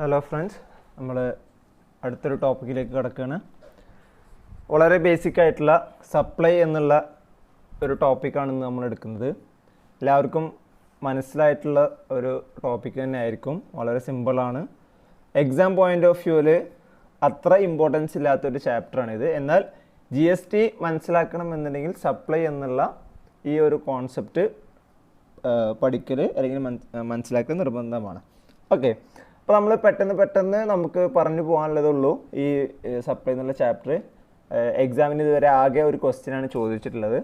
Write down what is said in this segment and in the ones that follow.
Hello friends, നമ്മൾ അടുത്തൊരു ടോപ്പിക്കിലേക്ക് കിടക്കുകയാണ്. വളരെ ബേസിക് ആയിട്ടുള്ള സപ്ലൈ എന്നുള്ള ഒരു ടോപ്പിക്കാണ് ഇന്ന് നമ്മൾ എടുക്കുന്നത്. എല്ലാവർക്കും മനസ്സിലായിട്ടുള്ള ഒരു ടോപ്പിക്ക് തന്നെ ആയിരിക്കും. വളരെ സിമ്പിളാണ്. എക്സാം പോയിൻ്റ് ഓഫ് വ്യൂവിൽ അത്ര ഇമ്പോർട്ടൻസ് ഇല്ലാത്തൊരു ചാപ്റ്ററാണിത്. എന്നാൽ GST മനസ്സിലാക്കണമെന്നുണ്ടെങ്കിൽ സപ്ലൈ എന്നുള്ള ഈ ഒരു കോൺസെപ്റ്റ് പഠിക്കൽ അല്ലെങ്കിൽ മനസ്സിലാക്കൽ നിർബന്ധമാണ്. ഓക്കെ, അപ്പോൾ നമ്മൾ പെട്ടെന്ന് നമുക്ക് പറഞ്ഞു പോകാനുള്ളതുള്ളൂ. ഈ സപ്ലൈ എന്നുള്ള ചാപ്റ്റർ എക്സാമിന് ഇതുവരെ ആകെ ഒരു ക്വസ്റ്റ്യനാണ് ചോദിച്ചിട്ടുള്ളത്.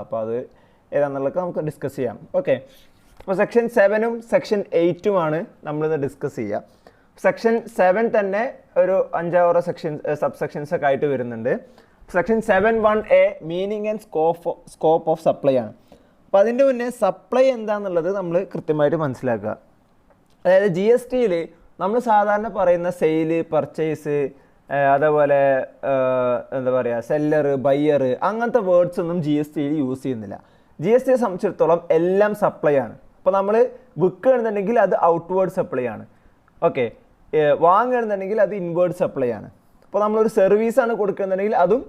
അപ്പോൾ അത് ഏതാണെന്നുള്ളത് നമുക്ക് ഡിസ്കസ് ചെയ്യാം. ഓക്കെ, അപ്പോൾ സെക്ഷൻ 7ഉം സെക്ഷൻ 8ഉമാണ് നമ്മളിന്ന് ഡിസ്കസ് ചെയ്യുക. സെക്ഷൻ 7 തന്നെ ഒരു 5-6 സബ് സെക്ഷൻസ് ഒക്കെ ആയിട്ട് വരുന്നുണ്ട്. Section 7(1)A meaning and scope of supply ആണ്. അപ്പോൾ അതിൻ്റെ മുന്നേ സപ്ലൈ എന്താണെന്നുള്ളത് നമ്മൾ കൃത്യമായിട്ട് മനസ്സിലാക്കുക. അതായത് GSTയിൽ നമ്മൾ സാധാരണ പറയുന്ന സെയില്, പർച്ചേസ്, അതേപോലെ എന്താ പറയുക, സെല്ലർ, ബയ്യർ, അങ്ങനത്തെ വേർഡ്സ് ഒന്നും GSTയിൽ യൂസ് ചെയ്യുന്നില്ല. GSTയെ സംബന്ധിച്ചിടത്തോളം എല്ലാം സപ്ലൈ ആണ്. അപ്പോൾ നമ്മൾ വിൽക്കുകയാണെന്നുണ്ടെങ്കിൽ അത് ഔട്ട്വേർഡ് സപ്ലൈ ആണ്. ഓക്കെ, വാങ്ങുകയാണെന്നുണ്ടെങ്കിൽ അത് ഇൻവേർഡ് സപ്ലൈ ആണ്. അപ്പോൾ നമ്മളൊരു സർവീസാണ് കൊടുക്കുകയെന്നുണ്ടെങ്കിൽ അതും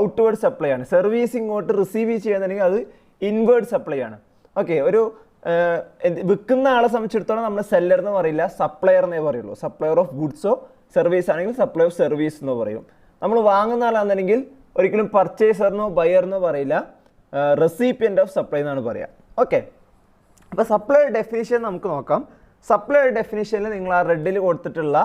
ഔട്ട്വേർഡ് സപ്ലൈ ആണ്. സർവീസ് ഇങ്ങോട്ട് റിസീവ് ചെയ്യുകയാണെന്നുണ്ടെങ്കിൽ അത് ഇൻവേർഡ് സപ്ലൈ ആണ്. ഓക്കെ, ഒരു വിൽക്കുന്ന ആളെ സംബന്ധിച്ചിടത്തോളം നമ്മൾ സെല്ലർ എന്ന് പറയില്ല, സപ്ലയർ എന്നേ പറയുള്ളൂ. സപ്ലയർ ഓഫ് ഗുഡ്സോ സർവീസ് ആണെങ്കിൽ സപ്ലൈ ഓഫ് സർവീസ് എന്ന് പറയും. നമ്മൾ വാങ്ങുന്ന ആളാണെന്നുണ്ടെങ്കിൽ ഒരിക്കലും പർച്ചേസറിനോ ബയറിനോ പറയില്ല, റെസിപ്പിയൻ്റ് ഓഫ് സപ്ലൈ എന്നാണ് പറയുക. ഓക്കെ, അപ്പോൾ സപ്ലൈ ഡെഫിനിഷൻ നമുക്ക് നോക്കാം. സപ്ലൈ ഡെഫിനിഷനിൽ നിങ്ങൾ ആ റെഡിൽ കൊടുത്തിട്ടുള്ള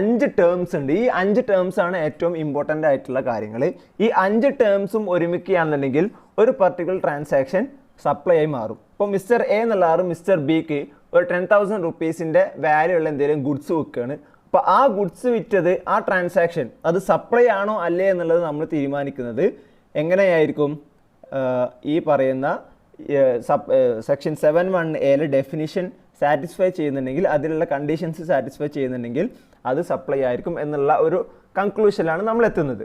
5 ടേംസ് ഉണ്ട്. ഈ 5 ടേംസ് ആണ് ഏറ്റവും ഇമ്പോർട്ടൻ്റ് ആയിട്ടുള്ള കാര്യങ്ങൾ. ഈ 5 ടേംസും ഒരുമിക്കുകയാണെന്നുണ്ടെങ്കിൽ ഒരു പർട്ടിക്കുലർ ട്രാൻസാക്ഷൻ സപ്ലൈ ആയി മാറും. ഇപ്പോൾ മിസ്റ്റർ എ എന്നുള്ള ആൾ മിസ്റ്റർ ബിക്ക് ഒരു 10,000 റുപ്പീസിൻ്റെ വാല്യൂ ഉള്ള എന്തെങ്കിലും ഗുഡ്സ് വിൽക്കുകയാണ്. അപ്പോൾ ആ ഗുഡ്സ് വിറ്റത്, ആ ട്രാൻസാക്ഷൻ അത് സപ്ലൈ ആണോ അല്ലേ എന്നുള്ളത് നമ്മൾ തീരുമാനിക്കുന്നത് എങ്ങനെയായിരിക്കും? ഈ പറയുന്ന സെക്ഷൻ 7(1)A ഡെഫിനിഷൻ സാറ്റിസ്ഫൈ ചെയ്യുന്നുണ്ടെങ്കിൽ, അതിലുള്ള കണ്ടീഷൻസ് സാറ്റിസ്ഫൈ ചെയ്യുന്നുണ്ടെങ്കിൽ അത് സപ്ലൈ ആയിരിക്കും എന്നുള്ള ഒരു കൺക്ലൂഷനിലാണ് നമ്മൾ എത്തുന്നത്.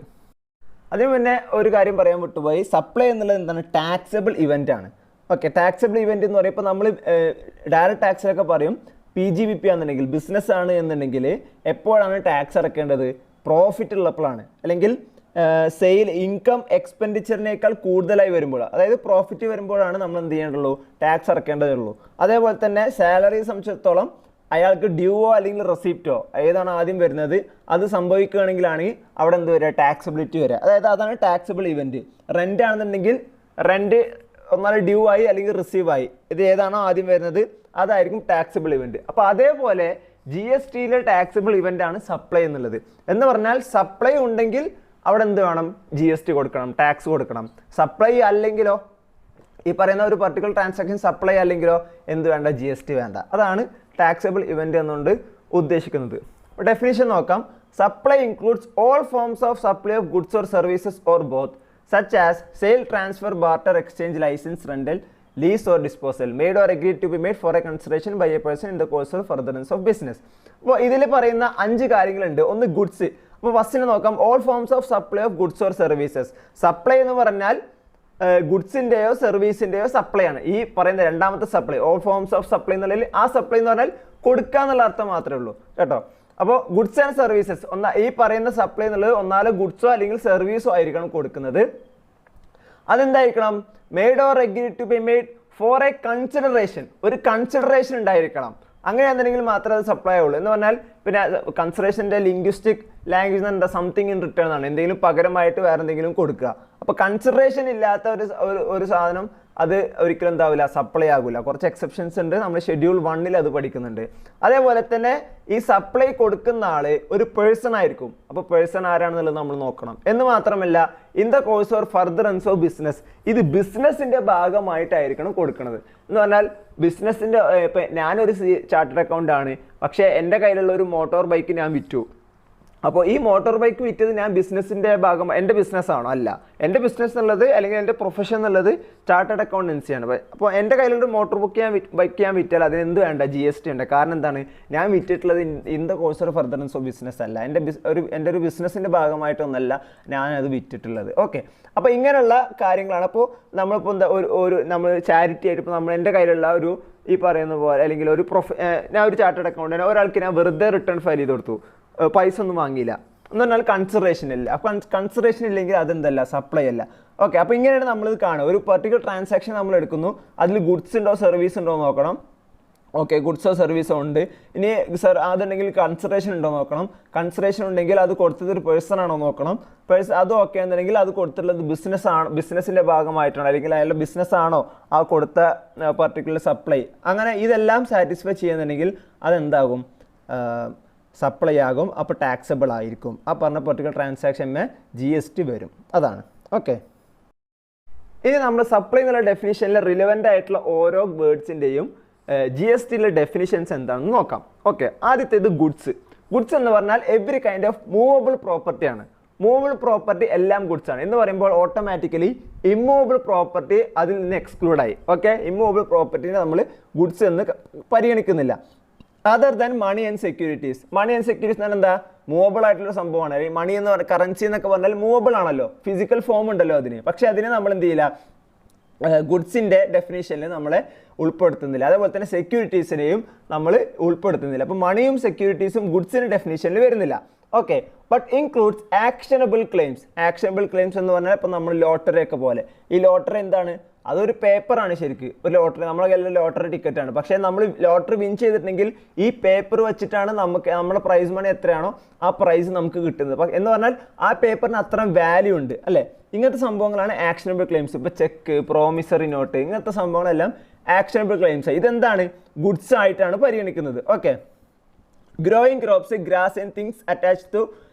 അതിന് മുന്നേ ഒരു കാര്യം പറയാൻ വിട്ടുപോയി. സപ്ലൈ എന്നുള്ളത് എന്താണ്? ടാക്സബിൾ ഇവൻ്റ് ആണ്. ഓക്കെ, ടാക്സബിൾ ഇവൻ്റ് എന്ന് പറയുമ്പോൾ നമ്മൾ ഡയറക്റ്റ് ടാക്സിലൊക്കെ പറയും PGBP ആണെന്നുണ്ടെങ്കിൽ, ബിസിനസ് ആണ് എന്നുണ്ടെങ്കിൽ എപ്പോഴാണ് ടാക്സ് അടക്കേണ്ടത്? പ്രോഫിറ്റ് ഉള്ളപ്പോഴാണ്, അല്ലെങ്കിൽ സെയിൽ ഇൻകം എക്സ്പെൻഡിച്ചറിനേക്കാൾ കൂടുതലായി വരുമ്പോൾ, അതായത് പ്രോഫിറ്റ് വരുമ്പോഴാണ് നമ്മൾ എന്ത് ചെയ്യേണ്ടുള്ളൂ? ടാക്സ് അടക്കേണ്ടതുള്ളൂ. അതേപോലെ തന്നെ സാലറിയെ സംബന്ധിച്ചിടത്തോളം അയാൾക്ക് ഡ്യൂവോ അല്ലെങ്കിൽ റെസിപ്റ്റോ ഏതാണ് ആദ്യം വരുന്നത്, അത് സംഭവിക്കുകയാണെങ്കിലാണ് അവിടെ എന്ത് വരിക? ടാക്സബിലിറ്റി വരിക. അതായത് അതാണ് ടാക്സബിൾ ഇവൻറ്റ്. റെൻ്റ് ആണെന്നുണ്ടെങ്കിൽ റെൻറ്റ് ഒന്നാല് ഡ്യൂ ആയി അല്ലെങ്കിൽ റിസീവ് ആയി, ഇത് ഏതാണോ ആദ്യം വരുന്നത് അതായിരിക്കും ടാക്സബിൾ ഇവൻറ്റ്. അപ്പോൾ അതേപോലെ GSTയിലെ ടാക്സബിൾ ഇവൻ്റ് ആണ് സപ്ലൈ എന്നുള്ളത്. എന്ന് പറഞ്ഞാൽ സപ്ലൈ ഉണ്ടെങ്കിൽ അവിടെ എന്ത് വേണം? GST കൊടുക്കണം, ടാക്സ് കൊടുക്കണം. സപ്ലൈ അല്ലെങ്കിലോ, ഈ പറയുന്ന ഒരു പർട്ടിക്കുലർ ട്രാൻസാക്ഷൻ സപ്ലൈ അല്ലെങ്കിലോ എന്ത് വേണ്ട? GST വേണ്ട. അതാണ് ടാക്സബിൾ ഇവൻ്റ് എന്നുകൊണ്ട് ഉദ്ദേശിക്കുന്നത്. ഡെഫിനിഷൻ നോക്കാം. Supply includes all forms of supply of goods or services or both such as sale, transfer, barter, exchange, license, rental, lease or disposal made or agreed to be made for a consideration by a person in the course of furtherance of business. അപ്പോൾ ഇതിൽ പറയുന്ന 5 കാര്യങ്ങളുണ്ട്. ഒന്ന് goods. അപ്പോൾ ഫസ്റ്റിന് നോക്കാം, all forms of supply of goods or services. Supply എന്ന് പറഞ്ഞാൽ ഗുഡ്സിൻ്റെയോ സർവീസിൻ്റെയോ supply ആണ്. ഈ പറയുന്ന രണ്ടാമത്തെ supply, all forms of supply എന്നുള്ളതിൽ ആ സപ്ലൈ എന്ന് പറഞ്ഞാൽ കൊടുക്കുക എന്നുള്ള അർത്ഥം മാത്രമേ ഉള്ളൂ കേട്ടോ. അപ്പോൾ ഗുഡ്സ് ആൻഡ് സർവീസസ്, ഈ പറയുന്ന സപ്ലൈ എന്നുള്ളത് ഒന്നാല് ഗുഡ്സോ അല്ലെങ്കിൽ സർവീസോ ആയിരിക്കണം കൊടുക്കുന്നത്. അതെന്തായിരിക്കണം? Made or agreed to be made for a consideration, ഒരു കൺസിഡറേഷൻ ഉണ്ടായിരിക്കണം. അങ്ങനെയാണെന്നുണ്ടെങ്കിൽ മാത്രമേ അത് സപ്ലൈ ആവുള്ളൂ. എന്ന് പറഞ്ഞാൽ പിന്നെ കൺസിഡറേഷൻ്റെ ലിംഗ്വിസ്റ്റിക് ലാംഗ്വേജ് എന്താ? സംതിങ് ഇൻ റിട്ടേൺ ആണ്, എന്തെങ്കിലും പകരമായിട്ട് വേറെ എന്തെങ്കിലും കൊടുക്കുക. അപ്പോൾ കൺസിഡറേഷൻ ഇല്ലാത്ത ഒരു സാധനം അത് ഒരിക്കലും എന്താവില്ല? സപ്ലൈ ആകില്ല. കുറച്ച് എക്സെപ്ഷൻസ് ഉണ്ട്, നമ്മൾ ഷെഡ്യൂൾ 1 അത് പഠിക്കുന്നുണ്ട്. അതേപോലെ തന്നെ ഈ സപ്ലൈ കൊടുക്കുന്ന ആള് ഒരു പേഴ്സൺ ആയിരിക്കും. അപ്പോൾ പേഴ്സൺ ആരാണെന്നുള്ളത് നമ്മൾ നോക്കണം. എന്ന് മാത്രമല്ല, in the course or furtherance of business, ഇത് ബിസിനസിന്റെ ഭാഗമായിട്ടായിരിക്കണം കൊടുക്കുന്നത്. എന്ന് പറഞ്ഞാൽ ബിസിനസിന്റെ, ഇപ്പം ഞാനൊരു ചാർട്ടേഡ് അക്കൗണ്ട് ആണ്, പക്ഷേ എൻ്റെ കയ്യിലുള്ള ഒരു മോട്ടോർ ബൈക്ക് ഞാൻ വിറ്റു. അപ്പോൾ ഈ മോട്ടോർ ബൈക്ക് വിറ്റത് ഞാൻ ബിസിനസ്സിൻ്റെ ഭാഗം എൻ്റെ ബിസിനസ്സാണോ? അല്ല. എൻ്റെ ബിസിനസ് എന്നുള്ളത് അല്ലെങ്കിൽ എൻ്റെ പ്രൊഫഷൻ എന്നുള്ളത് ചാർട്ടേഡ് അക്കൗണ്ടൻസിയാണ്. അപ്പോൾ എൻ്റെ കയ്യിലൊരു മോട്ടോർ ബൈക്ക് ഞാൻ വിറ്റാൽ അതിന് എന്ത് വേണ്ട? GST ഉണ്ട്. കാരണം എന്താണ്? ഞാൻ വിറ്റിട്ടുള്ളത് in the course of furtherance of business അല്ല, എൻ്റെ ഒരു ബിസിനസ്സിൻ്റെ ഭാഗമായിട്ടൊന്നല്ല ഞാനത് വിറ്റിട്ടുള്ളത്. ഓക്കെ, അപ്പോൾ ഇങ്ങനെയുള്ള കാര്യങ്ങളാണ്. അപ്പോൾ നമ്മളിപ്പോൾ എന്താ നമ്മൾ ചാരിറ്റി ആയിട്ട് ഇപ്പോൾ എൻ്റെ കയ്യിലുള്ള ഒരു ഈ പറയുന്ന പോലെ അല്ലെങ്കിൽ ഞാൻ ഒരു ചാർട്ടേഡ് അക്കൗണ്ടന്റ്, ഒരാൾക്ക് ഞാൻ വെറുതെ റിട്ടേൺ ഫയൽ ചെയ്ത് കൊടുത്തു, പൈസ ഒന്നും വാങ്ങിയില്ല എന്ന് പറഞ്ഞാൽ കൺസിഡറേഷൻ ഇല്ല. അപ്പോൾ കൺസിഡറേഷൻ ഇല്ലെങ്കിൽ അതെന്തല്ല? സപ്ലൈ അല്ല. ഓക്കെ, അപ്പോൾ ഇങ്ങനെയാണ് നമ്മളിത് കാണുക. ഒരു പെർട്ടിക്കുലർ ട്രാൻസാക്ഷൻ നമ്മൾ എടുക്കുന്നു, അതിൽ ഗുഡ്സ് ഉണ്ടോ സർവീസ് ഉണ്ടോ നോക്കണം. ഓക്കെ, ഗുഡ്സോ സർവീസോ ഉണ്ട്. ഇനി അതുണ്ടെങ്കിൽ കൺസിഡറേഷൻ ഉണ്ടോ നോക്കണം. കൺസിഡറേഷൻ ഉണ്ടെങ്കിൽ അത് കൊടുത്തത് ഒരു പേഴ്സൺ ആണോ നോക്കണം. അത് ഓക്കെ എന്നുണ്ടെങ്കിൽ അത് കൊടുത്തിട്ടുള്ളത് ബിസിനസ്സിൻ്റെ ഭാഗമായിട്ടാണോ, അല്ലെങ്കിൽ അയാളുടെ ബിസിനസ്സാണോ ആ കൊടുത്ത പെർട്ടിക്കുലർ സപ്ലൈ. അങ്ങനെ ഇതെല്ലാം സാറ്റിസ്ഫൈ ചെയ്യുന്നുണ്ടെങ്കിൽ അതെന്താകും? സപ്ലൈ ആകും. അപ്പോൾ ടാക്സബിൾ ആയിരിക്കും. ആ പറഞ്ഞ പെർട്ടിക്കുലർ ട്രാൻസാക്ഷന് GST വരും. അതാണ്. ഓക്കെ, ഇനി നമ്മൾ സപ്ലൈ എന്നുള്ള ഡെഫിനിഷനിൽ റിലവൻ്റ് ആയിട്ടുള്ള ഓരോ വേർഡ്സിൻ്റെയും GSTയിലെ ഡെഫിനിഷൻസ് എന്താണെന്ന് നോക്കാം. ഓക്കെ, ആദ്യത്തേത് ഗുഡ്സ്. ഗുഡ്സ് എന്ന് പറഞ്ഞാൽ എവറി കൈൻഡ് ഓഫ് മൂവബിൾ പ്രോപ്പർട്ടിയാണ്. മൂവബിൾ പ്രോപ്പർട്ടി എല്ലാം ഗുഡ്സ് ആണ് എന്ന് പറയുമ്പോൾ ഓട്ടോമാറ്റിക്കലി ഇമ്മൂവബിൾ പ്രോപ്പർട്ടി അതിൽ നിന്ന് എക്സ്ക്ലൂഡായി. ഓക്കെ, ഇമ്മൂവബിൾ പ്രോപ്പർട്ടിനെ നമ്മൾ ഗുഡ്സ് എന്ന് പരിഗണിക്കുന്നില്ല. Other than money and securities. Money and securities എന്ന് പറഞ്ഞാൽ എന്താ? മൂവബിൾ ആയിട്ടുള്ള സംഭവമാണ്. അല്ലെങ്കിൽ മണി എന്ന് പറഞ്ഞാൽ കറൻസി എന്നൊക്കെ പറഞ്ഞാൽ മൂവബിൾ ആണല്ലോ, ഫിസിക്കൽ ഫോം ഉണ്ടല്ലോ അതിന്. പക്ഷെ അതിനെ നമ്മൾ എന്ത് ചെയ്യില്ല? ഗുഡ്സിൻ്റെ ഡെഫിനേഷനിൽ നമ്മളെ ഉൾപ്പെടുത്തുന്നില്ല. അതേപോലെ തന്നെ സെക്യൂരിറ്റീസിനെയും നമ്മൾ ഉൾപ്പെടുത്തുന്നില്ല. അപ്പോൾ മണിയും സെക്യൂരിറ്റീസും ഗുഡ്സിൻ്റെ ഡെഫിനേഷനിൽ വരുന്നില്ല. Okay, but includes actionable claims. Actionable claims എന്ന് പറഞ്ഞാൽ ഇപ്പോൾ നമ്മൾ ലോട്ടറി ഒക്കെ പോലെ, ഈ ലോട്ടറി എന്താണ്? അതൊരു പേപ്പറാണ് ശരിക്ക്. ഒരു ലോട്ടറി നമ്മളെ കയ്യിൽ ലോട്ടറി ടിക്കറ്റാണ്. പക്ഷേ നമ്മൾ ലോട്ടറി വിൻ ചെയ്തിട്ടുണ്ടെങ്കിൽ ഈ പേപ്പർ വെച്ചിട്ടാണ് നമ്മുടെ പ്രൈസ് മണി എത്രയാണോ ആ പ്രൈസ് നമുക്ക് കിട്ടുന്നത്. എന്ന് പറഞ്ഞാൽ ആ പേപ്പറിന് അത്ര വാല്യൂ ഉണ്ട് അല്ലേ? ഇങ്ങനത്തെ സംഭവങ്ങളാണ് ആക്ഷനബിൾ ക്ലെയിംസ്. ഇപ്പോൾ ചെക്ക്, പ്രോമിസറി നോട്ട്, ഇങ്ങനത്തെ സംഭവങ്ങളെല്ലാം ആക്ഷനബിൾ ക്ലെയിംസ്. ഇതെന്താണ്? ഗുഡ്സ് ആയിട്ടാണ് പരിഗണിക്കുന്നത്. Okay, growing crops, grass and things attach to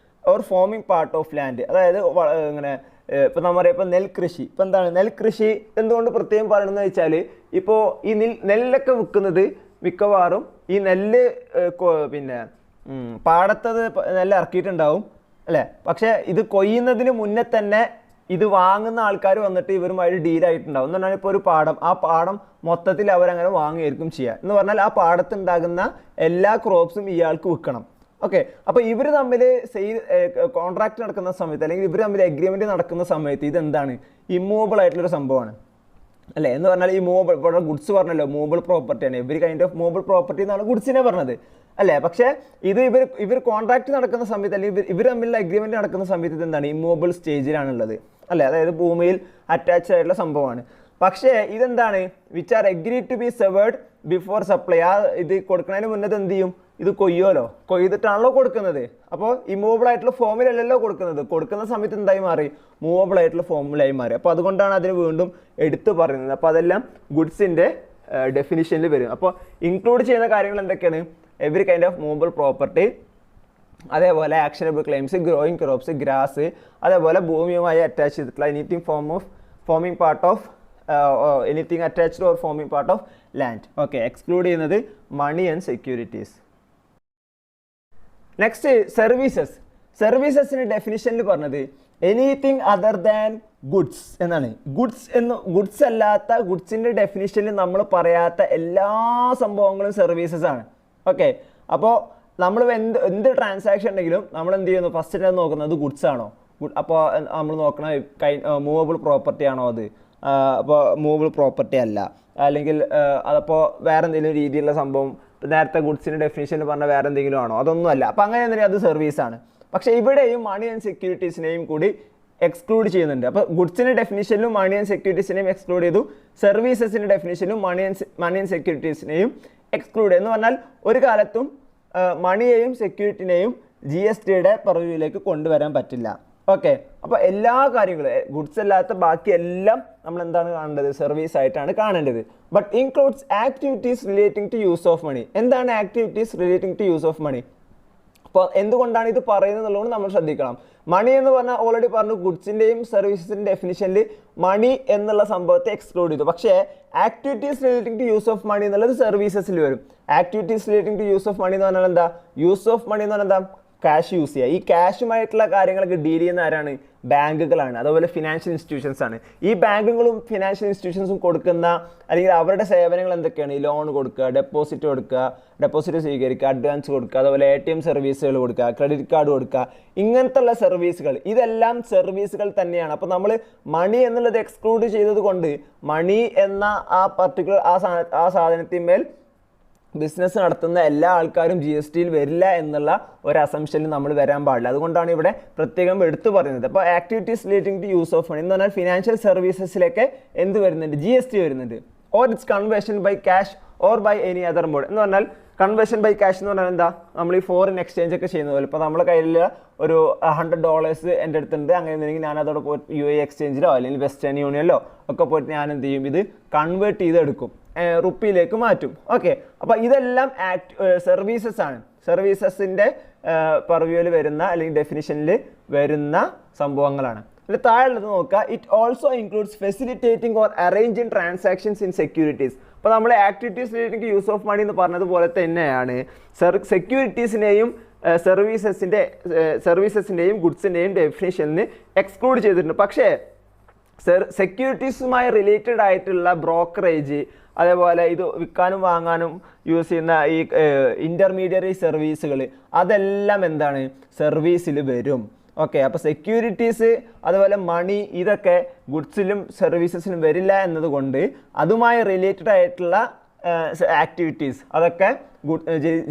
or forming part of land. അതായത് ഇങ്ങനെ ഇപ്പോൾ നമ്മൾ പറയാം, ഇപ്പോൾ നെൽകൃഷി. ഇപ്പോൾ എന്താണ് നെൽകൃഷി എന്തുകൊണ്ട് പ്രത്യേകം പറയണമെന്ന് വെച്ചാൽ, ഇപ്പോൾ ഈ നെല്ലൊക്കെ വിൽക്കുന്നത് മിക്കവാറും ഈ നെല്ല് പിന്നെ പാടത്തത് നെല്ല് ഇറക്കിയിട്ടുണ്ടാവും അല്ലേ? പക്ഷേ ഇത് കൊയ്യുന്നതിന് മുന്നേ തന്നെ ഇത് വാങ്ങുന്ന ആൾക്കാർ വന്നിട്ട് ഇവരുമായിട്ട് ഡീലായിട്ടുണ്ടാവും. എന്ന് പറഞ്ഞാൽ ഇപ്പോൾ ഒരു പാടം, ആ പാടം മൊത്തത്തിൽ അവരങ്ങനെ വാങ്ങുകയായിരിക്കും ചെയ്യുക. എന്ന് പറഞ്ഞാൽ ആ പാടത്തുണ്ടാകുന്ന എല്ലാ ക്രോപ്സും ഇയാൾക്ക് വിൽക്കണം. ഓക്കെ, അപ്പോൾ ഇവർ തമ്മിൽ കോൺട്രാക്ട് നടക്കുന്ന സമയത്ത് അല്ലെങ്കിൽ ഇവർ തമ്മിൽ എഗ്രിമെൻറ്റ് നടക്കുന്ന സമയത്ത് ഇതെന്താണ്? ഇമ്മൂവബിൾ ആയിട്ടുള്ളൊരു സംഭവമാണ് അല്ലേ? എന്ന് പറഞ്ഞാൽ ഈ മൂവബിൾ, ഇവിടെ ഗുഡ്സ് പറഞ്ഞല്ലോ മൂവബിൾ പ്രോപ്പർട്ടിയാണ്. Every kind of movable property എന്നാണ് ഗുഡ്സിനെ പറഞ്ഞത് അല്ലേ? പക്ഷേ ഇത് ഇവർ കോൺട്രാക്ട് നടക്കുന്ന സമയത്ത് അല്ലെങ്കിൽ ഇവർ തമ്മിലുള്ള എഗ്രിമെൻറ്റ് നടക്കുന്ന സമയത്ത് ഇതെന്താണ്? ഇമ്മൂവബിൾ സ്റ്റേജിലാണുള്ളത് അല്ലേ? അതായത് ഭൂമിയിൽ അറ്റാച്ച്ഡ് ആയിട്ടുള്ള സംഭവമാണ്. പക്ഷേ ഇതെന്താണ്? Which are agree to be severed before supply. ആ ഇത് കൊടുക്കുന്നതിന് മുന്നേ എന്ത് ചെയ്യും? ഇത് കൊയ്യുമല്ലോ, കൊയ്തിട്ടാണല്ലോ കൊടുക്കുന്നത്. അപ്പോൾ ഇമ്മൂവബിൾ ആയിട്ടുള്ള ഫോമിലല്ലല്ലോ കൊടുക്കുന്നത്. കൊടുക്കുന്ന സമയത്ത് എന്തായി മാറി? മൂവബിൾ ആയിട്ടുള്ള ഫോമിലായി മാറി. അപ്പോൾ അതുകൊണ്ടാണ് അതിന് വീണ്ടും എടുത്തു പറയുന്നത്. അപ്പോൾ അതെല്ലാം ഗുഡ്സിൻ്റെ ഡെഫിനിഷനിൽ വരും. അപ്പോൾ ഇൻക്ലൂഡ് ചെയ്യുന്ന കാര്യങ്ങൾ എന്തൊക്കെയാണ്? Every kind of movable property, അതേപോലെ actionable claims, growing crops, grass, അതേപോലെ ഭൂമിയുമായി അറ്റാച്ച് ചെയ്തിട്ടുള്ള forming part of anything attached or forming part of land. Okay, exclude ചെയ്യുന്നത് money and securities. Next services. സർവീസസിൻ്റെ ഡെഫിനിഷനിൽ പറഞ്ഞത് എനിത്തിങ് അതർ ദാൻ ഗുഡ്സ് എന്നാണ്. Goods അല്ലാത്ത, ഗുഡ്സിൻ്റെ ഡെഫിനിഷനിൽ നമ്മൾ പറയാത്ത എല്ലാ സംഭവങ്ങളും സർവീസസ് ആണ്. ഓക്കെ, അപ്പോൾ നമ്മൾ എന്ത് ട്രാൻസാക്ഷൻ ഉണ്ടെങ്കിലും നമ്മൾ എന്ത് ചെയ്യുന്നു? ഫസ്റ്റ് നോക്കുന്നത് ഗുഡ്സ് ആണോ? അപ്പോൾ നമ്മൾ നോക്കണ മൂവബിൾ പ്രോപ്പർട്ടി ആണോ അത്? അപ്പോൾ മൂവബിൾ പ്രോപ്പർട്ടി അല്ല, അല്ലെങ്കിൽ അതപ്പോൾ വേറെ എന്തെങ്കിലും രീതിയിലുള്ള സംഭവം, നേരത്തെ ഗുഡ്സിൻ്റെ ഡെഫിനിഷനിൽ പറഞ്ഞ വേറെ എന്തെങ്കിലും ആണോ? അതൊന്നും അല്ല. അപ്പോൾ അങ്ങനെ എന്തെങ്കിലും അത് സർവീസാണ്. പക്ഷേ ഇവിടെയും മണി ആൻഡ് സെക്യൂരിറ്റീസിനെയും കൂടി എക്സ്ക്ലൂഡ് ചെയ്യുന്നുണ്ട്. അപ്പോൾ ഗുഡ്സിൻ്റെ ഡെഫിനിഷനിലും മണി ആൻഡ് സെക്യൂരിറ്റീസിനെയും എക്സ്ക്ലൂഡ് ചെയ്തു. സർവീസസിൻ്റെ ഡെഫിനിഷനിലും മണി ആൻഡ് സെക്യൂരിറ്റീസിനെയും എക്സ്ക്ലൂഡ്. എന്ന് പറഞ്ഞാൽ ഒരു കാലത്തും മണിയെയും സെക്യൂരിറ്റിനെയും GSTയുടെ പർവ്യൂവിലേക്ക് കൊണ്ടുവരാൻ പറ്റില്ല. ഓക്കെ, അപ്പോൾ എല്ലാ കാര്യങ്ങളും ഗുഡ്സ് അല്ലാത്ത ബാക്കി എല്ലാം നമ്മൾ എന്താണ് കാണേണ്ടത്? സർവീസ് ആയിട്ടാണ് കാണേണ്ടത്. But includes activities relating to use of money. എന്താണ് activities relating to use of money? അപ്പോൾ എന്തുകൊണ്ടാണ് ഇത് പറയുന്നത് എന്നുള്ളത് നമ്മൾ ശ്രദ്ധിക്കണം. മണി എന്ന് പറഞ്ഞാൽ ഓൾറെഡി പറഞ്ഞു, ഗുഡ്സിൻ്റെയും സർവീസസിൻ്റെ ഡെഫിനിഷനിൽ മണി എന്നുള്ള സംഭവത്തെ എക്സ്ക്ലൂഡ് ചെയ്തു. പക്ഷേ activities relating to use of money എന്നുള്ളത് സർവീസസിൽ വരും. Activities relating to use of money എന്ന് പറഞ്ഞാൽ എന്താ? യൂസ് ഓഫ് മണി എന്ന് പറഞ്ഞാൽ എന്താ? ക്യാഷ് യൂസ് ചെയ്യുക. ഈ ക്യാഷുമായിട്ടുള്ള കാര്യങ്ങളൊക്കെ ഡീൽ ചെയ്യുന്ന ആരാണ്? ബാങ്കുകളാണ്, അതുപോലെ ഫിനാൻഷ്യൽ ഇൻസ്റ്റിറ്റ്യൂഷൻസ് ആണ്. ഈ ബാങ്കുകളും ഫിനാൻഷ്യൽ ഇൻസ്റ്റിറ്റ്യൂഷൻസും കൊടുക്കുന്ന അല്ലെങ്കിൽ അവരുടെ സേവനങ്ങൾ എന്തൊക്കെയാണ്? ഈ ലോൺ കൊടുക്കുക, ഡെപ്പോസിറ്റ് സ്വീകരിക്കുക, അഡ്വാൻസ് കൊടുക്കുക, അതുപോലെ ATM സർവീസുകൾ കൊടുക്കുക, ക്രെഡിറ്റ് കാർഡ് കൊടുക്കുക, ഇങ്ങനത്തുള്ള സർവീസുകൾ, ഇതെല്ലാം സർവീസുകൾ തന്നെയാണ്. അപ്പോൾ നമ്മൾ മണി എന്നുള്ളത് എക്സ്ക്ലൂഡ് ചെയ്തത് കൊണ്ട് മണി എന്ന ആ പർട്ടിക്കുലർ ആ സാധനത്തിന്മേൽ ബിസിനസ് നടത്തുന്ന എല്ലാ ആൾക്കാരും GSTയിൽ വരില്ല എന്നുള്ള ഒരു അസംഷനിൽ നമ്മൾ വരാൻ പാടില്ല. അതുകൊണ്ടാണ് ഇവിടെ പ്രത്യേകം എടുത്തു പറയുന്നത്. അപ്പോൾ activities relating to use of money എന്ന് പറഞ്ഞാൽ ഫിനാൻഷ്യൽ സർവീസസിലേക്ക് എന്ത് വരുന്നുണ്ട്? GST വരുന്നുണ്ട്. Or its conversion by cash or by any other mode എന്ന് പറഞ്ഞാൽ കൺവേർഷൻ ബൈ ക്യാഷ് എന്ന് പറഞ്ഞാൽ എന്താ? നമ്മൾ ഈ ഫോറിൻ എക്സ്ചേഞ്ച് ഒക്കെ ചെയ്യുന്ന പോലെ ഇപ്പോൾ നമ്മുടെ കയ്യിൽ ഒരു $100 എൻ്റെ അടുത്തുണ്ട്, അങ്ങനെ എന്തെങ്കിലും ഞാൻ അതോടെ പോയിട്ട് UAE എക്സ്ചേഞ്ചിലോ അല്ലെങ്കിൽ വെസ്റ്റേൺ യൂണിയനിലോ ഒക്കെ പോയിട്ട് ഞാൻ എന്ത് ചെയ്യും? ഇത് കൺവേർട്ട് ചെയ്തെടുക്കും, റുപ്പിയിലേക്ക് മാറ്റും. ഓക്കെ, അപ്പോൾ ഇതെല്ലാം സർവീസസ് ആണ്. സർവീസസിൻ്റെ പർവ്യൂവിൽ വരുന്ന അല്ലെങ്കിൽ ഡെഫിനിഷനിൽ വരുന്ന സംഭവങ്ങളാണ്. അതിൽ താഴെയുള്ളത് നോക്കുക. It also includes facilitating or arranging transactions in securities. അപ്പോൾ നമ്മൾ activities relating use of money എന്ന് പറഞ്ഞതുപോലെ തന്നെയാണ് സെക്യൂരിറ്റീസിനെയും സർവീസസിൻ്റെയും ഗുഡ്സിൻ്റെയും ഡെഫിനിഷനിൽ എക്സ്ക്ലൂഡ് ചെയ്തിട്ടുണ്ട്. പക്ഷേ സെക്യൂരിറ്റീസുമായി റിലേറ്റഡ് ആയിട്ടുള്ള ബ്രോക്കറേജ്, അതേപോലെ ഇത് വിൽക്കാനും വാങ്ങാനും യൂസ് ചെയ്യുന്ന ഈ ഇൻ്റർമീഡിയറി സർവീസുകൾ, അതെല്ലാം എന്താണ്? സർവീസിൽ വരും. ഓക്കെ, അപ്പോൾ സെക്യൂരിറ്റീസ് അതുപോലെ മണി ഇതൊക്കെ ഗുഡ്സിലും സർവീസസിലും വരില്ല എന്നതുകൊണ്ട് അതുമായി റിലേറ്റഡ് ആയിട്ടുള്ള ആക്ടിവിറ്റീസ് അതൊക്കെ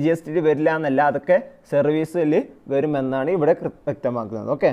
GSTയിൽ വരില്ല എന്നല്ല, അതൊക്കെ സർവീസിൽ വരുമെന്നാണ് ഇവിടെ വ്യക്തമാക്കുന്നത്. ഓക്കെ,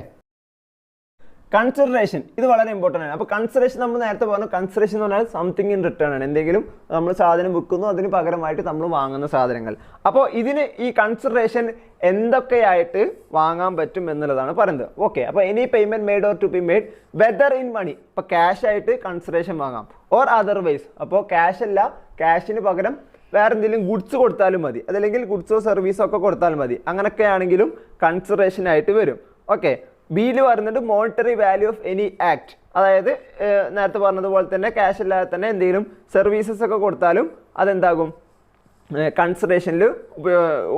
കൺസിഡറേഷൻ ഇത് വളരെ ഇമ്പോർട്ടൻ്റ് ആണ്. അപ്പോൾ കൺസിഡറേഷൻ നമ്മൾ നേരത്തെ പറഞ്ഞു, കൺസിഡറേഷൻ എന്ന് പറഞ്ഞാൽ സംതിങ് ഇൻ റിട്ടേൺ ആണ്. എന്തെങ്കിലും നമ്മൾ സാധനം വിൽക്കുന്നു, അതിന് പകരമായിട്ട് നമ്മൾ വാങ്ങുന്ന സാധനങ്ങൾ. അപ്പോൾ ഇതിന് ഈ കൺസിഡറേഷൻ എന്തൊക്കെയായിട്ട് വാങ്ങാൻ പറ്റും എന്നുള്ളതാണ് പറയുന്നത്. ഓക്കെ, അപ്പോൾ any payment made or to be made whether in money, ഇപ്പോൾ ക്യാഷ് ആയിട്ട് കൺസിഡറേഷൻ വാങ്ങാം, ഓർ അതർവൈസ്, അപ്പോൾ ക്യാഷ് അല്ല, ക്യാഷിന് പകരം വേറെ എന്തെങ്കിലും ഗുഡ്സ് കൊടുത്താലും മതി, അതല്ലെങ്കിൽ ഗുഡ്സോ സർവീസോ ഒക്കെ കൊടുത്താലും മതി, അങ്ങനെയൊക്കെ ആണെങ്കിലും കൺസിഡറേഷൻ ആയിട്ട് വരും. ഓക്കെ, ബിയിൽ പറയുന്നുണ്ട് monetary value of any act, അതായത് നേരത്തെ പറഞ്ഞതുപോലെ തന്നെ ക്യാഷ് അല്ലാതെ തന്നെ എന്തെങ്കിലും സർവീസസ് ഒക്കെ കൊടുത്താലും അതെന്താകും? കൺസിഡറേഷനിൽ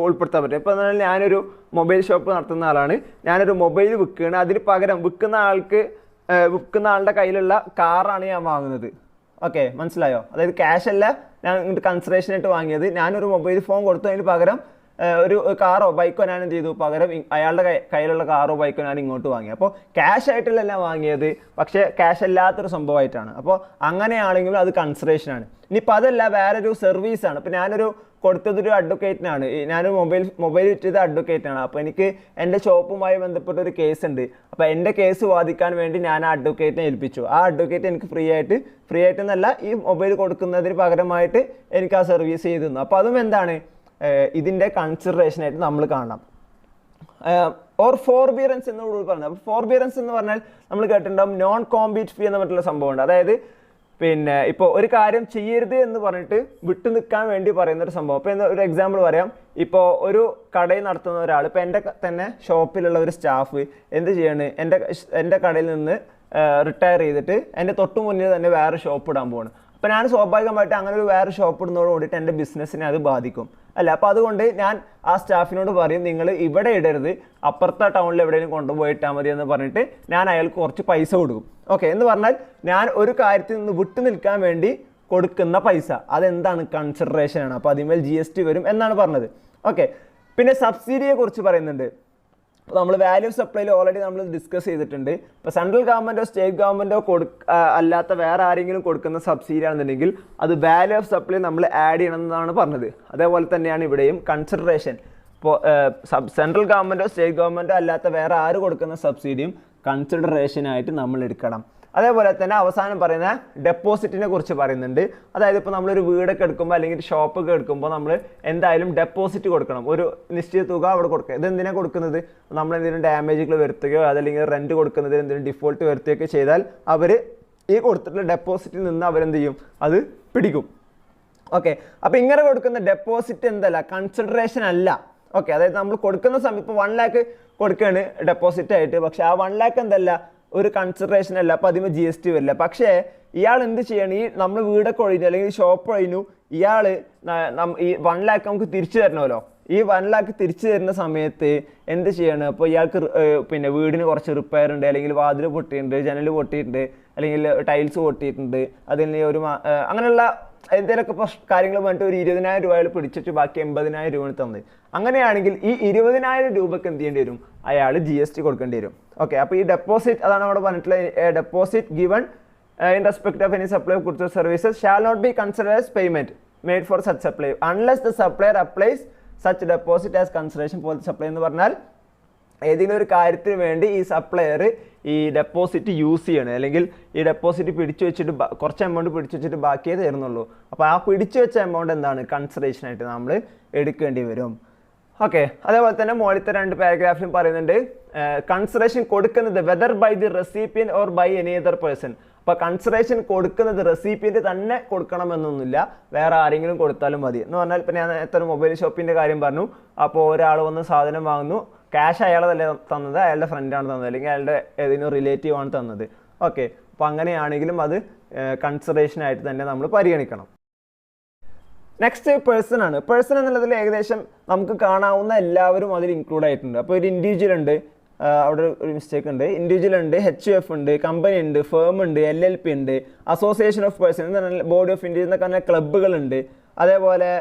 ഉൾപ്പെടുത്താൻ പറ്റും. ഇപ്പോൾ എന്നാൽ ഞാനൊരു മൊബൈൽ ഷോപ്പ് നടത്തുന്ന ആളാണ്, ഞാനൊരു മൊബൈൽ വിൽക്കുകയാണ്, അതിന് പകരം വിൽക്കുന്ന ആളുടെ കയ്യിലുള്ള കാറാണ് ഞാൻ വാങ്ങുന്നത്. ഓക്കെ, മനസ്സിലായോ? അതായത് ക്യാഷ് അല്ല ഞാൻ കൺസിഡറേഷനായിട്ട് വാങ്ങിയത്, ഞാനൊരു മൊബൈൽ ഫോൺ കൊടുത്തു, അതിന് പകരം ഒരു കാറോ ബൈക്കോ ഞാൻ എന്ത് ചെയ്തു? പകരം അയാളുടെ കയ്യിലുള്ള കാറോ ബൈക്കോ ഞാൻ ഇങ്ങോട്ട് വാങ്ങി. അപ്പോൾ ക്യാഷ് ആയിട്ടല്ല വാങ്ങിയത്, പക്ഷേ ക്യാഷ് അല്ലാത്തൊരു സംഭവമായിട്ടാണ്. അപ്പോൾ അങ്ങനെയാണെങ്കിലും അത് കൺസിഡറേഷനാണ്. ഇനിയിപ്പോൾ അതല്ല, വേറൊരു സർവീസാണ്. ഇപ്പോൾ ഞാനൊരു കൊടുത്തതൊരു അഡ്വക്കേറ്റിനാണ്, ഞാനൊരു മൊബൈൽ വിറ്റത് അഡ്വക്കേറ്റാണ്. അപ്പോൾ എനിക്ക് എൻ്റെ ഷോപ്പുമായി ബന്ധപ്പെട്ട ഒരു കേസ് ഉണ്ട്. അപ്പോൾ എൻ്റെ കേസ് വാദിക്കാൻ വേണ്ടി ഞാൻ ആ അഡ്വക്കേറ്റിനെ ഏൽപ്പിച്ചു. ആ അഡ്വക്കേറ്റ് എനിക്ക് ഫ്രീ ആയിട്ടെന്നല്ല, ഈ മൊബൈൽ കൊടുക്കുന്നതിന് പകരമായിട്ട് എനിക്ക് ആ സർവീസ് ചെയ്തു തന്നു. അപ്പോൾ അതും എന്താണ്? ഇതിൻ്റെ കൺസിഡറേഷനായിട്ട് നമ്മൾ കാണണം. ഓർ ഫോർബിയറൻസ് എന്ന് പറഞ്ഞത്. അപ്പോൾ ഫോർബിയറൻസ് എന്ന് പറഞ്ഞാൽ നമ്മൾ കേട്ടിട്ടുണ്ടാവും നോൺ കോമ്പീറ്റ് ഫീ എന്ന് പറഞ്ഞിട്ടുള്ള സംഭവമുണ്ട്. അതായത് പിന്നെ ഇപ്പോൾ ഒരു കാര്യം ചെയ്യരുത് എന്ന് പറഞ്ഞിട്ട് വിട്ടു നിൽക്കാൻ വേണ്ടി പറയുന്നൊരു സംഭവം. ഇപ്പോൾ ഒരു എക്സാമ്പിൾ പറയാം. ഇപ്പോൾ ഒരു കടയിൽ നടത്തുന്ന ഒരാൾ, ഇപ്പോൾ എൻ്റെ തന്നെ ഷോപ്പിലുള്ള ഒരു സ്റ്റാഫ് എന്ത് ചെയ്യാണ്? എൻ്റെ കടയിൽ നിന്ന് റിട്ടയർ ചെയ്തിട്ട് എൻ്റെ തൊട്ട് മുന്നിൽ തന്നെ വേറെ ഷോപ്പ് ഇടാൻ പോവാണ്. അപ്പോൾ ഞാൻ സ്വാഭാവികമായിട്ട് അങ്ങനെ ഒരു വേറെ ഷോപ്പ് ഇടുന്നതോട് കൂടിയിട്ട് എൻ്റെ ബിസിനസ്സിനെ അത് ബാധിക്കും അല്ല. അപ്പോൾ അതുകൊണ്ട് ഞാൻ ആ സ്റ്റാഫിനോട് പറയും, നിങ്ങൾ ഇവിടെ ഇടരുത്, അപ്പുറത്തെ ടൗണിൽ എവിടെയെങ്കിലും കൊണ്ടുപോയിട്ടാൽ മതി എന്ന് പറഞ്ഞിട്ട് ഞാൻ അയാൾക്ക് കുറച്ച് പൈസ കൊടുക്കും. ഓക്കെ, എന്ന് പറഞ്ഞാൽ ഞാൻ ഒരു കാര്യത്തിൽ നിന്ന് വിട്ടു നിൽക്കാൻ വേണ്ടി കൊടുക്കുന്ന പൈസ, അതെന്താണ്? കൺസിഡറേഷനാണ്. അപ്പോൾ അതിന്മേൽ GST വരും എന്നാണ് പറഞ്ഞത്. ഓക്കെ, പിന്നെ സബ്സിഡിയെ കുറിച്ച് പറയുന്നുണ്ട്. നമ്മൾ വാല്യൂ സപ്ലൈയിൽ ഓൾറെഡി നമ്മൾ ഡിസ്കസ് ചെയ്തിട്ടുണ്ട്. ഇപ്പോൾ സെൻട്രൽ ഗവൺമെൻറ്റോ സ്റ്റേറ്റ് ഗവൺമെൻറ്റോ അല്ലാത്ത വേറെ ആരെങ്കിലും കൊടുക്കുന്ന സബ്സിഡി ആണെന്നുണ്ടെങ്കിൽ അത് വാല്യൂ ഓഫ് സപ്ലൈ നമ്മൾ ആഡ് ചെയ്യണം എന്നാണ് പറഞ്ഞത്. അതേപോലെ തന്നെയാണ് ഇവിടെയും കൺസിഡറേഷൻ. ഇപ്പോൾ സെൻട്രൽ ഗവൺമെൻറ്റോ സ്റ്റേറ്റ് ഗവൺമെൻറ്റോ അല്ലാത്ത വേറെ ആര് കൊടുക്കുന്ന സബ്സിഡിയും കൺസിഡറേഷനായിട്ട് നമ്മൾ എടുക്കണം. അതേപോലെ തന്നെ അവസാനം പറയുന്ന ഡെപ്പോസിറ്റിനെ കുറിച്ച് പറയുന്നുണ്ട്. അതായത് ഇപ്പോൾ നമ്മളൊരു വീടൊക്കെ എടുക്കുമ്പോൾ അല്ലെങ്കിൽ ഷോപ്പൊക്കെ എടുക്കുമ്പോൾ നമ്മൾ എന്തായാലും ഡെപ്പോസിറ്റ് കൊടുക്കണം, ഒരു നിശ്ചിത തുക അവിടെ കൊടുക്കുക. ഇതെന്തിനാണ് കൊടുക്കുന്നത്? നമ്മൾ എന്തെങ്കിലും ഡാമേജുകൾ വരുത്തുകയോ അതല്ലെങ്കിൽ റെൻറ്റ് കൊടുക്കുന്നതിന് എന്തെങ്കിലും ഡിഫോൾട്ട് വരുത്തുകയൊക്കെ ചെയ്താൽ അവർ ഈ കൊടുത്തിട്ടുള്ള ഡെപ്പോസിറ്റിൽ നിന്ന് അവരെന്ത് ചെയ്യും? അത് പിടിക്കും. ഓക്കെ, അപ്പോൾ ഇങ്ങനെ കൊടുക്കുന്ന ഡെപ്പോസിറ്റ് എന്തല്ല? കൺസിഡറേഷൻ അല്ല. ഓക്കെ, അതായത് നമ്മൾ കൊടുക്കുന്ന സമയം ഇപ്പോൾ 1 lakh കൊടുക്കുകയാണ് ഡെപ്പോസിറ്റ് ആയിട്ട്, പക്ഷേ ആ 1 lakh എന്തല്ല? ഒരു കൺസിഡറേഷൻ അല്ല. അപ്പോൾ അതിന് GST വരില്ല. പക്ഷേ ഇയാൾ എന്ത് ചെയ്യണം? ഈ നമ്മൾ വീടൊക്കെ ഒഴിഞ്ഞു അല്ലെങ്കിൽ ഷോപ്പ് ഒഴിഞ്ഞു, ഇയാൾ ഈ 1 lakh നമുക്ക് തിരിച്ചു തരണമല്ലോ. ഈ 1 lakh തിരിച്ചു തരുന്ന സമയത്ത് എന്ത് ചെയ്യണം? അപ്പോൾ ഇയാൾക്ക് പിന്നെ വീടിന് കുറച്ച് റിപ്പയർ ഉണ്ട്, അല്ലെങ്കിൽ വാതിൽ പൊട്ടിയിട്ടുണ്ട്, ജനൽ പൊട്ടിയിട്ടുണ്ട്, അല്ലെങ്കിൽ ടൈൽസ് പൊട്ടിയിട്ടുണ്ട്, അതിന് ഒരു അങ്ങനെയുള്ള എന്തെങ്കിലുമൊക്കെ കാര്യങ്ങൾ പറഞ്ഞിട്ട് ഒരു 20,000 രൂപയിൽ പിടിച്ചിട്ട് ബാക്കി 80,000 രൂപ തന്നത്. അങ്ങനെയാണെങ്കിൽ ഈ 20,000 രൂപയ്ക്ക് എന്ത് ചെയ്യേണ്ടി വരും? അയാൾ GST കൊടുക്കേണ്ടി വരും. ഓക്കെ, അപ്പോൾ ഈ ഡെപ്പോസിറ്റ് അതാണ് അവിടെ പറഞ്ഞിട്ടുള്ള deposit given in respect of any supply of goods or services shall not be considered as payment made for such supply unless the supplier applies such deposit as consideration for the supply എന്ന് പറഞ്ഞാൽ ഏതെങ്കിലും ഒരു കാര്യത്തിന് വേണ്ടി ഈ supplier ഈ deposit use ചെയ്യണം, അല്ലെങ്കിൽ ഈ ഡെപ്പോസിറ്റ് പിടിച്ചു വെച്ചിട്ട് കുറച്ച് എമൗണ്ട് പിടിച്ചു വെച്ചിട്ട് ബാക്കിയേ തരുന്നുള്ളൂ. അപ്പോൾ ആ പിടിച്ചു വെച്ച എമൗണ്ട് എന്താണ്? കൺസിഡറേഷൻ ആയിട്ട് നമ്മൾ എടുക്കേണ്ടി വരും. ഓക്കെ, അതേപോലെ തന്നെ മുകളിലത്തെ 2 പാരഗ്രാഫിലും പറയുന്നുണ്ട് കൺസിഡറേഷൻ കൊടുക്കുന്നത് whether by the recipient or by any other person. അപ്പോൾ കൺസിഡറേഷൻ കൊടുക്കുന്നത് റെസിപ്പിയൻ്റ് തന്നെ കൊടുക്കണമെന്നൊന്നുമില്ല, വേറെ ആരെങ്കിലും കൊടുത്താലും മതി എന്ന് പറഞ്ഞാൽ. ഇപ്പം ഞാൻ നേരത്തെ ഒരു മൊബൈൽ ഷോപ്പിൻ്റെ കാര്യം പറഞ്ഞു. അപ്പോൾ ഒരാൾ വന്ന് സാധനം വാങ്ങുന്നു, ക്യാഷ് അയാളതല്ല തന്നത്, അയാളുടെ ഫ്രണ്ടാണ് തന്നത്, അല്ലെങ്കിൽ അയാളുടെ ഏതെങ്കിലും റിലേറ്റീവ് ആണ് തന്നത്. ഓക്കെ, അപ്പോൾ അങ്ങനെയാണെങ്കിലും അത് കൺസിഡറേഷൻ ആയിട്ട് തന്നെ നമ്മൾ പരിഗണിക്കണം. നെക്സ്റ്റ് പേഴ്സൺ ആണ്. പേഴ്സൺ എന്നുള്ളതിൽ ഏകദേശം നമുക്ക് കാണാവുന്ന എല്ലാവരും അതിൽ ഇൻക്ലൂഡ് ആയിട്ടുണ്ട്. അപ്പോൾ ഒരു ഇൻഡിവിജ്വൽ ഉണ്ട്, അവിടെ ഒരു മിസ്റ്റേക്ക് ഉണ്ട്, ഇൻഡിവിജ്വൽ ഉണ്ട്, HUF ഉണ്ട്, കമ്പനി ഉണ്ട്, ഫേം ഉണ്ട്, LLP ഉണ്ട്, അസോസിയേഷൻ ഓഫ് പേഴ്സൺ എന്ന് പറഞ്ഞാൽ ബോഡി ഓഫ് ഇന്ത്യ എന്നൊക്കെ പറഞ്ഞാൽ ക്ലബ്ബുകളുണ്ട്, അതേപോലെ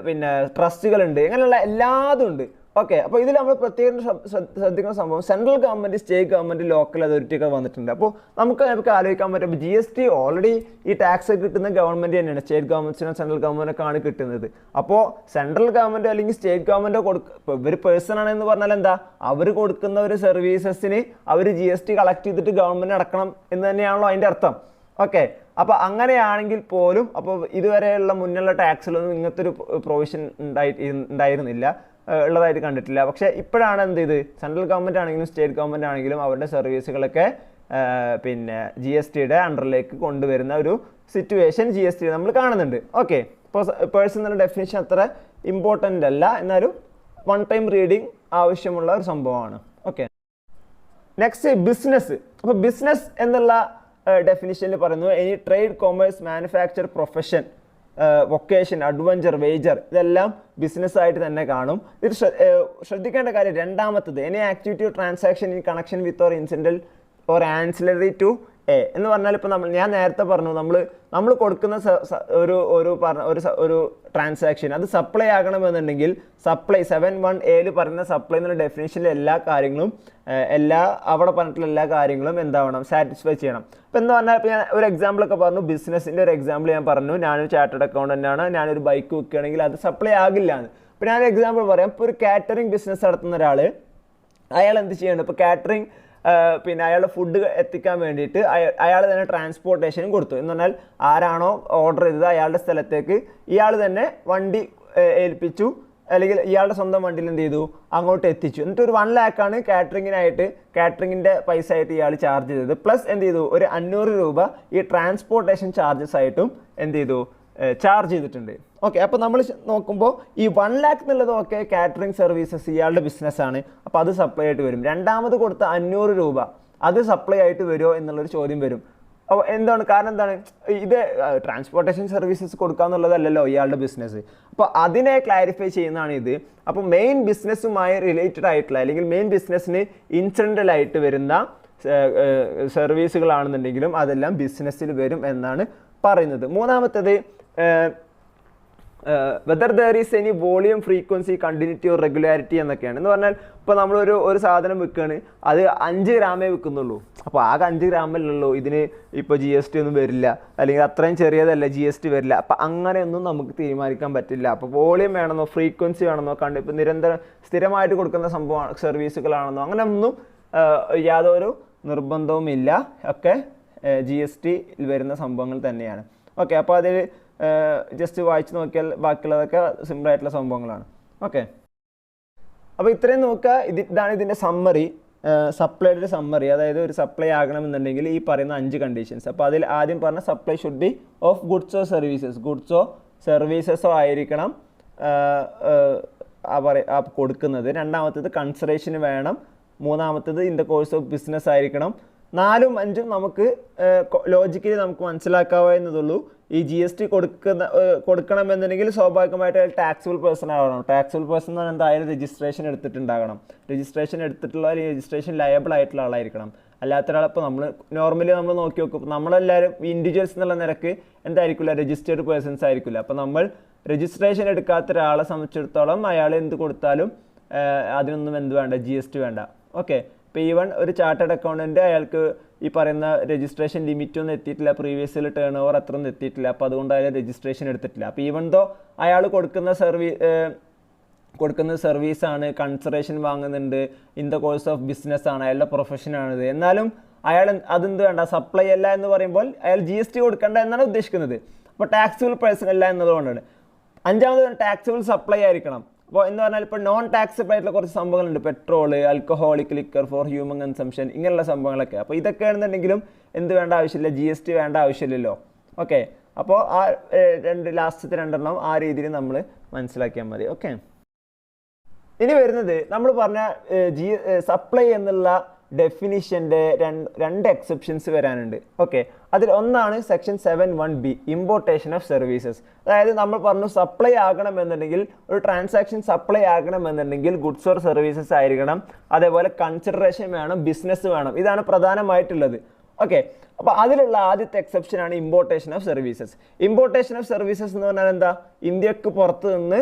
പിന്നെ ട്രസ്റ്റുകളുണ്ട്, ഇങ്ങനെയുള്ള എല്ലാതും ഉണ്ട്. ഓക്കെ, അപ്പോൾ ഇതിൽ നമ്മൾ പ്രത്യേകം ശ്രദ്ധിക്കുന്ന സംഭവം central government, state government, local authority ഒക്കെ വന്നിട്ടുണ്ട്. അപ്പോൾ നമുക്ക് ആലോചിക്കാൻ പറ്റും, അപ്പോൾ GST ഓൾറെഡി ഈ ടാക്സ് കിട്ടുന്ന ഗവൺമെൻറ് തന്നെയാണ്, സ്റ്റേറ്റ് ഗവൺമെൻറ്റിനോ സെൻട്രൽ ഗവൺമെൻറ്റൊക്കെയാണ് കിട്ടുന്നത്. അപ്പോൾ സെൻട്രൽ ഗവൺമെൻറ്റോ അല്ലെങ്കിൽ സ്റ്റേറ്റ് ഗവൺമെൻറ്റോ ഇപ്പോൾ ഇവർ പേഴ്സൺ ആണെന്ന് പറഞ്ഞാൽ എന്താ, അവർ കൊടുക്കുന്ന ഒരു സർവീസസിന് അവർ GST കളക്ട് ചെയ്തിട്ട് ഗവൺമെൻറ് അടക്കണം എന്ന് തന്നെയാണല്ലോ അതിൻ്റെ അർത്ഥം. ഓക്കെ, അപ്പോൾ അങ്ങനെയാണെങ്കിൽ പോലും അപ്പോൾ ഇതുവരെയുള്ള മുന്നുള്ള ടാക്സിലൊന്നും ഇങ്ങനത്തെ ഒരു പ്രൊവിഷൻ ഉണ്ടായിരുന്നില്ല, ഉള്ളതായിട്ട് കണ്ടിട്ടില്ല. പക്ഷേ ഇപ്പോഴാണ് എന്ത് ചെയ്ത് സെൻട്രൽ ഗവൺമെൻറ് ആണെങ്കിലും സ്റ്റേറ്റ് ഗവൺമെൻറ് ആണെങ്കിലും അവരുടെ സർവീസുകളൊക്കെ പിന്നെ GSTയുടെ അണ്ടറിലേക്ക് കൊണ്ടുവരുന്ന ഒരു സിറ്റുവേഷൻ GST നമ്മൾ കാണുന്നുണ്ട്. ഓക്കെ, ഇപ്പോൾ പേഴ്സണൽ ഡെഫിനിഷൻ അത്ര ഇമ്പോർട്ടൻ്റ് അല്ല, എന്നാലും 1 ടൈം റീഡിങ് ആവശ്യമുള്ള ഒരു സംഭവമാണ്. Okay, next business. അപ്പോൾ ബിസിനസ് എന്നുള്ള ഡെഫിനിഷനിൽ പറയുന്നു any trade, commerce, manufacture, profession, vocation, adventure, wager, ഇതെല്ലാം ബിസിനസ്സായിട്ട് തന്നെ കാണും. ഇത് ശ്രദ്ധിക്കേണ്ട കാര്യം രണ്ടാമത്തത് any activity transaction in connection with or incidental or ancillary to a എന്ന് പറഞ്ഞാൽ ഇപ്പോൾ ഞാൻ നേരത്തെ പറഞ്ഞു നമ്മൾ കൊടുക്കുന്ന ഒരു ട്രാൻസാക്ഷൻ അത് സപ്ലൈ ആകണമെന്നുണ്ടെങ്കിൽ സപ്ലൈ 7(1)(a) പറയുന്ന സപ്ലൈ എന്നുള്ള ഡെഫിനേഷനിലെ എല്ലാ കാര്യങ്ങളും അവിടെ പറഞ്ഞിട്ടുള്ള എല്ലാ കാര്യങ്ങളും എന്താവണം, സാറ്റിസ്ഫൈ ചെയ്യണം. അപ്പോൾ എന്താ പറഞ്ഞാൽ ഇപ്പോൾ ഞാൻ ഒരു എക്സാമ്പിളൊക്കെ പറഞ്ഞു, ബിസിനസ്സിൻ്റെ ഒരു എക്സാമ്പിൾ ഞാൻ പറഞ്ഞു, ഞാനൊരു ചാർട്ടേഡ് അക്കൗണ്ടൻ്റ് ആണ്, ഞാനൊരു ബൈക്ക് വിൽക്കുകയാണെങ്കിൽ അത് സപ്ലൈ ആകില്ല എന്ന്. ഇപ്പോൾ ഞാനൊരു എക്സാമ്പിൾ പറയാം. ഇപ്പോൾ ഒരു കാറ്ററിംഗ് ബിസിനസ് നടത്തുന്ന ഒരാൾ അയാൾ എന്ത് ചെയ്യണം, ഇപ്പോൾ കാറ്ററിംഗ് പിന്നെ അയാളുടെ ഫുഡ് എത്തിക്കാൻ വേണ്ടിയിട്ട് അയാൾ തന്നെ ട്രാൻസ്പോർട്ടേഷനും കൊടുത്തു എന്ന് പറഞ്ഞാൽ ആരാണോ ഓർഡർ ചെയ്തത് അയാളുടെ സ്ഥലത്തേക്ക് ഇയാൾ തന്നെ വണ്ടി ഏൽപ്പിച്ചു, അല്ലെങ്കിൽ ഇയാളുടെ സ്വന്തം വണ്ടിയിൽ എന്ത് ചെയ്തു അങ്ങോട്ട് എത്തിച്ചു. എന്നിട്ട് ഒരു 1 lakh കാറ്ററിങ്ങിൻ്റെ പൈസ ആയിട്ട് ഇയാൾ ചാർജ് ചെയ്തത്. പ്ലസ് എന്ത് ചെയ്തു, ഒരു 500 രൂപ ഈ ട്രാൻസ്പോർട്ടേഷൻ ചാർജസ് ആയിട്ടും എന്ത് ചെയ്തു ചാർജ് ചെയ്തിട്ടുണ്ട്. ഓക്കെ, അപ്പോൾ നമ്മൾ നോക്കുമ്പോൾ ഈ 1 lakh എന്നുള്ളതൊക്കെ കാറ്ററിംഗ് സർവീസസ് ഇയാളുടെ ബിസിനസ്സാണ്, അപ്പോൾ അത് സപ്ലൈ ആയിട്ട് വരും. രണ്ടാമത് കൊടുത്ത 500 രൂപ അത് സപ്ലൈ ആയിട്ട് വരുമോ എന്നുള്ളൊരു ചോദ്യം വരും. അപ്പോൾ എന്താണ് കാരണം, എന്താണ് ഇത് ട്രാൻസ്പോർട്ടേഷൻ സർവീസസ് കൊടുക്കുക എന്നുള്ളതല്ലല്ലോ ഇയാളുടെ ബിസിനസ്. അപ്പോൾ അതിനെ ക്ലാരിഫൈ ചെയ്യുന്നതാണ് ഇത്. അപ്പോൾ മെയിൻ ബിസിനസ്സുമായി റിലേറ്റഡ് ആയിട്ടുള്ള അല്ലെങ്കിൽ മെയിൻ ബിസിനസ്സിന് ഇൻസിഡൻ്റലായിട്ട് വരുന്ന സർവീസുകളാണെന്നുണ്ടെങ്കിലും അതെല്ലാം ബിസിനസ്സിൽ വരും എന്നാണ് പറയുന്നത്. മൂന്നാമത്തേത് whether there is any volume, frequency, continuity or regularity എന്നൊക്കെയാണ്. എന്ന് പറഞ്ഞാൽ ഇപ്പോൾ നമ്മളൊരു സാധനം വിൽക്കുകയാണ്, അത് 5 ഗ്രാമേ വിൽക്കുന്നുള്ളൂ, അപ്പോൾ ആകെ 5 ഗ്രാമല്ലുള്ളൂ, ഇതിന് ഇപ്പോൾ GST ഒന്നും വരില്ല, അല്ലെങ്കിൽ അത്രയും ചെറിയതല്ല GST വരില്ല. അപ്പോൾ അങ്ങനെയൊന്നും നമുക്ക് തീരുമാനിക്കാൻ പറ്റില്ല. അപ്പോൾ വോളിയം വേണമെന്നോ ഫ്രീക്വൻസി വേണമെന്നോ ഇപ്പോൾ നിരന്തരം സ്ഥിരമായിട്ട് കൊടുക്കുന്ന സംഭവം സർവീസുകളാണെന്നോ അങ്ങനെയൊന്നും യാതൊരു നിർബന്ധവുമില്ല, ഒക്കെ GSTയിൽ വരുന്ന സംഭവങ്ങൾ തന്നെയാണ്. ഓക്കെ, അപ്പോൾ അതിൽ ജസ്റ്റ് വായിച്ച് നോക്കിയാൽ ബാക്കിയുള്ളതൊക്കെ സിമ്പിളായിട്ടുള്ള സംഭവങ്ങളാണ്. ഓക്കെ, അപ്പോൾ ഇത്രയും നോക്കുക. ഇതാണ് ഇതിൻ്റെ സമ്മറി, സപ്ലൈയുടെ സമ്മറി. അതായത് ഒരു സപ്ലൈ ആകണമെന്നുണ്ടെങ്കിൽ ഈ പറയുന്ന 5 കണ്ടീഷൻസ്. അപ്പോൾ അതിൽ ആദ്യം പറഞ്ഞ സപ്ലൈ ഷുഡ് ബി ഓഫ് ഗുഡ്സോ സർവീസസ്, ഗുഡ്സോ സർവീസസോ ആയിരിക്കണം കൊടുക്കുന്നത്. രണ്ടാമത്തേത് കൺസിഡറേഷന് വേണം. മൂന്നാമത്തേത് in the course of business ആയിരിക്കണം. 4ഉം 5ഉം നമുക്ക് ലോജിക്കലി നമുക്ക് മനസ്സിലാക്കാവുന്നതുള്ളൂ. ഈ GST കൊടുക്കണമെന്നുണ്ടെങ്കിൽ സ്വാഭാവികമായിട്ട് ടാക്സിബിൾ പേഴ്സൺ ആവണം. ടാക്സിബിൾ പേഴ്സൺ എന്ന് പറഞ്ഞാൽ എന്തായാലും രജിസ്ട്രേഷൻ എടുത്തിട്ടുണ്ടാകണം. രജിസ്ട്രേഷൻ എടുത്തിട്ടുള്ള രജിസ്ട്രേഷൻ ലയബിൾ ആയിട്ടുള്ള ആളായിരിക്കണം. അല്ലാത്ത ഒരാൾ ഇപ്പോൾ നമ്മൾ നോർമലി നമ്മൾ നോക്കി നോക്കും, നമ്മളെല്ലാവരും ഇൻഡിവിജ്വൽസ് എന്നുള്ള നിരക്ക് എന്തായിരിക്കില്ല, രജിസ്റ്റേർഡ് പേഴ്സൺസ് ആയിരിക്കില്ല. അപ്പോൾ നമ്മൾ രജിസ്ട്രേഷൻ എടുക്കാത്ത ഒരാളെ സംബന്ധിച്ചിടത്തോളം അയാൾ എന്ത് കൊടുത്താലും അതിനൊന്നും എന്ത് വേണ്ട, GST വേണ്ട. ഓക്കെ, ഇപ്പോൾ ഈവൺ ഒരു ചാർട്ടേഡ് അക്കൗണ്ടൻറ്റ് അയാൾക്ക് ഈ പറയുന്ന രജിസ്ട്രേഷൻ ലിമിറ്റൊന്നും എത്തിയിട്ടില്ല, പ്രീവിയസിൽ ടേൺ ഓവർ അത്രയൊന്നും എത്തിയിട്ടില്ല, അപ്പോൾ അതുകൊണ്ട് അയാൾ രജിസ്ട്രേഷൻ എടുത്തിട്ടില്ല. അപ്പോൾ ഈവൺ ദോ അയാൾ കൊടുക്കുന്ന സർവീസാണ്, കൺസിഡറേഷൻ വാങ്ങുന്നുണ്ട്, in the course of business ആണ്, അയാളുടെ പ്രൊഫഷനാണിത്, എന്നാലും അയാൾ അതെന്ത് വേണ്ട, സപ്ലൈ അല്ല എന്ന് പറയുമ്പോൾ അയാൾ GST കൊടുക്കേണ്ട എന്നാണ് ഉദ്ദേശിക്കുന്നത്. അപ്പോൾ ടാക്സിബിൾ പേഴ്സൺ അല്ല എന്നതുകൊണ്ടാണ്. 5ാമത് ടാക്സിബിൾ സപ്ലൈ ആയിരിക്കണം. അപ്പോൾ എന്ന് പറഞ്ഞാൽ ഇപ്പോൾ നോൺ ടാക്സിബിൾ ആയിട്ടുള്ള കുറച്ച് സംഭവങ്ങളുണ്ട്, petrol, alcoholic liquor for human consumption, ഇങ്ങനെയുള്ള സംഭവങ്ങളൊക്കെ. അപ്പോൾ ഇതൊക്കെ ആണെന്നുണ്ടെങ്കിലും എന്ത് വേണ്ട ആവശ്യമില്ല, GST വേണ്ട ആവശ്യമില്ലല്ലോ. ഓക്കെ, അപ്പോൾ ആ ലാസ്റ്റത്തെ 2 ആ രീതിയിൽ നമ്മൾ മനസ്സിലാക്കിയാൽ മതി. ഓക്കെ, ഇനി വരുന്നത് നമ്മൾ പറഞ്ഞ സപ്ലൈ എന്നുള്ള ഡെഫിനിഷൻ്റെ 2 എക്സെപ്ഷൻസ് വരാനുണ്ട്. ഓക്കെ, അതിൽ ഒന്നാണ് സെക്ഷൻ 7(1)B, ഇമ്പോർട്ടേഷൻ ഓഫ് സർവീസസ്. അതായത് നമ്മൾ പറഞ്ഞു സപ്ലൈ ആകണമെന്നുണ്ടെങ്കിൽ, ഒരു ട്രാൻസാക്ഷൻ സപ്ലൈ ആകണമെന്നുണ്ടെങ്കിൽ ഗുഡ്സ് ഓർ സർവീസസ് ആയിരിക്കണം, അതേപോലെ കൺസിഡറേഷൻ വേണം, ബിസിനസ് വേണം. ഇതാണ് പ്രധാനമായിട്ടുള്ളത്. ഓക്കെ, അപ്പോൾ അതിലുള്ള ആദ്യത്തെ എക്സെപ്ഷനാണ് ഇമ്പോർട്ടേഷൻ of services. Importation of services എന്ന് പറഞ്ഞാൽ എന്താ, ഇന്ത്യക്ക് പുറത്ത് നിന്ന്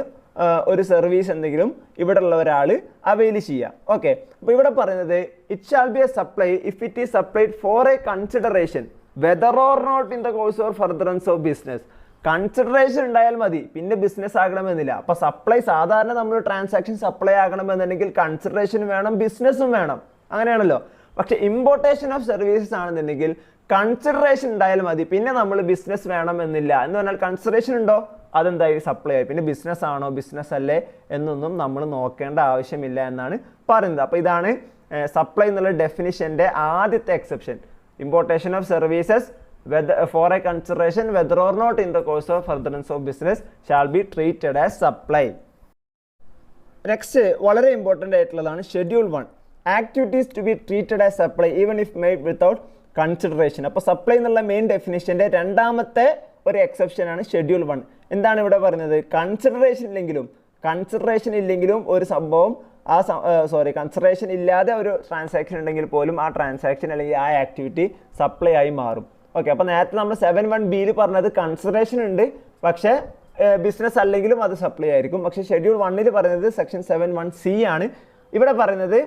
ഒരു സർവീസ് എന്തെങ്കിലും ഇവിടെ ഉള്ള ഒരാൾ അവൈൽ ചെയ്യുക. ഓക്കെ, അപ്പോൾ ഇവിടെ പറയുന്നത് it shall be a supply if it is supplied for a consideration whether or not in the course or furtherance of business. Consideration ഉണ്ടായാൽ മതി, പിന്നെ ബിസിനസ് ആകണമെന്നില്ല. അപ്പോൾ സപ്ലൈ സാധാരണ നമ്മൾ ട്രാൻസാക്ഷൻ സപ്ലൈ ആകണമെന്നുണ്ടെങ്കിൽ കൺസിഡറേഷൻ വേണം, ബിസിനസ്സും വേണം, അങ്ങനെയാണല്ലോ. പക്ഷേ ഇമ്പോർട്ടേഷൻ ഓഫ് സർവീസസ് ആണെന്നുണ്ടെങ്കിൽ കൺസിഡറേഷൻ ഉണ്ടായാൽ മതി, പിന്നെ നമ്മൾ ബിസിനസ് വേണമെന്നില്ല. എന്ന് പറഞ്ഞാൽ കൺസിഡറേഷൻ ഉണ്ടോ, അതെന്തായി, സപ്ലൈ ആയി, പിന്നെ ബിസിനസ് ആണോ ബിസിനസ് അല്ലേ എന്നൊന്നും നമ്മൾ നോക്കേണ്ട ആവശ്യമില്ല എന്നാണ് പറയുന്നത്. അപ്പോൾ ഇതാണ് സപ്ലൈ എന്നുള്ള ഡെഫിനിഷൻ്റെ ആദ്യത്തെ exception. Importation of services for a consideration whether or not in the course of furtherance of business shall be treated as supply. Next വളരെ ഇമ്പോർട്ടൻ്റ് ആയിട്ടുള്ളതാണ് schedule 1, activities to be treated as supply even if made without consideration. അപ്പോൾ supply എന്നുള്ള main ഡെഫിനിഷൻ്റെ 2ാമത്തെ ഒരു എക്സെപ്ഷനാണ് schedule 1. എന്താണ് ഇവിടെ പറയുന്നത്, കൺസിഡറേഷൻ ഇല്ലെങ്കിലും ഒരു സംഭവം കൺസിഡറേഷൻ ഇല്ലാതെ ഒരു ട്രാൻസാക്ഷൻ ഉണ്ടെങ്കിൽ പോലും ആ ട്രാൻസാക്ഷൻ അല്ലെങ്കിൽ ആ ആക്ടിവിറ്റി സപ്ലൈ ആയി മാറും. ഓക്കെ, അപ്പോൾ നേരത്തെ നമ്മൾ 7(1)B പറഞ്ഞത് കൺസിഡറേഷൻ ഉണ്ട്, പക്ഷേ ബിസിനസ് അല്ലെങ്കിലും അത് സപ്ലൈ ആയിരിക്കും. പക്ഷേ ഷെഡ്യൂൾ 1 പറയുന്നത് സെക്ഷൻ 7(1)C ആണ്. ഇവിടെ പറയുന്നത്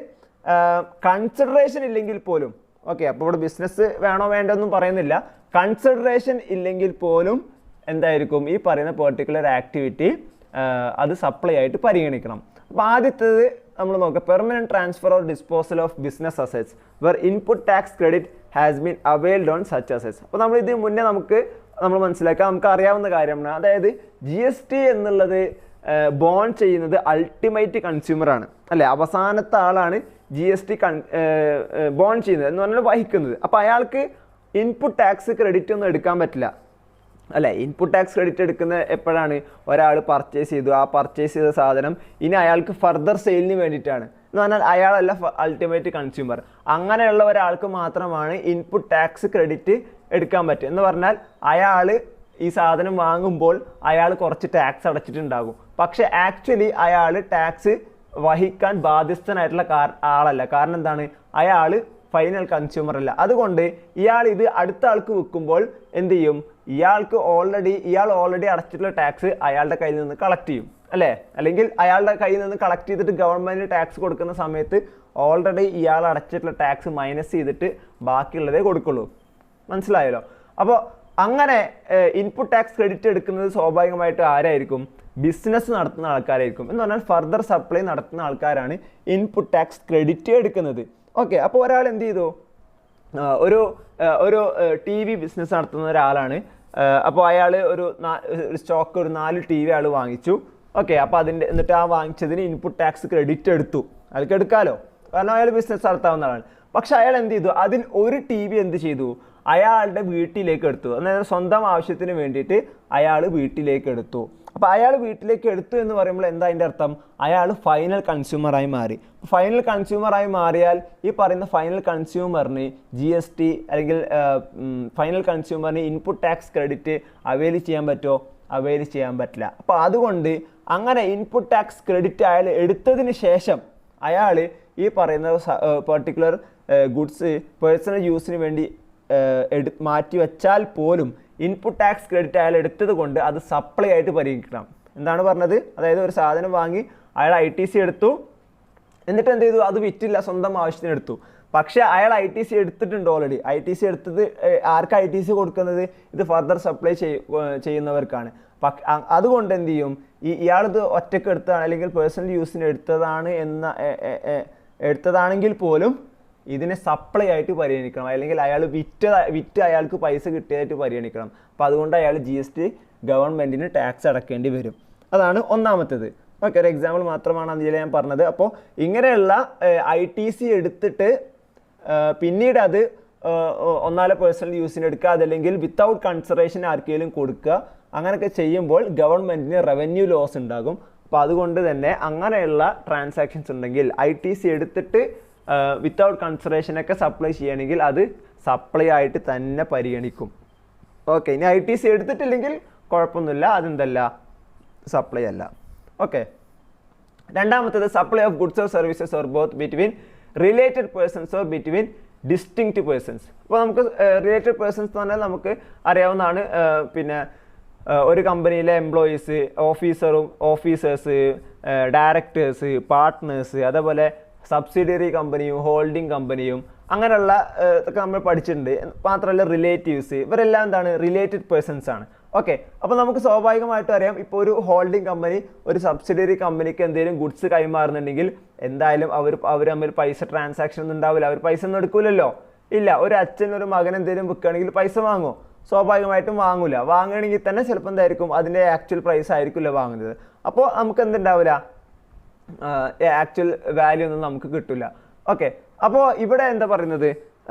കൺസിഡറേഷൻ ഇല്ലെങ്കിൽ പോലും, ഓക്കെ, അപ്പോൾ ഇവിടെ ബിസിനസ് വേണോ വേണ്ടൊന്നും പറയുന്നില്ല, കൺസിഡറേഷൻ ഇല്ലെങ്കിൽ പോലും എന്തായിരിക്കും, ഈ പറയുന്ന പെർട്ടിക്കുലർ ആക്ടിവിറ്റി അത് സപ്ലൈ ആയിട്ട് പരിഗണിക്കണം. അപ്പോൾ ആദ്യത്തേത് നമ്മൾ നോക്കുക, permanent transfer or disposal of business assets where input tax credit has been availed on such assets. അപ്പോൾ നമ്മൾ ഇത് മുന്നേ നമ്മൾ മനസ്സിലാക്കാം, നമുക്ക് അറിയാവുന്ന കാര്യമാണ്. അതായത് GST എന്നുള്ളത് ബോൺ ചെയ്യുന്നത് അൾട്ടിമേറ്റ് കൺസ്യൂമറാണ്, അല്ലേ, അവസാനത്തെ ആളാണ് GST ബോൺ ചെയ്യുന്നത് എന്ന് പറഞ്ഞാൽ വഹിക്കുന്നത്. അപ്പോൾ അയാൾക്ക് ഇൻപുട്ട് ടാക്സ് ക്രെഡിറ്റ് ഒന്നും എടുക്കാൻ പറ്റില്ല, അല്ലേ. ഇൻപുട്ട് ടാക്സ് ക്രെഡിറ്റ് എടുക്കുന്ന എപ്പോഴാണ്, ഒരാൾ പർച്ചേസ് ചെയ്തു, ആ പർച്ചേസ് ചെയ്ത സാധനം ഇനി അയാൾക്ക് ഫർദർ സെയിലിന് വേണ്ടിയിട്ടാണ്, എന്ന് പറഞ്ഞാൽ അയാളല്ല അൾട്ടിമേറ്റ് കൺസ്യൂമർ. അങ്ങനെയുള്ള ഒരാൾക്ക് മാത്രമാണ് ഇൻപുട്ട് ടാക്സ് ക്രെഡിറ്റ് എടുക്കാൻ പറ്റുക. എന്ന് പറഞ്ഞാൽ അയാൾ ഈ സാധനം വാങ്ങുമ്പോൾ അയാൾ കുറച്ച് ടാക്സ് അടച്ചിട്ടുണ്ടാകും, പക്ഷെ ആക്ച്വലി അയാൾ ടാക്സ് വഹിക്കാൻ ബാധ്യസ്ഥനായിട്ടുള്ള ആളല്ല. കാരണം എന്താണ്, അയാൾ ഫൈനൽ കൺസ്യൂമർ അല്ല. അതുകൊണ്ട് ഇയാൾ ഇത് അടുത്ത ആൾക്ക് വിൽക്കുമ്പോൾ എന്ത് ചെയ്യും, ഇയാൾ ഓൾറെഡി അടച്ചിട്ടുള്ള ടാക്സ് അയാളുടെ കയ്യിൽ നിന്ന് കളക്ട് ചെയ്യും, അല്ലേ. അല്ലെങ്കിൽ അയാളുടെ കയ്യിൽ നിന്ന് കളക്ട് ചെയ്തിട്ട് ഗവൺമെൻറ് ടാക്സ് കൊടുക്കുന്ന സമയത്ത് ഓൾറെഡി ഇയാൾ അടച്ചിട്ടുള്ള ടാക്സ് മൈനസ് ചെയ്തിട്ട് ബാക്കിയുള്ളതേ കൊടുക്കുള്ളൂ. മനസ്സിലായല്ലോ. അപ്പോൾ അങ്ങനെ ഇൻപുട്ട് ടാക്സ് ക്രെഡിറ്റ് എടുക്കുന്നത് സ്വാഭാവികമായിട്ട് ആരായിരിക്കും, ബിസിനസ് നടത്തുന്ന ആൾക്കാരായിരിക്കും. എന്ന് പറഞ്ഞാൽ ഫർദർ സപ്ലൈ നടത്തുന്ന ആൾക്കാരാണ് ഇൻപുട്ട് ടാക്സ് ക്രെഡിറ്റ് എടുക്കുന്നത്. ഓക്കെ, അപ്പോൾ ഒരാൾ എന്ത് ചെയ്തു, ഒരു TV ബിസിനസ് നടത്തുന്ന ഒരാളാണ്. അപ്പോൾ അയാൾ ഒരു സ്റ്റോക്ക് ഒരു 4 TV അയാൾ വാങ്ങിച്ചു. ഓക്കെ, അപ്പോൾ എന്നിട്ട് ആ വാങ്ങിച്ചതിന് ഇൻപുട്ട് ടാക്സ് ക്രെഡിറ്റ് എടുത്തു. അയാൾക്ക് എടുക്കാമല്ലോ, കാരണം അയാൾ ബിസിനസ് നടത്താവുന്ന ആളാണ്. പക്ഷെ അയാൾ എന്ത് ചെയ്തു, അതിൽ ഒരു TV എന്ത് ചെയ്തു, അയാളുടെ വീട്ടിലേക്ക് എടുത്തു. അതായത് സ്വന്തം ആവശ്യത്തിന് വേണ്ടിയിട്ട് അയാൾ വീട്ടിലേക്ക് എടുത്തു. അപ്പോൾ അയാൾ വീട്ടിലേക്ക് എടുത്തു എന്ന് പറയുമ്പോൾ എന്താ അതിൻ്റെ അർത്ഥം? അയാൾ ഫൈനൽ കൺസ്യൂമറായി മാറി. ഫൈനൽ കൺസ്യൂമറായി മാറിയാൽ ഈ പറയുന്ന ഫൈനൽ കൺസ്യൂമറിന് GST അല്ലെങ്കിൽ ഫൈനൽ കൺസ്യൂമറിന് ഇൻപുട്ട് ടാക്സ് ക്രെഡിറ്റ് അവൈൽ ചെയ്യാൻ പറ്റുമോ? അവൈൽ ചെയ്യാൻ പറ്റില്ല. അപ്പോൾ അതുകൊണ്ട് അങ്ങനെ ഇൻപുട്ട് ടാക്സ് ക്രെഡിറ്റ് അയാൾ എടുത്തതിന് ശേഷം അയാൾ ഈ പറയുന്ന പെർട്ടിക്കുലർ ഗുഡ്സ് പേഴ്സണൽ യൂസിന് വേണ്ടി മാറ്റി വെച്ചാൽ പോലും ഇൻപുട്ട് ടാക്സ് ക്രെഡിറ്റ് അയാൾ എടുത്തത് കൊണ്ട് അത് സപ്ലൈ ആയിട്ട് പരിഗണിക്കണം. എന്താണ് പറഞ്ഞത്? അതായത് ഒരു സാധനം വാങ്ങി അയാൾ ITC എടുത്തു, എന്നിട്ട് എന്ത് ചെയ്തു? അത് വിറ്റില്ല, സ്വന്തം ആവശ്യത്തിന് എടുത്തു. പക്ഷേ അയാൾ ITC എടുത്തിട്ടുണ്ട് ഓൾറെഡി. ITC എടുത്തത് ആർക്ക് ITC കൊടുക്കുന്നത്? ഇത് ഫർദർ സപ്ലൈ ചെയ്യുന്നവർക്കാണ്. അതുകൊണ്ട് എന്ത് ചെയ്യും? ഇയാളിത് ഒറ്റയ്ക്ക് എടുത്തതാണ് അല്ലെങ്കിൽ പേഴ്സണൽ യൂസിന് എടുത്തതാണെങ്കിൽ പോലും ഇതിനെ സപ്ലൈ ആയിട്ട് പരിഗണിക്കണം, അല്ലെങ്കിൽ അയാൾ വിറ്റ് അയാൾക്ക് പൈസ കിട്ടിയതായിട്ട് പരിഗണിക്കണം. അപ്പോൾ അതുകൊണ്ട് അയാൾ GST ഗവൺമെൻറ്റിന് ടാക്സ് അടക്കേണ്ടി വരും. അതാണ് ഒന്നാമത്തേത്. ഓക്കെ, ഒരു എക്സാമ്പിൾ മാത്രമാണ് അതിൽ ഞാൻ പറഞ്ഞത്. അപ്പോൾ ഇങ്ങനെയുള്ള ITC എടുത്തിട്ട് പിന്നീട് അത് ഒന്നാലെ പേഴ്സണൽ യൂസിന് എടുക്കുക, അതല്ലെങ്കിൽ വിത്തൗട്ട് കൺസിഡറേഷൻ ആർക്കെങ്കിലും കൊടുക്കുക. അങ്ങനെയൊക്കെ ചെയ്യുമ്പോൾ ഗവൺമെൻറ്റിന് റവന്യൂ ലോസ് ഉണ്ടാകും. അപ്പോൾ അതുകൊണ്ട് തന്നെ അങ്ങനെയുള്ള ട്രാൻസാക്ഷൻസ് ഉണ്ടെങ്കിൽ ITC എടുത്തിട്ട് വിത്തൗട്ട് കൺസിഡറേഷനൊക്കെ സപ്ലൈ ചെയ്യണമെങ്കിൽ അത് സപ്ലൈ ആയിട്ട് തന്നെ പരിഗണിക്കും. ഓക്കെ, ഇനി ITC എടുത്തിട്ടില്ലെങ്കിൽ കുഴപ്പമൊന്നുമില്ല, അതെന്തല്ല, സപ്ലൈ അല്ല. ഓക്കെ, രണ്ടാമത്തേത് supply of goods or services or both between related persons or between distinct persons. അപ്പോൾ നമുക്ക് റിലേറ്റഡ് പേഴ്സൺസ് എന്ന് പറഞ്ഞാൽ നമുക്ക് അറിയാവുന്നതാണ്. പിന്നെ ഒരു കമ്പനിയിലെ എംപ്ലോയീസ്, ഓഫീസേഴ്സ്, ഡയറക്ടേഴ്സ്, പാർട്ട്നേഴ്സ്, അതേപോലെ സബ്സിഡിയറി കമ്പനിയും ഹോൾഡിംഗ് കമ്പനിയും അങ്ങനെയുള്ള ഒക്കെ നമ്മൾ പഠിച്ചിട്ടുണ്ട്. മാത്രമല്ല റിലേറ്റീവ്സ്, ഇവരെല്ലാം എന്താണ്? റിലേറ്റഡ് പേഴ്സൺസ് ആണ്. ഓക്കെ, അപ്പോൾ നമുക്ക് സ്വാഭാവികമായിട്ടും അറിയാം, ഇപ്പോൾ ഒരു ഹോൾഡിംഗ് കമ്പനി ഒരു സബ്സിഡിയറി കമ്പനിക്ക് എന്തെങ്കിലും ഗുഡ്സ് കൈമാറുന്നുണ്ടെങ്കിൽ എന്തായാലും അവർ തമ്മിൽ പൈസ ട്രാൻസാക്ഷൻ ഒന്നും ഉണ്ടാവില്ല. അവർ പൈസ ഒന്നും എടുക്കൂലല്ലോ. ഇല്ല, ഒരു അച്ഛൻ ഒരു മകൻ എന്തെങ്കിലും വിൽക്കുകയാണെങ്കിൽ പൈസ വാങ്ങുമോ? സ്വാഭാവികമായിട്ടും വാങ്ങൂല. വാങ്ങുകയാണെങ്കിൽ തന്നെ ചിലപ്പോൾ എന്തായിരിക്കും? അതിൻ്റെ ആക്ച്വൽ പ്രൈസ് ആയിരിക്കില്ല വാങ്ങുന്നത്. അപ്പോൾ നമുക്ക് എന്തുണ്ടാവില്ല? ആക്ച്വൽ വാല്യൂ ഒന്നും നമുക്ക് കിട്ടില്ല. ഓക്കെ, അപ്പോൾ ഇവിടെ എന്താ പറയുന്നത്?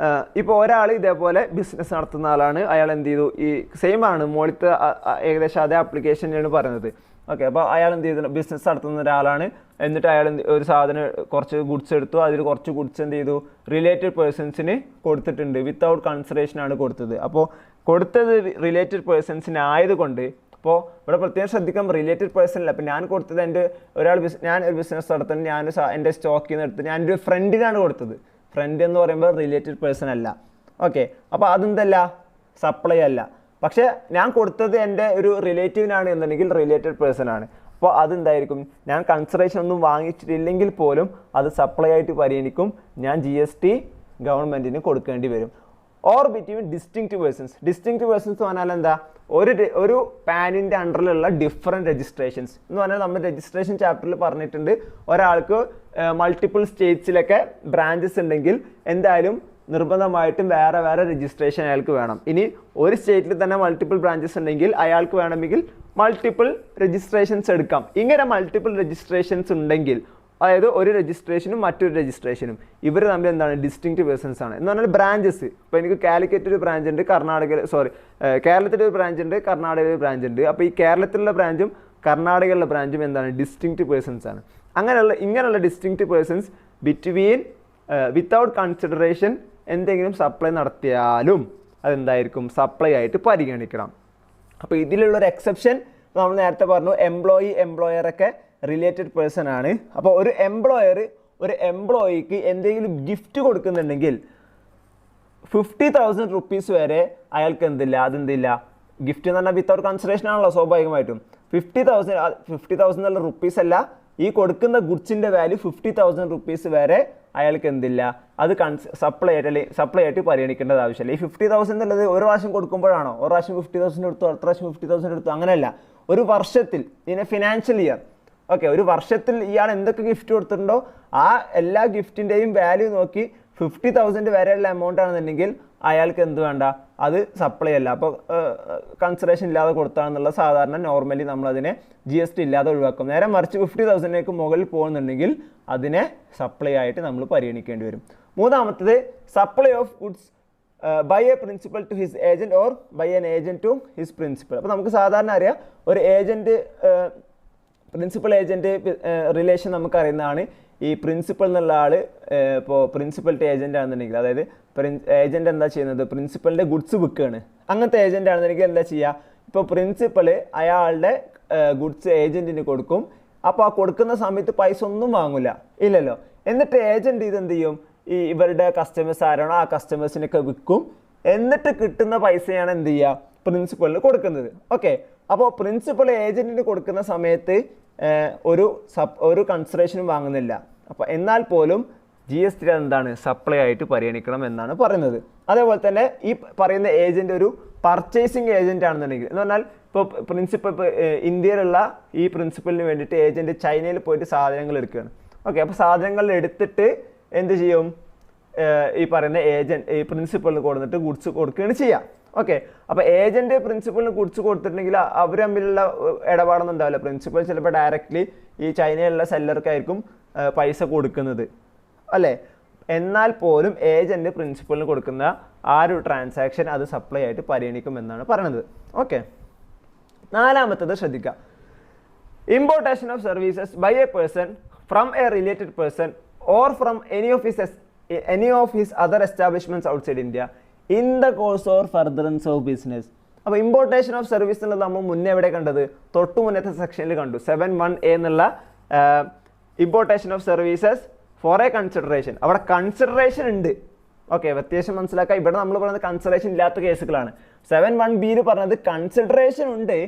ഇപ്പോൾ ഒരാൾ ഇതേപോലെ ബിസിനസ് നടത്തുന്ന ആളാണ്. അയാൾ എന്ത് ചെയ്തു? ഈ സെയിം ആണ്, മുകളിലത്തെ ഏകദേശം അതേ ആപ്ലിക്കേഷനാണ് പറയുന്നത്. ഓക്കെ, അപ്പോൾ അയാൾ എന്ത് ചെയ്തു? ബിസിനസ് നടത്തുന്ന ഒരാളാണ്. എന്നിട്ട് അയാൾ ഒരു സാധനം കുറച്ച് ഗുഡ്സ് എടുത്തു. അതിൽ കുറച്ച് ഗുഡ്സ് എന്ത് ചെയ്തു? റിലേറ്റഡ് പേഴ്സൺസിന് കൊടുത്തിട്ടുണ്ട്. വിത്തൗട്ട് കൺസിഡറേഷൻ ആണ് കൊടുത്തത്. അപ്പോൾ കൊടുത്തത് റിലേറ്റഡ് പേഴ്സൺസിന് ആയതുകൊണ്ട് അപ്പോൾ ഇവിടെ പ്രത്യേകം ശ്രദ്ധിക്കാം, റിലേറ്റഡ് പേഴ്സണല്ല. അപ്പോൾ ഞാൻ കൊടുത്തത് ഞാൻ ഒരു ബിസിനസ് നടത്തുന്നത് എൻ്റെ സ്റ്റോക്കിൽ നിന്ന് എടുത്ത് ഞാൻ എൻ്റെ ഫ്രണ്ടിനാണ് കൊടുത്തത്. ഫ്രണ്ട് എന്ന് പറയുമ്പോൾ റിലേറ്റഡ് പേഴ്സൺ അല്ല. ഓക്കെ, അപ്പോൾ അതെന്തല്ല? സപ്ലൈ അല്ല. പക്ഷേ ഞാൻ കൊടുത്തത് എൻ്റെ ഒരു റിലേറ്റീവിനാണ് എന്നുണ്ടെങ്കിൽ റിലേറ്റഡ് പേഴ്സൺ ആണ്. അപ്പോൾ അതെന്തായിരിക്കും? ഞാൻ കൺസിഡറേഷൻ ഒന്നും വാങ്ങിച്ചിട്ടില്ലെങ്കിൽ പോലും അത് സപ്ലൈ ആയിട്ട് പരിഗണിക്കും. ഞാൻ GST ഗവൺമെൻറ്റിന് കൊടുക്കേണ്ടി വരും. Or between distinct persons. Distinct persons എന്ന് പറഞ്ഞാൽ എന്താ? ഒരു പാനിൻ്റെ അണ്ടറിലുള്ള ഡിഫറെൻറ്റ് രജിസ്ട്രേഷൻസ് എന്ന് പറഞ്ഞാൽ നമ്മൾ രജിസ്ട്രേഷൻ ചാപ്റ്ററിൽ പറഞ്ഞിട്ടുണ്ട്. ഒരാൾക്ക് മൾട്ടിപ്പിൾ സ്റ്റേറ്റ്സിലൊക്കെ ബ്രാഞ്ചസ് ഉണ്ടെങ്കിൽ എന്തായാലും നിർബന്ധമായിട്ടും വേറെ രജിസ്ട്രേഷൻ അയാൾക്ക് വേണം. ഇനി ഒരു സ്റ്റേറ്റിൽ തന്നെ മൾട്ടിപ്പിൾ ബ്രാഞ്ചസ് ഉണ്ടെങ്കിൽ അയാൾക്ക് വേണമെങ്കിൽ മൾട്ടിപ്പിൾ രജിസ്ട്രേഷൻസ് എടുക്കാം. ഇങ്ങനെ മൾട്ടിപ്പിൾ രജിസ്ട്രേഷൻസ് ഉണ്ടെങ്കിൽ, അതായത് ഒരു രജിസ്ട്രേഷനും മറ്റൊരു രജിസ്ട്രേഷനും, ഇവർ തമ്മിൽ എന്താണ്? ഡിസ്റ്റിങ്ക്റ്റ് പേഴ്സൺസ് ആണ്. എന്ന് പറഞ്ഞാൽ ബ്രാഞ്ചസ്, ഇപ്പോൾ എനിക്ക് കാലിക്കറ്റ് ഒരു ബ്രാഞ്ച് ഉണ്ട്, കേരളത്തിലൊരു ബ്രാഞ്ച് ഉണ്ട്, കർണാടകയിൽ ഒരു ബ്രാഞ്ച് ഉണ്ട്. അപ്പോൾ ഈ കേരളത്തിലുള്ള ബ്രാഞ്ചും കർണാടകയിലുള്ള ബ്രാഞ്ചും എന്താണ്? ഡിസ്റ്റിങ്ക്റ്റ് പേഴ്സൺസ് ആണ്. ഇങ്ങനെയുള്ള distinct persons between without consideration എന്തെങ്കിലും സപ്ലൈ നടത്തിയാലും അതെന്തായിരിക്കും? സപ്ലൈ ആയിട്ട് പരിഗണിക്കണം. അപ്പോൾ ഇതിലുള്ളൊരു എക്സെപ്ഷൻ നമ്മൾ നേരത്തെ പറഞ്ഞു, എംപ്ലോയറൊക്കെ റിലേറ്റഡ് പേഴ്സൺ ആണ്. അപ്പോൾ ഒരു എംപ്ലോയിക്ക് എന്തെങ്കിലും ഗിഫ്റ്റ് കൊടുക്കുന്നുണ്ടെങ്കിൽ 50,000 റുപ്പീസ് വരെ അയാൾക്ക് അതെന്തില്ല? ഗിഫ്റ്റ് എന്ന് പറഞ്ഞാൽ വിത്തൗട്ട് കൺസിഡറേഷൻ ആണല്ലോ സ്വാഭാവികമായിട്ടും. 50,000 എന്നുള്ള റുപ്പീസ് അല്ല, ഈ കൊടുക്കുന്ന ഗുഡ്സിൻ്റെ വാല്യൂ 50,000 റുപ്പീസ് വരെ അയാൾക്ക് അത് സപ്ലൈ ആയിട്ട് പരിഗണിക്കേണ്ടത് ആവശ്യമില്ല. ഈ 50,000 എന്നുള്ളത് ഒരു പ്രാവശ്യം കൊടുക്കുമ്പോഴാണോ? ഒരു പ്രാവശ്യം 50,000 എടുത്തു, അടുത്ത പ്രാവശ്യം 50,000 എടുത്തു, അങ്ങനെയല്ല. ഒരു വർഷത്തിൽ, in A financial year, okay, ഒരു വർഷത്തിൽ ഇയാൾ എന്തൊക്കെ ഗിഫ്റ്റ് കൊടുത്തിട്ടുണ്ടോ ആ എല്ലാ ഗിഫ്റ്റിൻ്റെയും വാല്യൂ നോക്കി 50,000 വരെയുള്ള എമൗണ്ട് ആണെന്നുണ്ടെങ്കിൽ അയാൾക്ക് വേണ്ട? അത് സപ്ലൈ അല്ല. അപ്പോൾ കൺസിഡറേഷൻ ഇല്ലാതെ കൊടുത്താണെന്നുള്ള സാധാരണ നോർമലി നമ്മളതിനെ GST ഇല്ലാതെ ഒഴിവാക്കും. നേരെ മറിച്ച് 50,000 മുകളിൽ പോകുന്നുണ്ടെങ്കിൽ അതിനെ സപ്ലൈ ആയിട്ട് നമ്മൾ പരിഗണിക്കേണ്ടി വരും. മൂന്നാമത്തത് supply of goods by a principal to his agent or by an agent to his principal. അപ്പോൾ നമുക്ക് സാധാരണ അറിയാം ഒരു ഏജൻറ്റ് പ്രിൻസിപ്പൽ ഏജൻറ്റ് റിലേഷൻ നമുക്കറിയുന്നതാണ്. ഈ പ്രിൻസിപ്പൽ എന്നുള്ള ആൾ ഇപ്പോൾ പ്രിൻസിപ്പൽ ടു ഏജൻ്റ് ആണെന്നുണ്ടെങ്കിൽ, അതായത് ഏജൻറ്റ് എന്താ ചെയ്യുന്നത്, പ്രിൻസിപ്പലിൻ്റെ ഗുഡ്സ് വിൽക്കുകയാണ്. അങ്ങനത്തെ ഏജൻ്റ് ആണെന്നുണ്ടെങ്കിൽ എന്താ ചെയ്യുക, ഇപ്പോൾ പ്രിൻസിപ്പൽ അയാളുടെ ഗുഡ്സ് ഏജൻറ്റിന് കൊടുക്കും. അപ്പോൾ ആ കൊടുക്കുന്ന സമയത്ത് പൈസ ഒന്നും വാങ്ങില്ല, ഇല്ലല്ലോ. എന്നിട്ട് ഏജൻറ്റ് ഇതെന്ത് ചെയ്യും, ഈ ഇവരുടെ കസ്റ്റമേഴ്സ് ആരാണോ ആ കസ്റ്റമേഴ്സിനൊക്കെ വിൽക്കും. എന്നിട്ട് കിട്ടുന്ന പൈസയാണ് എന്ത് ചെയ്യുക, പ്രിൻസിപ്പലിന് കൊടുക്കുന്നത്. ഓക്കെ, അപ്പോൾ പ്രിൻസിപ്പൽ ഏജൻറ്റിന് കൊടുക്കുന്ന സമയത്ത് ഒരു കൺസിഡറേഷനും വാങ്ങുന്നില്ല. അപ്പോൾ എന്നാൽ പോലും GST എന്താണ്, സപ്ലൈ ആയിട്ട് പരിഗണിക്കണം എന്നാണ് പറയുന്നത്. അതേപോലെ തന്നെ ഈ പറയുന്ന ഏജൻറ്റ് ഒരു പർച്ചേസിങ് ഏജൻറ്റ് ആണെന്നുണ്ടെങ്കിൽ, എന്ന് പറഞ്ഞാൽ ഇപ്പോൾ പ്രിൻസിപ്പൽ ഇന്ത്യയിലുള്ള ഈ പ്രിൻസിപ്പലിന് വേണ്ടിയിട്ട് ഏജൻറ്റ് ചൈനയിൽ പോയിട്ട് സാധനങ്ങൾ എടുക്കുകയാണ്. ഓക്കെ, അപ്പോൾ സാധനങ്ങൾ എടുത്തിട്ട് എന്ത് ചെയ്യും, ഈ പറയുന്ന ഈ പ്രിൻസിപ്പലിന് കൊടുത്തിട്ട് ഗുഡ്സ് കൊടുക്കുകയാണ് ചെയ്യുക. ഓക്കെ, അപ്പോൾ ഏജൻറ്റ് പ്രിൻസിപ്പലിന് ഗുഡ്സ് കൊടുത്തിട്ടുണ്ടെങ്കിൽ അവർ തമ്മിലുള്ള ഇടപാടൊന്നും ഉണ്ടാവില്ല. പ്രിൻസിപ്പൽ ചിലപ്പോൾ ഡയറക്റ്റ്ലി ഈ ചൈനയിലുള്ള സെല്ലർക്കായിരിക്കും പൈസ കൊടുക്കുന്നത്, അല്ലേ. എന്നാൽ പോലും ഏജൻറ്റ് പ്രിൻസിപ്പലിന് കൊടുക്കുന്ന ആ ഒരു ട്രാൻസാക്ഷൻ അത് സപ്ലൈ ആയിട്ട് പരിഗണിക്കുമെന്നാണ് പറയുന്നത്. ഓക്കെ, നാലാമത്തത് ശ്രദ്ധിക്കുക. Importation of services by a person from a related person or from any of his other establishments outside India in the course or furtherance of business. അപ്പോൾ ഇമ്പോർട്ടേഷൻ ഓഫ് സർവീസ് എന്നുള്ളത് നമ്മൾ മുന്നേ എവിടെ കണ്ടത്, തൊട്ടു മുന്നത്തെ സെക്ഷനിൽ കണ്ടു. 7(1)(a) എന്നുള്ള importation of services for a consideration. അവിടെ കൺസിഡറേഷൻ ഉണ്ട്. ഓക്കെ, വ്യത്യാസം മനസ്സിലാക്കുക. ഇവിടെ നമ്മൾ പറയുന്നത് കൺസിഡറേഷൻ ഇല്ലാത്ത കേസുകളാണ്. 7(1)(b) പറഞ്ഞത് കൺസിഡറേഷൻ ഉണ്ട്,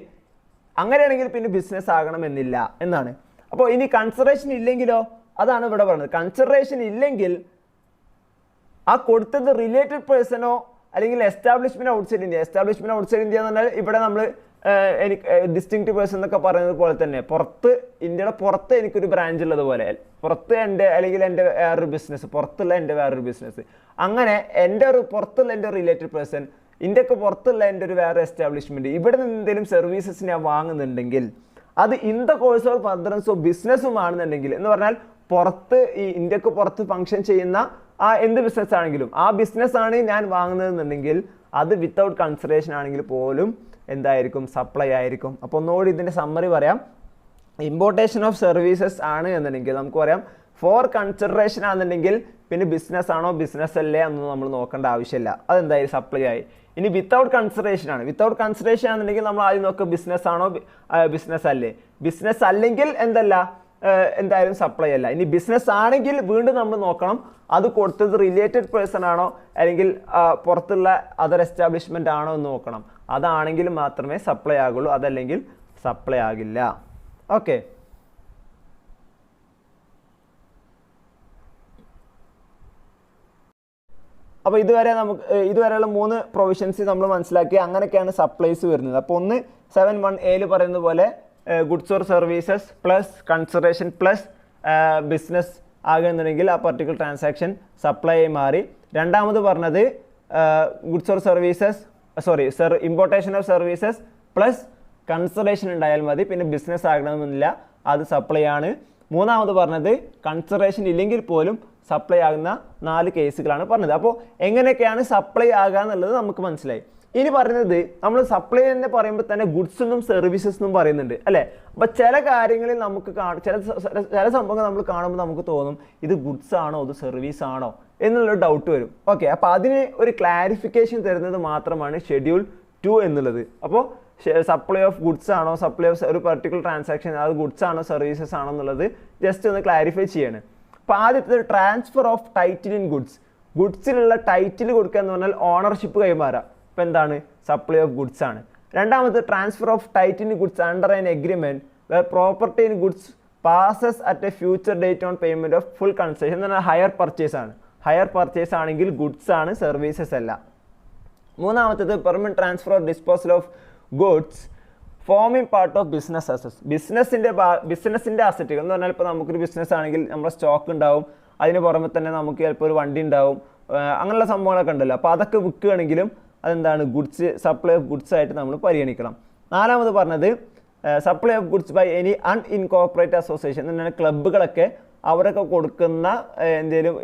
അങ്ങനെയാണെങ്കിൽ പിന്നെ ബിസിനസ് ആകണമെന്നില്ല എന്നാണ്. അപ്പോൾ ഇനി കൺസിഡറേഷൻ ഇല്ലെങ്കിലോ, അതാണ് ഇവിടെ പറയുന്നത്. കൺസിഡറേഷൻ ഇല്ലെങ്കിൽ ആ കൊടുത്തത് റിലേറ്റഡ് പേഴ്സണോ അല്ലെങ്കിൽ establishment outside India. Establishment outside India എന്ന് പറഞ്ഞാൽ ഇവിടെ നമ്മൾ എനിക്ക് ഡിസ്റ്റിങ്ക്റ്റ് പേഴ്സൺ എന്നൊക്കെ പറയുന്നത് പോലെ തന്നെ ഇന്ത്യയുടെ പുറത്ത് എനിക്കൊരു ബ്രാഞ്ച് ഉള്ളതുപോലെ, പുറത്ത് അല്ലെങ്കിൽ എൻ്റെ വേറൊരു ബിസിനസ്, പുറത്തുള്ള എൻ്റെ വേറൊരു ബിസിനസ്, അങ്ങനെ പുറത്തുള്ള എൻ്റെ റിലേറ്റഡ് പേഴ്സൺ, ഇന്ത്യക്ക് പുറത്തുള്ള എൻ്റെ ഒരു വേറെ എസ്റ്റാബ്ലിഷ്മെൻറ്റ്, ഇവിടെ നിന്ന് എന്തെങ്കിലും സർവീസസ് ഞാൻ വാങ്ങുന്നുണ്ടെങ്കിൽ അത് in the course of furtherance of ബിസിനസ്സും ആണെന്നുണ്ടെങ്കിൽ, എന്ന് പറഞ്ഞാൽ ഈ ഇന്ത്യക്ക് പുറത്ത് ഫംഗ്ഷൻ ചെയ്യുന്ന ആ എന്ത് ബിസിനസ് ആണെങ്കിലും ആ ബിസിനസ് ആണ് ഞാൻ വാങ്ങുന്നതെന്നുണ്ടെങ്കിൽ അത് വിത്തൗട്ട് കൺസിഡറേഷൻ ആണെങ്കിൽ പോലും എന്തായിരിക്കും, സപ്ലൈ ആയിരിക്കും. അപ്പോൾ ഒന്നുകൂടി ഇതിൻ്റെ സമ്മറി പറയാം. ഇമ്പോർട്ടേഷൻ ഓഫ് സർവീസസ് ആണ് എന്നുണ്ടെങ്കിൽ നമുക്ക് പറയാം ഫോർ കൺസിഡറേഷൻ ആണെന്നുണ്ടെങ്കിൽ പിന്നെ ബിസിനസ് ആണോ ബിസിനസ് അല്ലേ എന്നൊന്നും നമ്മൾ നോക്കേണ്ട ആവശ്യമില്ല, അതെന്തായാലും സപ്ലൈ ആയി. ഇനി വിത്തൗട്ട് കൺസിഡറേഷൻ ആണ്. വിത്തൗട്ട് കൺസിഡറേഷൻ ആണെന്നുണ്ടെങ്കിൽ നമ്മൾ ആദ്യം നോക്കുക ബിസിനസ് ആണോ ബിസിനസ് അല്ലേ. ബിസിനസ് അല്ലെങ്കിൽ എന്തായാലും സപ്ലൈ അല്ല. ഇനി ബിസിനസ് ആണെങ്കിൽ വീണ്ടും നമ്മൾ നോക്കണം അത് കൊടുത്തത് റിലേറ്റഡ് പേഴ്സൺ ആണോ അല്ലെങ്കിൽ പുറത്തുള്ള അതർ എസ്റ്റാബ്ലിഷ്മെൻ്റ് ആണോ എന്ന് നോക്കണം. അതാണെങ്കിൽ മാത്രമേ സപ്ലൈ ആകുള്ളൂ, അതല്ലെങ്കിൽ സപ്ലൈ ആകില്ല. ഓക്കെ, അപ്പോൾ ഇതുവരെയുള്ള 3 പ്രൊവിഷൻസ് നമ്മൾ മനസ്സിലാക്കി. അങ്ങനെയൊക്കെയാണ് സപ്ലൈസ് വരുന്നത്. അപ്പോൾ ഒന്ന് 7(1)(a) പറയുന്ന പോലെ goods or services plus consideration plus business ആകുന്നുണ്ടെങ്കിൽ ആ പർട്ടിക്കുലർ ട്രാൻസാക്ഷൻ സപ്ലൈ ആയി മാറി. രണ്ടാമത് പറഞ്ഞത് goods or services importation of services plus consideration ഉണ്ടായാൽ മതി, പിന്നെ ബിസിനസ് ആകണമെന്നില്ല, അത് സപ്ലൈ ആണ്. മൂന്നാമത് പറഞ്ഞത് കൺസിഡറേഷൻ ഇല്ലെങ്കിൽ പോലും സപ്ലൈ ആകുന്ന 4 കേസുകളാണ് പറഞ്ഞത്. അപ്പോൾ എങ്ങനെയൊക്കെയാണ് സപ്ലൈ ആകുക എന്നുള്ളത് നമുക്ക് മനസ്സിലായി. ഇനി പറയുന്നത് നമ്മൾ സപ്ലൈ തന്നെ പറയുമ്പോൾ തന്നെ ഗുഡ്സ് എന്നും സർവീസസ് എന്നും പറയുന്നുണ്ട്, അല്ലേ. അപ്പോൾ ചില കാര്യങ്ങളിൽ നമുക്ക് ചില സംഭവങ്ങൾ നമ്മൾ കാണുമ്പോൾ നമുക്ക് തോന്നും ഇത് ഗുഡ്സ് ആണോ ഇത് സർവീസ് ആണോ എന്നുള്ളൊരു ഡൗട്ട് വരും. ഓക്കെ, അപ്പോൾ അതിന് ഒരു ക്ലാരിഫിക്കേഷൻ തരുന്നത് മാത്രമാണ് ഷെഡ്യൂൾ 2 എന്നുള്ളത്. അപ്പോൾ സപ്ലൈ ഓഫ് ഗുഡ്സ് ആണോ, സപ്ലൈ ഓഫ് ഒരു പർട്ടിക്കുലർ ട്രാൻസാക്ഷൻ അത് ഗുഡ്സ് ആണോ സർവീസസ് ആണോ എന്നുള്ളത് ജസ്റ്റ് ഒന്ന് ക്ലാരിഫൈ ചെയ്യാണ്. അപ്പോൾ ആദ്യത്തെ transfer of title in goods. ഗുഡ്സിലുള്ള ടൈറ്റിൽ കൊടുക്കുക എന്ന് പറഞ്ഞാൽ ഓണർഷിപ്പ് കൈമാറാം. ഇപ്പോൾ എന്താണ്, സപ്ലൈ ഓഫ് ഗുഡ്സ് ആണ്. രണ്ടാമത് transfer of title in goods under an agreement where property in goods passes at a future date on payment of full concession എന്ന് പറഞ്ഞാൽ ഹയർ പർച്ചേസ് ആണ്. ഹയർ പർച്ചേസ് ആണെങ്കിൽ ഗുഡ്സ് ആണ്, services അല്ല. മൂന്നാമത്തേത് permanent transfer or disposal of goods forming part of business assets. ബിസിനസ്സിൻ്റെ അസറ്റുകൾ എന്ന് പറഞ്ഞാൽ ഇപ്പോൾ നമുക്കൊരു ബിസിനസ് ആണെങ്കിൽ നമ്മുടെ സ്റ്റോക്ക് ഉണ്ടാവും, അതിന് പുറമെ തന്നെ നമുക്ക് ചിലപ്പോൾ ഒരു വണ്ടി ഉണ്ടാവും, അങ്ങനെയുള്ള സംഭവങ്ങളൊക്കെ ഉണ്ടല്ലോ. അപ്പോൾ അതൊക്കെ വിൽക്കുകയാണെങ്കിലും അതെന്താണ്, സപ്ലൈ ഓഫ് ഗുഡ്സ് ആയിട്ട് നമ്മൾ പരിഗണിക്കണം. നാലാമത് പറഞ്ഞത് supply of goods by any unincorporate association എന്ന് പറഞ്ഞാൽ ക്ലബ്ബുകളൊക്കെ അവരൊക്കെ കൊടുക്കുന്ന എന്തെങ്കിലും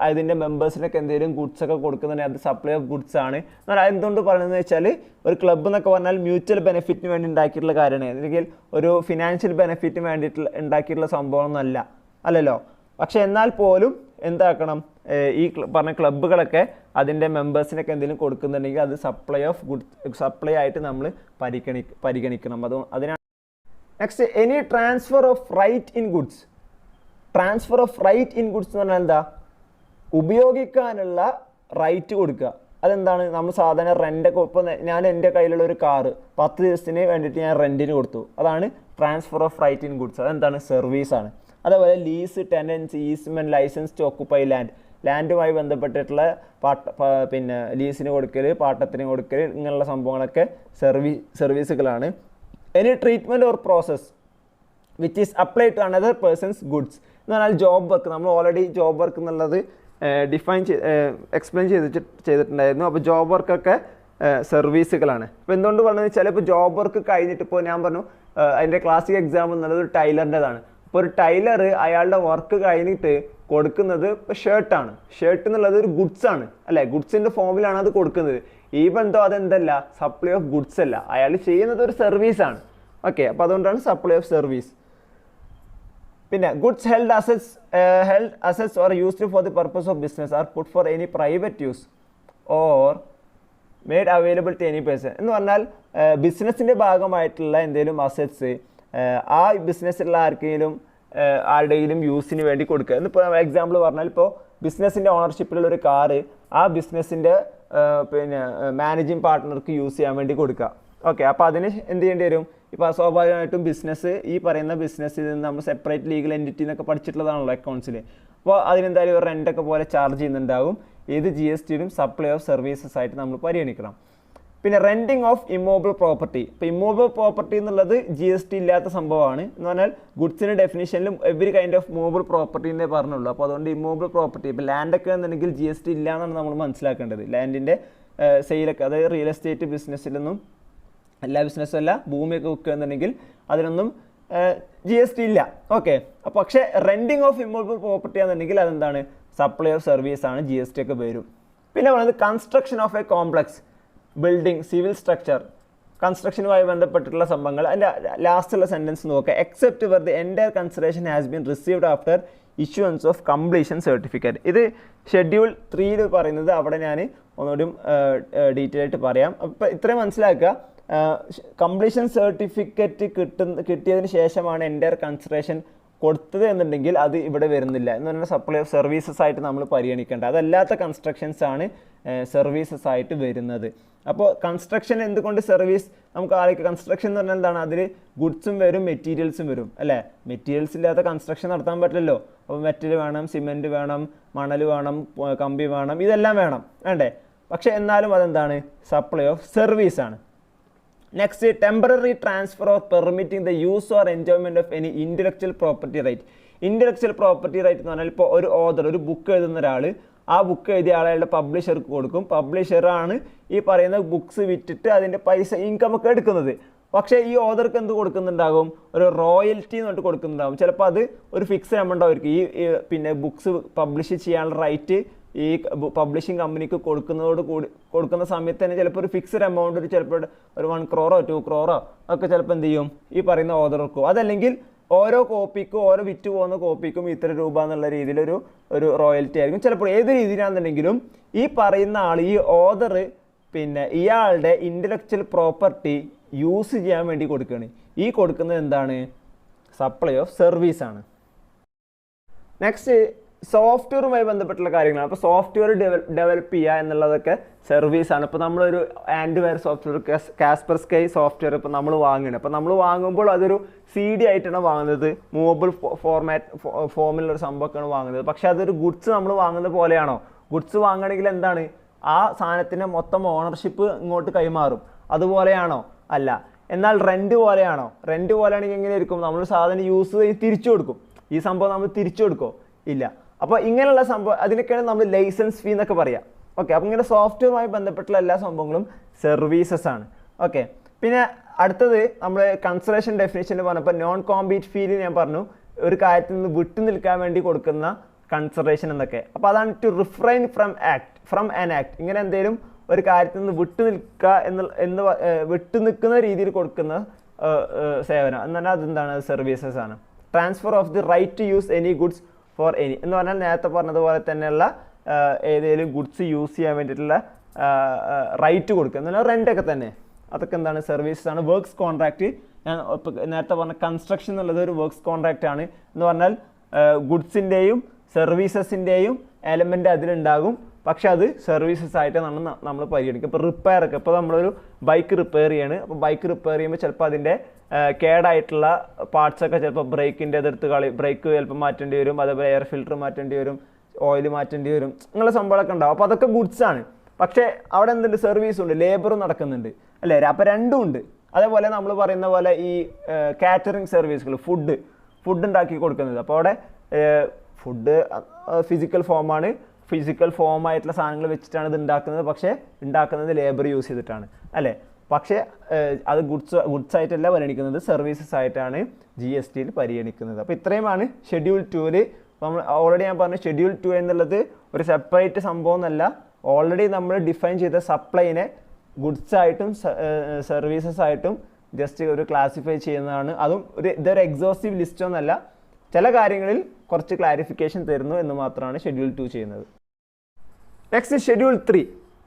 അതിൻ്റെ മെമ്പേഴ്സിനൊക്കെ എന്തെങ്കിലും ഗുഡ്സൊക്കെ കൊടുക്കുന്നുണ്ടെങ്കിൽ അത് സപ്ലൈ ഓഫ് ഗുഡ്സ് ആണ്. എന്നാൽ എന്തുകൊണ്ട് പറയുന്നത് വെച്ചാൽ ഒരു ക്ലബ്ബ് എന്നൊക്കെ പറഞ്ഞാൽ മ്യൂച്വൽ ബെനിഫിറ്റിന് വേണ്ടി ഉണ്ടാക്കിയിട്ടുള്ള കാര്യമാണ്, അല്ലെങ്കിൽ ഒരു ഫിനാൻഷ്യൽ ബെനിഫിറ്റിന് വേണ്ടിയിട്ട് ഉണ്ടാക്കിയിട്ടുള്ള സംഭവമൊന്നുമല്ല അല്ലല്ലോ. പക്ഷെ എന്നാൽ പോലും എന്താക്കണം, ഈ പറഞ്ഞ ക്ലബ്ബുകളൊക്കെ അതിൻ്റെ മെമ്പേഴ്സിനൊക്കെ എന്തെങ്കിലും കൊടുക്കുന്നുണ്ടെങ്കിൽ അത് സപ്ലൈ ആയിട്ട് നമ്മൾ പരിഗണിക്കണം. അതിനാണ് next any transfer of right in goods. Transfer of right in goods എന്ന് പറഞ്ഞാൽ എന്താ, ഉപയോഗിക്കാനുള്ള റൈറ്റ് കൊടുക്കുക. അതെന്താണ്, നമ്മൾ സാധാരണ റെൻ്റൊക്കെ ഇപ്പോൾ ഞാൻ എൻ്റെ കയ്യിലുള്ള ഒരു കാറ് 10 ദിവസത്തിന് വേണ്ടിയിട്ട് ഞാൻ റെൻറ്റിന് കൊടുത്തു, അതാണ് transfer of right in goods. അതെന്താണ്, സർവീസാണ്. അതേപോലെ lease, tenancy, easement, licence to occupy ലാൻഡുമായി ബന്ധപ്പെട്ടിട്ടുള്ള പിന്നെ ലീസിന് കൊടുക്കൽ, പാട്ടത്തിന് കൊടുക്കൽ, ഇങ്ങനെയുള്ള സംഭവങ്ങളൊക്കെ സർവീസുകളാണ്. Any treatment or process which is apply to another person's goods എന്ന് പറഞ്ഞാൽ ജോബ് വർക്ക്. നമ്മൾ ഓൾറെഡി ജോബ് വർക്ക് എന്നുള്ളത് എക്സ്പ്ലെയിൻ ചെയ്തിട്ടുണ്ടായിരുന്നു. അപ്പോൾ ജോബ് വർക്കൊക്കെ സർവീസുകളാണ്. ഇപ്പോൾ എന്തുകൊണ്ട് പറഞ്ഞതെന്ന് വെച്ചാൽ ഇപ്പോൾ ജോബ് വർക്ക് കഴിഞ്ഞിട്ട് ഇപ്പോൾ ഞാൻ പറഞ്ഞു അതിൻ്റെ ക്ലാസിക് എക്സാം എന്നുള്ളത് ഒരു ടൈലറിൻ്റെതാണ്. ഇപ്പോൾ ഒരു ടൈലർ അയാളുടെ വർക്ക് കഴിഞ്ഞിട്ട് കൊടുക്കുന്നത് ഇപ്പോൾ ഷർട്ടാണ്. ഷർട്ട് എന്നുള്ളത് ഒരു ഗുഡ്സ് ആണ് അല്ലേ, ഗുഡ്സിൻ്റെ ഫോമിലാണ് അത് കൊടുക്കുന്നത്. ഈവൻ ദോ അതെന്തല്ല, സപ്ലൈ ഓഫ് ഗുഡ്സ് അല്ല, അയാൾ ചെയ്യുന്നത് ഒരു സർവീസാണ്. ഓക്കെ, അപ്പോൾ അതുകൊണ്ടാണ് സപ്ലൈ ഓഫ് സർവീസ്. പിന്നെ goods held assets or used for the purpose of business are put for any private use or made available to any person എന്ന് പറഞ്ഞാൽ ബിസിനസ്സിൻ്റെ ഭാഗമായിട്ടുള്ള എന്തെങ്കിലും അസറ്റ്സ് ആ ബിസിനസ്സിലുള്ള ആരുടെയെങ്കിലും യൂസിന് വേണ്ടി കൊടുക്കുക. എന്നിപ്പോൾ എക്സാമ്പിൾ പറഞ്ഞാൽ ഇപ്പോൾ ബിസിനസ്സിൻ്റെ ഓണർഷിപ്പിലുള്ള ഒരു കാറ് ആ ബിസിനസ്സിൻ്റെ പിന്നെ മാനേജിങ് പാർട്ട്ണർക്ക് യൂസ് ചെയ്യാൻ വേണ്ടി കൊടുക്കുക. ഓക്കെ, അപ്പോൾ അതിന് എന്ത് ചെയ്യേണ്ടി വരും? ഇപ്പോൾ സ്വാഭാവികമായിട്ടും ബിസിനസ്, ഈ പറയുന്ന ബിസിനസ്സിൽ നിന്ന് നമ്മൾ സെപ്പറേറ്റ് ലീഗൽ എൻറ്റിറ്റി എന്നൊക്കെ പഠിച്ചിട്ടുള്ളതാണല്ലോ അക്കൗണ്ട്സിൽ. അപ്പോൾ അതിനെന്തായാലും ഒരു റെൻ്റൊക്കെ പോലെ ചാർജ് ചെയ്യുന്നുണ്ടാവും. ഇത് GSTയിലും സപ്ലൈ ഓഫ് സർവീസസ് ആയിട്ട് നമ്മൾ പരിഗണിക്കണം. പിന്നെ റെൻറ്റിങ് ഓഫ് ഇമ്മൂവബിൾ പ്രോപ്പർട്ടി. ഇപ്പോൾ ഇമ്മൂവബിൾ പ്രോപ്പർട്ടി എന്നുള്ളത് GST ഇല്ലാത്ത സംഭവമാണ്. എന്ന് പറഞ്ഞാൽ ഗുഡ്സിൻ്റെ ഡെഫിനിഷനിലും every kind of movable property എന്നേ പറഞ്ഞുള്ളൂ. അപ്പോൾ അതുകൊണ്ട് ഇമ്മൂവബിൾ പ്രോപ്പർട്ടി, ഇപ്പോൾ ലാൻഡൊക്കെ എന്നുണ്ടെങ്കിൽ GST ഇല്ല എന്നാണ് നമ്മൾ മനസ്സിലാക്കേണ്ടത്. ലാൻഡിൻ്റെ സെയിലൊക്കെ, അതായത് റിയൽ എസ്റ്റേറ്റ് ബിസിനസ്സിലൊന്നും, എല്ലാ ബിസിനസ്സും അല്ല, ഭൂമിയൊക്കെ വിൽക്കുക എന്നുണ്ടെങ്കിൽ അതിനൊന്നും GST ഇല്ല. ഓക്കെ, അപ്പോൾ പക്ഷേ റെൻറ്റിങ് ഓഫ് ഇമ്മൂവബിൾ പ്രോപ്പർട്ടി എന്നുണ്ടെങ്കിൽ അതെന്താണ്, സപ്ലൈ ഓഫ് സർവീസ് ആണ്, GST ഒക്കെ വരും. പിന്നെ പറയുന്നത് construction of a complex building, civil structure, കൺസ്ട്രക്ഷനുമായി ബന്ധപ്പെട്ടിട്ടുള്ള സംഭവങ്ങൾ. അതിൻ്റെ ലാസ്റ്റുള്ള സെൻറ്റൻസ് നോക്കുക. Except where the entire consideration has been received after issuance of completion certificate. ഇത് ഷെഡ്യൂൾ 3 പറയുന്നത്, അവിടെ ഞാൻ ഒന്നുകൂടി ഡീറ്റെയിൽ ആയിട്ട് പറയാം. അപ്പോൾ ഇത്രയും മനസ്സിലാക്കുക. കംപ്ലീഷൻ സർട്ടിഫിക്കറ്റ് കിട്ടിയതിന് ശേഷമാണ് എൻറ്റയർ കൺസിഡറേഷൻ കൊടുത്തത് എന്നുണ്ടെങ്കിൽ അത് ഇവിടെ വരുന്നില്ല എന്ന് പറഞ്ഞാൽ സപ്ലൈ ഓഫ് സർവീസസ് ആയിട്ട് നമ്മൾ പരിഗണിക്കേണ്ട. അതല്ലാത്ത കൺസ്ട്രക്ഷൻസ് ആണ് സർവീസസ് ആയിട്ട് വരുന്നത്. അപ്പോൾ കൺസ്ട്രക്ഷൻ എന്തുകൊണ്ട് സർവീസ്, നമുക്ക് ആലോചിക്കാം. കൺസ്ട്രക്ഷൻ എന്ന് പറഞ്ഞാൽ എന്താണ്, അതിൽ ഗുഡ്സും വരും മെറ്റീരിയൽസും വരും അല്ലേ. മെറ്റീരിയൽസ് ഇല്ലാത്ത കൺസ്ട്രക്ഷൻ നടത്താൻ പറ്റില്ലല്ലോ. അപ്പോൾ മെറ്റൽ വേണം, സിമെൻറ്റ് വേണം, മണൽ വേണം, കമ്പി വേണം, ഇതെല്ലാം വേണ്ടേ. പക്ഷേ എന്നാലും അതെന്താണ്, സപ്ലൈ ഓഫ് സർവീസ് ആണ്. Next, temporary transfer of permitting the use or enjoyment of any intellectual property right. Intellectual property right എന്ന് പറഞ്ഞാൽ ഇപ്പോൾ ഒരു ഓതർ ഒരു ബുക്ക് എഴുതുന്ന ഒരാൾ, ആ ബുക്ക് എഴുതിയ ആളുടെ പബ്ലിഷർക്ക് കൊടുക്കും. പബ്ലിഷറാണ് ഈ പറയുന്ന ബുക്സ് വിറ്റിട്ട് അതിൻ്റെ പൈസ ഇൻകമൊക്കെ എടുക്കുന്നത്. പക്ഷേ ഈ ഓതർക്ക് എന്ത് കൊടുക്കുന്നുണ്ടാകും, ഒരു റോയൽറ്റി എന്ന് പറഞ്ഞിട്ട് കൊടുക്കുന്നുണ്ടാകും. ചിലപ്പോൾ അത് ഒരു ഫിക്സ്ഡ് എമൗണ്ട് ആയിരിക്കും. ഈ പിന്നെ ബുക്സ് പബ്ലിഷ് ചെയ്യാനുള്ള റൈറ്റ് ഈ പബ്ലിഷിംഗ് കമ്പനിക്ക് കൊടുക്കുന്ന സമയത്ത് തന്നെ ചിലപ്പോൾ ഒരു ഫിക്സ്ഡ് എമൗണ്ട്, ചിലപ്പോൾ ഒരു 1 crore 2 crore ഒക്കെ ചിലപ്പോൾ എന്ത് ചെയ്യും, ഈ പറയുന്ന ഓതർക്കും. അതല്ലെങ്കിൽ ഓരോ കോപ്പിക്കും, ഓരോ വിറ്റ് പോകുന്ന കോപ്പിക്കും ഇത്ര രൂപ എന്നുള്ള രീതിയിൽ ഒരു റോയൽറ്റി ആയിരിക്കും. ചിലപ്പോൾ ഏത് രീതിയിലാണെന്നുണ്ടെങ്കിലും ഈ പറയുന്ന ആൾ, ഈ ഓതർ പിന്നെ ഇയാളുടെ ഇൻ്റലക്ച്വൽ പ്രോപ്പർട്ടി യൂസ് ചെയ്യാൻ വേണ്ടി കൊടുക്കുകയാണ്. ഈ കൊടുക്കുന്നത് എന്താണ്, സപ്ലൈ ഓഫ് സർവീസാണ്. നെക്സ്റ്റ്, സോഫ്റ്റ്വെയറുമായി ബന്ധപ്പെട്ടുള്ള കാര്യങ്ങളാണ്. അപ്പോൾ സോഫ്റ്റ്വെയർ ഡെവലപ്പ് ചെയ്യുക എന്നുള്ളതൊക്കെ സർവീസാണ്. ഇപ്പോൾ നമ്മളൊരു ആൻറ്റിവൈറസ് സോഫ്റ്റ്വെയർ, കാസ്പർസ്കൈ സോഫ്റ്റ്വെയർ ഇപ്പോൾ നമ്മൾ വാങ്ങുകയാണ്. അപ്പോൾ നമ്മൾ വാങ്ങുമ്പോൾ അതൊരു CD ആയിട്ടാണ് വാങ്ങുന്നത്, മൂവബിൾ ഫോമിലുള്ള സംഭവമൊക്കെയാണ് വാങ്ങുന്നത്. പക്ഷേ അതൊരു ഗുഡ്സ് നമ്മൾ വാങ്ങുന്ന പോലെയാണോ? ഗുഡ്സ് വാങ്ങണമെങ്കിൽ എന്താണ്, ആ സാധനത്തിൻ്റെ മൊത്തം ഓണർഷിപ്പ് ഇങ്ങോട്ട് കൈമാറും. അതുപോലെയാണോ? അല്ല. എന്നാൽ റെൻറ്റ് പോലെയാണോ? റെൻറ്റ് പോലെയാണെങ്കിൽ എങ്ങനെയായിരിക്കും, നമ്മൾ സാധനം യൂസ് ചെയ്ത് തിരിച്ചു കൊടുക്കും. ഈ സംഭവം നമ്മൾ തിരിച്ചു കൊടുക്കുമോ? ഇല്ല. അപ്പോൾ ഇങ്ങനെയുള്ള സംഭവം, അതിനൊക്കെയാണ് നമ്മൾ ലൈസൻസ് ഫീ എന്നൊക്കെ പറയാം. ഓക്കെ, അപ്പോൾ ഇങ്ങനെ സോഫ്റ്റ്വെയറുമായി ബന്ധപ്പെട്ടുള്ള എല്ലാ സംഭവങ്ങളും സർവീസസ് ആണ്. ഓക്കെ, പിന്നെ അടുത്തത് നമ്മൾ കൺസിഡറേഷൻ ഡെഫിനേഷനിൽ പറഞ്ഞപ്പോൾ നോൺ കോമ്പീറ്റ് ഫീയിൽ ഞാൻ പറഞ്ഞു ഒരു കാര്യത്തിൽ നിന്ന് വിട്ടു നിൽക്കാൻ വേണ്ടി കൊടുക്കുന്ന കൺസിഡറേഷൻ എന്നൊക്കെ. അപ്പോൾ അതാണ് to refrain from an act. ഇങ്ങനെ എന്തെങ്കിലും ഒരു കാര്യത്തിൽ നിന്ന് വിട്ടു നിൽക്കുന്ന രീതിയിൽ കൊടുക്കുന്ന സേവനം എന്ന് പറഞ്ഞാൽ അതെന്താണ്? സർവീസസ് ആണ്. Transfer of the right to use any goods for any എന്ന് പറഞ്ഞാൽ നേരത്തെ പറഞ്ഞതുപോലെ തന്നെയുള്ള ഏതെങ്കിലും ഗുഡ്സ് യൂസ് ചെയ്യാൻ വേണ്ടിയിട്ടുള്ള റൈറ്റ് കൊടുക്കുക എന്ന് പറഞ്ഞാൽ റെൻ്റൊക്കെ തന്നെ, അതൊക്കെ എന്താണ്? സർവീസസ് ആണ്. വർക്ക്സ് കോൺട്രാക്റ്റ്, ഞാൻ നേരത്തെ പറഞ്ഞ കൺസ്ട്രക്ഷൻ എന്നുള്ളത് ഒരു വർക്ക്സ് കോൺട്രാക്റ്റ് ആണ് എന്ന് പറഞ്ഞാൽ ഗുഡ്സിൻ്റെയും സർവീസസിൻ്റെയും എലമെൻ്റ് അതിലുണ്ടാകും, പക്ഷെ അത് സർവീസസ് ആയിട്ട് നമ്മൾ പരിഗണിക്കും. ഇപ്പോൾ റിപ്പയറൊക്കെ, ഇപ്പോൾ നമ്മളൊരു ബൈക്ക് റിപ്പയർ ചെയ്യാണ്. അപ്പോൾ ബൈക്ക് റിപ്പയർ ചെയ്യുമ്പോൾ ചിലപ്പോൾ അതിൻ്റെ കേടായിട്ടുള്ള പാർട്സൊക്കെ ചിലപ്പോൾ ബ്രേക്കിൻ്റെ അതെടുത്ത് ബ്രേക്ക് ചിലപ്പോൾ മാറ്റേണ്ടി വരും, അതേപോലെ എയർ ഫിൽറ്റർ മാറ്റേണ്ടി വരും, ഓയിൽ മാറ്റേണ്ടി വരും, ഇങ്ങനെ സംഭവങ്ങളൊക്കെ ഉണ്ടാവും. അപ്പോൾ അതൊക്കെ ഗുഡ്സാണ്. പക്ഷേ അവിടെ എന്തുണ്ട്? സർവീസും ഉണ്ട്, ലേബറും നടക്കുന്നുണ്ട് അല്ലേ? അപ്പോൾ രണ്ടും ഉണ്ട്. അതേപോലെ നമ്മൾ പറയുന്ന പോലെ ഈ കാറ്ററിംഗ് സർവീസുകൾ, ഫുഡ് ഉണ്ടാക്കി കൊടുക്കുന്നത്. അപ്പോൾ അവിടെ ഫുഡ് ഫിസിക്കൽ ഫോമാണ്, ഫിസിക്കൽ ഫോമായിട്ടുള്ള സാധനങ്ങൾ വെച്ചിട്ടാണ് ഇത് ഉണ്ടാക്കുന്നത്, പക്ഷേ ഉണ്ടാക്കുന്നത് ലേബർ യൂസ് ചെയ്തിട്ടാണ് അല്ലേ? പക്ഷേ അത് ഗുഡ്സ് ആയിട്ടല്ല പരിഗണിക്കുന്നത്, സർവീസസ് ആയിട്ടാണ് GST പരിഗണിക്കുന്നത്. അപ്പോൾ ഇത്രയുമാണ് ഷെഡ്യൂൾ 2. നമ്മൾ ഓൾറെഡി ഞാൻ പറഞ്ഞു ഷെഡ്യൂൾ 2 എന്നുള്ളത് ഒരു സെപ്പറേറ്റ് സംഭവം എന്നല്ല, ഓൾറെഡി നമ്മൾ ഡിഫൈൻ ചെയ്ത സപ്ലൈനെ ഗുഡ്സ് ആയിട്ടും സർവീസസ് ആയിട്ടും ജസ്റ്റ് ഒരു ക്ലാസിഫൈ ചെയ്യുന്നതാണ്. അതും ഇതൊരു എക്സോസ്റ്റീവ് ലിസ്റ്റ് ഒന്നല്ല, ചില കാര്യങ്ങളിൽ കുറച്ച് ക്ലാരിഫിക്കേഷൻ തരുന്നു എന്ന് മാത്രമാണ് ഷെഡ്യൂൾ 2 ചെയ്യുന്നത്. Next schedule 3,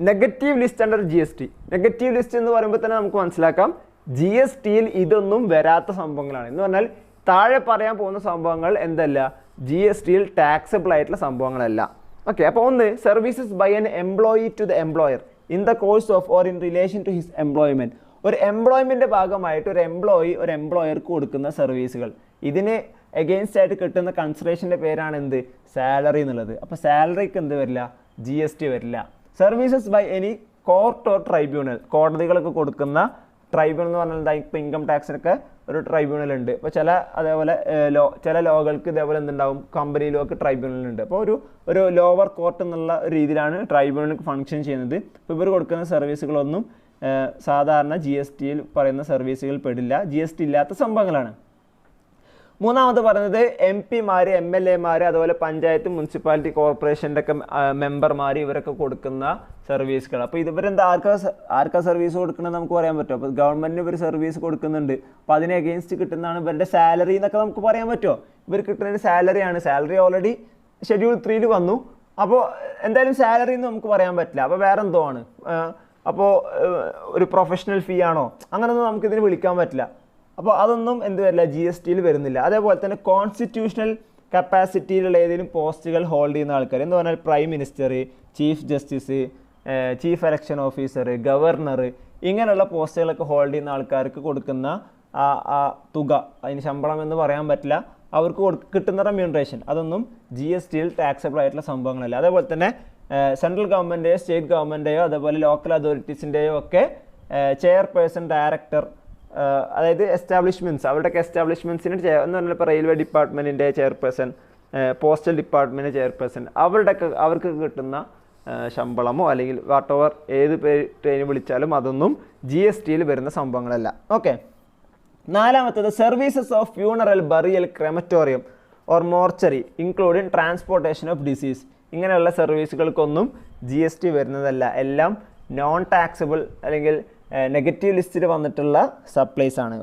negative list under GST. Negative list എന്ന് പറയുമ്പോൾ തന്നെ നമുക്ക് മനസ്സിലാക്കാം GST ഇതൊന്നും വരാത്ത സംഭവങ്ങളാണ്. എന്ന് പറഞ്ഞാൽ താഴെ പറയാൻ പോകുന്ന സംഭവങ്ങൾ എന്തല്ല? GST ടാക്സബിൾ ആയിട്ടുള്ള സംഭവങ്ങളല്ല. ഓക്കെ, അപ്പോൾ ഒന്ന്, services by an employee to the employer in the course of or in relation to his employment. ഒരു എംപ്ലോയ്മെൻറ്റിൻ്റെ ഭാഗമായിട്ട് ഒരു എംപ്ലോയർക്ക് കൊടുക്കുന്ന സർവീസുകൾ, ഇതിന് എഗെയിൻസ്റ്റ് ആയിട്ട് കിട്ടുന്ന കൺസിഡറേഷൻ്റെ പേരാണ് എന്ത്? സാലറി എന്നുള്ളത്. അപ്പോൾ സാലറിക്ക് എന്ത് വരില്ല? GST വരില്ല. Services by any court or tribunal, കോടതികളൊക്കെ കൊടുക്കുന്ന ട്രൈബ്യൂണൽ എന്ന് പറഞ്ഞാൽ എന്താ? ഇപ്പോൾ ഇൻകം ടാക്സിനൊക്കെ ഒരു ട്രൈബ്യൂണൽ ഉണ്ട്. ഇപ്പോൾ അതേപോലെ ചില ലോകൾക്ക് ഇതേപോലെ എന്തുണ്ടാവും? കമ്പനി ലോക്ക് ട്രൈബ്യൂണൽ ഉണ്ട്. അപ്പോൾ ഒരു ലോവർ കോർട്ട് എന്നുള്ള രീതിയിലാണ് ട്രൈബ്യൂണൽ ഫങ്ഷൻ ചെയ്യുന്നത്. ഇപ്പോൾ ഇവർ കൊടുക്കുന്ന സർവീസുകളൊന്നും സാധാരണ GST പറയുന്ന സർവീസുകൾ പെടില്ല, GST ഇല്ലാത്ത സംഭവങ്ങളാണ്. മൂന്നാമത് പറയുന്നത് MP-മാർ, MLA-മാർ, അതുപോലെ പഞ്ചായത്ത്, മുനിസിപ്പാലിറ്റി, കോർപ്പറേഷൻ്റെ ഒക്കെ മെമ്പർമാർ, ഇവരൊക്കെ കൊടുക്കുന്ന സർവീസുകൾ. അപ്പോൾ ഇവരെന്താ ആർക്കാ സർവീസ് കൊടുക്കുന്നത് നമുക്ക് പറയാൻ പറ്റുമോ? അപ്പോൾ ഗവൺമെൻറ്റിന് ഇവർ സർവീസ് കൊടുക്കുന്നുണ്ട്, അപ്പോൾ അതിന് എഗെയിൻസ്റ്റ് കിട്ടുന്നതാണ് ഇവരുടെ സാലറി എന്നൊക്കെ നമുക്ക് പറയാൻ പറ്റുമോ? ഇവർ കിട്ടുന്ന സാലറിയാണ്. സാലറി ഓൾറെഡി ഷെഡ്യൂൾ 3 വന്നു. അപ്പോൾ എന്തായാലും സാലറി എന്ന് നമുക്ക് പറയാൻ പറ്റില്ല. അപ്പോൾ വേറെ എന്തോ ആണ്. അപ്പോൾ ഒരു പ്രൊഫഷണൽ ഫീ ആണോ? അങ്ങനെയൊന്നും നമുക്കിതിന് വിളിക്കാൻ പറ്റില്ല. അപ്പോൾ അതൊന്നും എന്ത് വരില്ല? GST വരുന്നില്ല. അതേപോലെ തന്നെ കോൺസ്റ്റിറ്റ്യൂഷണൽ കപ്പാസിറ്റിയിലുള്ള ഏതെങ്കിലും പോസ്റ്റുകൾ ഹോൾഡ് ചെയ്യുന്ന ആൾക്കാർ, എന്ന് പറഞ്ഞാൽ prime minister, chief justice, chief election officer, governor, ഇങ്ങനെയുള്ള പോസ്റ്റുകളൊക്കെ ഹോൾഡ് ചെയ്യുന്ന ആൾക്കാർക്ക് കൊടുക്കുന്ന ആ തുക, അതിന് ശമ്പളം എന്ന് പറയാൻ പറ്റില്ല, അവർക്ക് കിട്ടുന്ന റെമ്യൂണറേഷൻ, അതൊന്നും GST ടാക്സബിൾ ആയിട്ടുള്ള സംഭവങ്ങളല്ല. അതേപോലെ തന്നെ സെൻട്രൽ ഗവൺമെൻറ്റെയോ സ്റ്റേറ്റ് ഗവൺമെൻറ്റെയോ അതേപോലെ ലോക്കൽ അതോറിറ്റീസിൻ്റെയോ ഒക്കെ ചെയർപേഴ്സൺ, ഡയറക്ടർ, അതായത് എസ്റ്റാബ്ലിഷ്മെൻറ്റ്സ്, അവരുടെയൊക്കെ എസ്റ്റാബ്ലിഷ്മെൻറ്റ്സിന് എന്ന് പറഞ്ഞാൽ ഇപ്പോൾ റെയിൽവേ ഡിപ്പാർട്ട്മെൻറ്റിൻ്റെ ചെയർപേഴ്സൺ, പോസ്റ്റൽ ഡിപ്പാർട്ട്മെൻറ്റ് ചെയർപേഴ്സൺ, അവർക്ക് കിട്ടുന്ന ശമ്പളമോ അല്ലെങ്കിൽ വാട്ട് ഓവർ ഏത് പേര് വിളിച്ചാലും അതൊന്നും GST വരുന്ന സംഭവങ്ങളല്ല. ഓക്കെ, നാലാമത്തേത് services of funeral, burial, crematorium or mortuary including transportation of disease. ഇങ്ങനെയുള്ള സർവീസുകൾക്കൊന്നും GST വരുന്നതല്ല. എല്ലാം നോൺ ടാക്സബിൾ അല്ലെങ്കിൽ നെഗറ്റീവ് ലിസ്റ്റിൽ വന്നിട്ടുള്ള സപ്ലൈസ് ആണ്.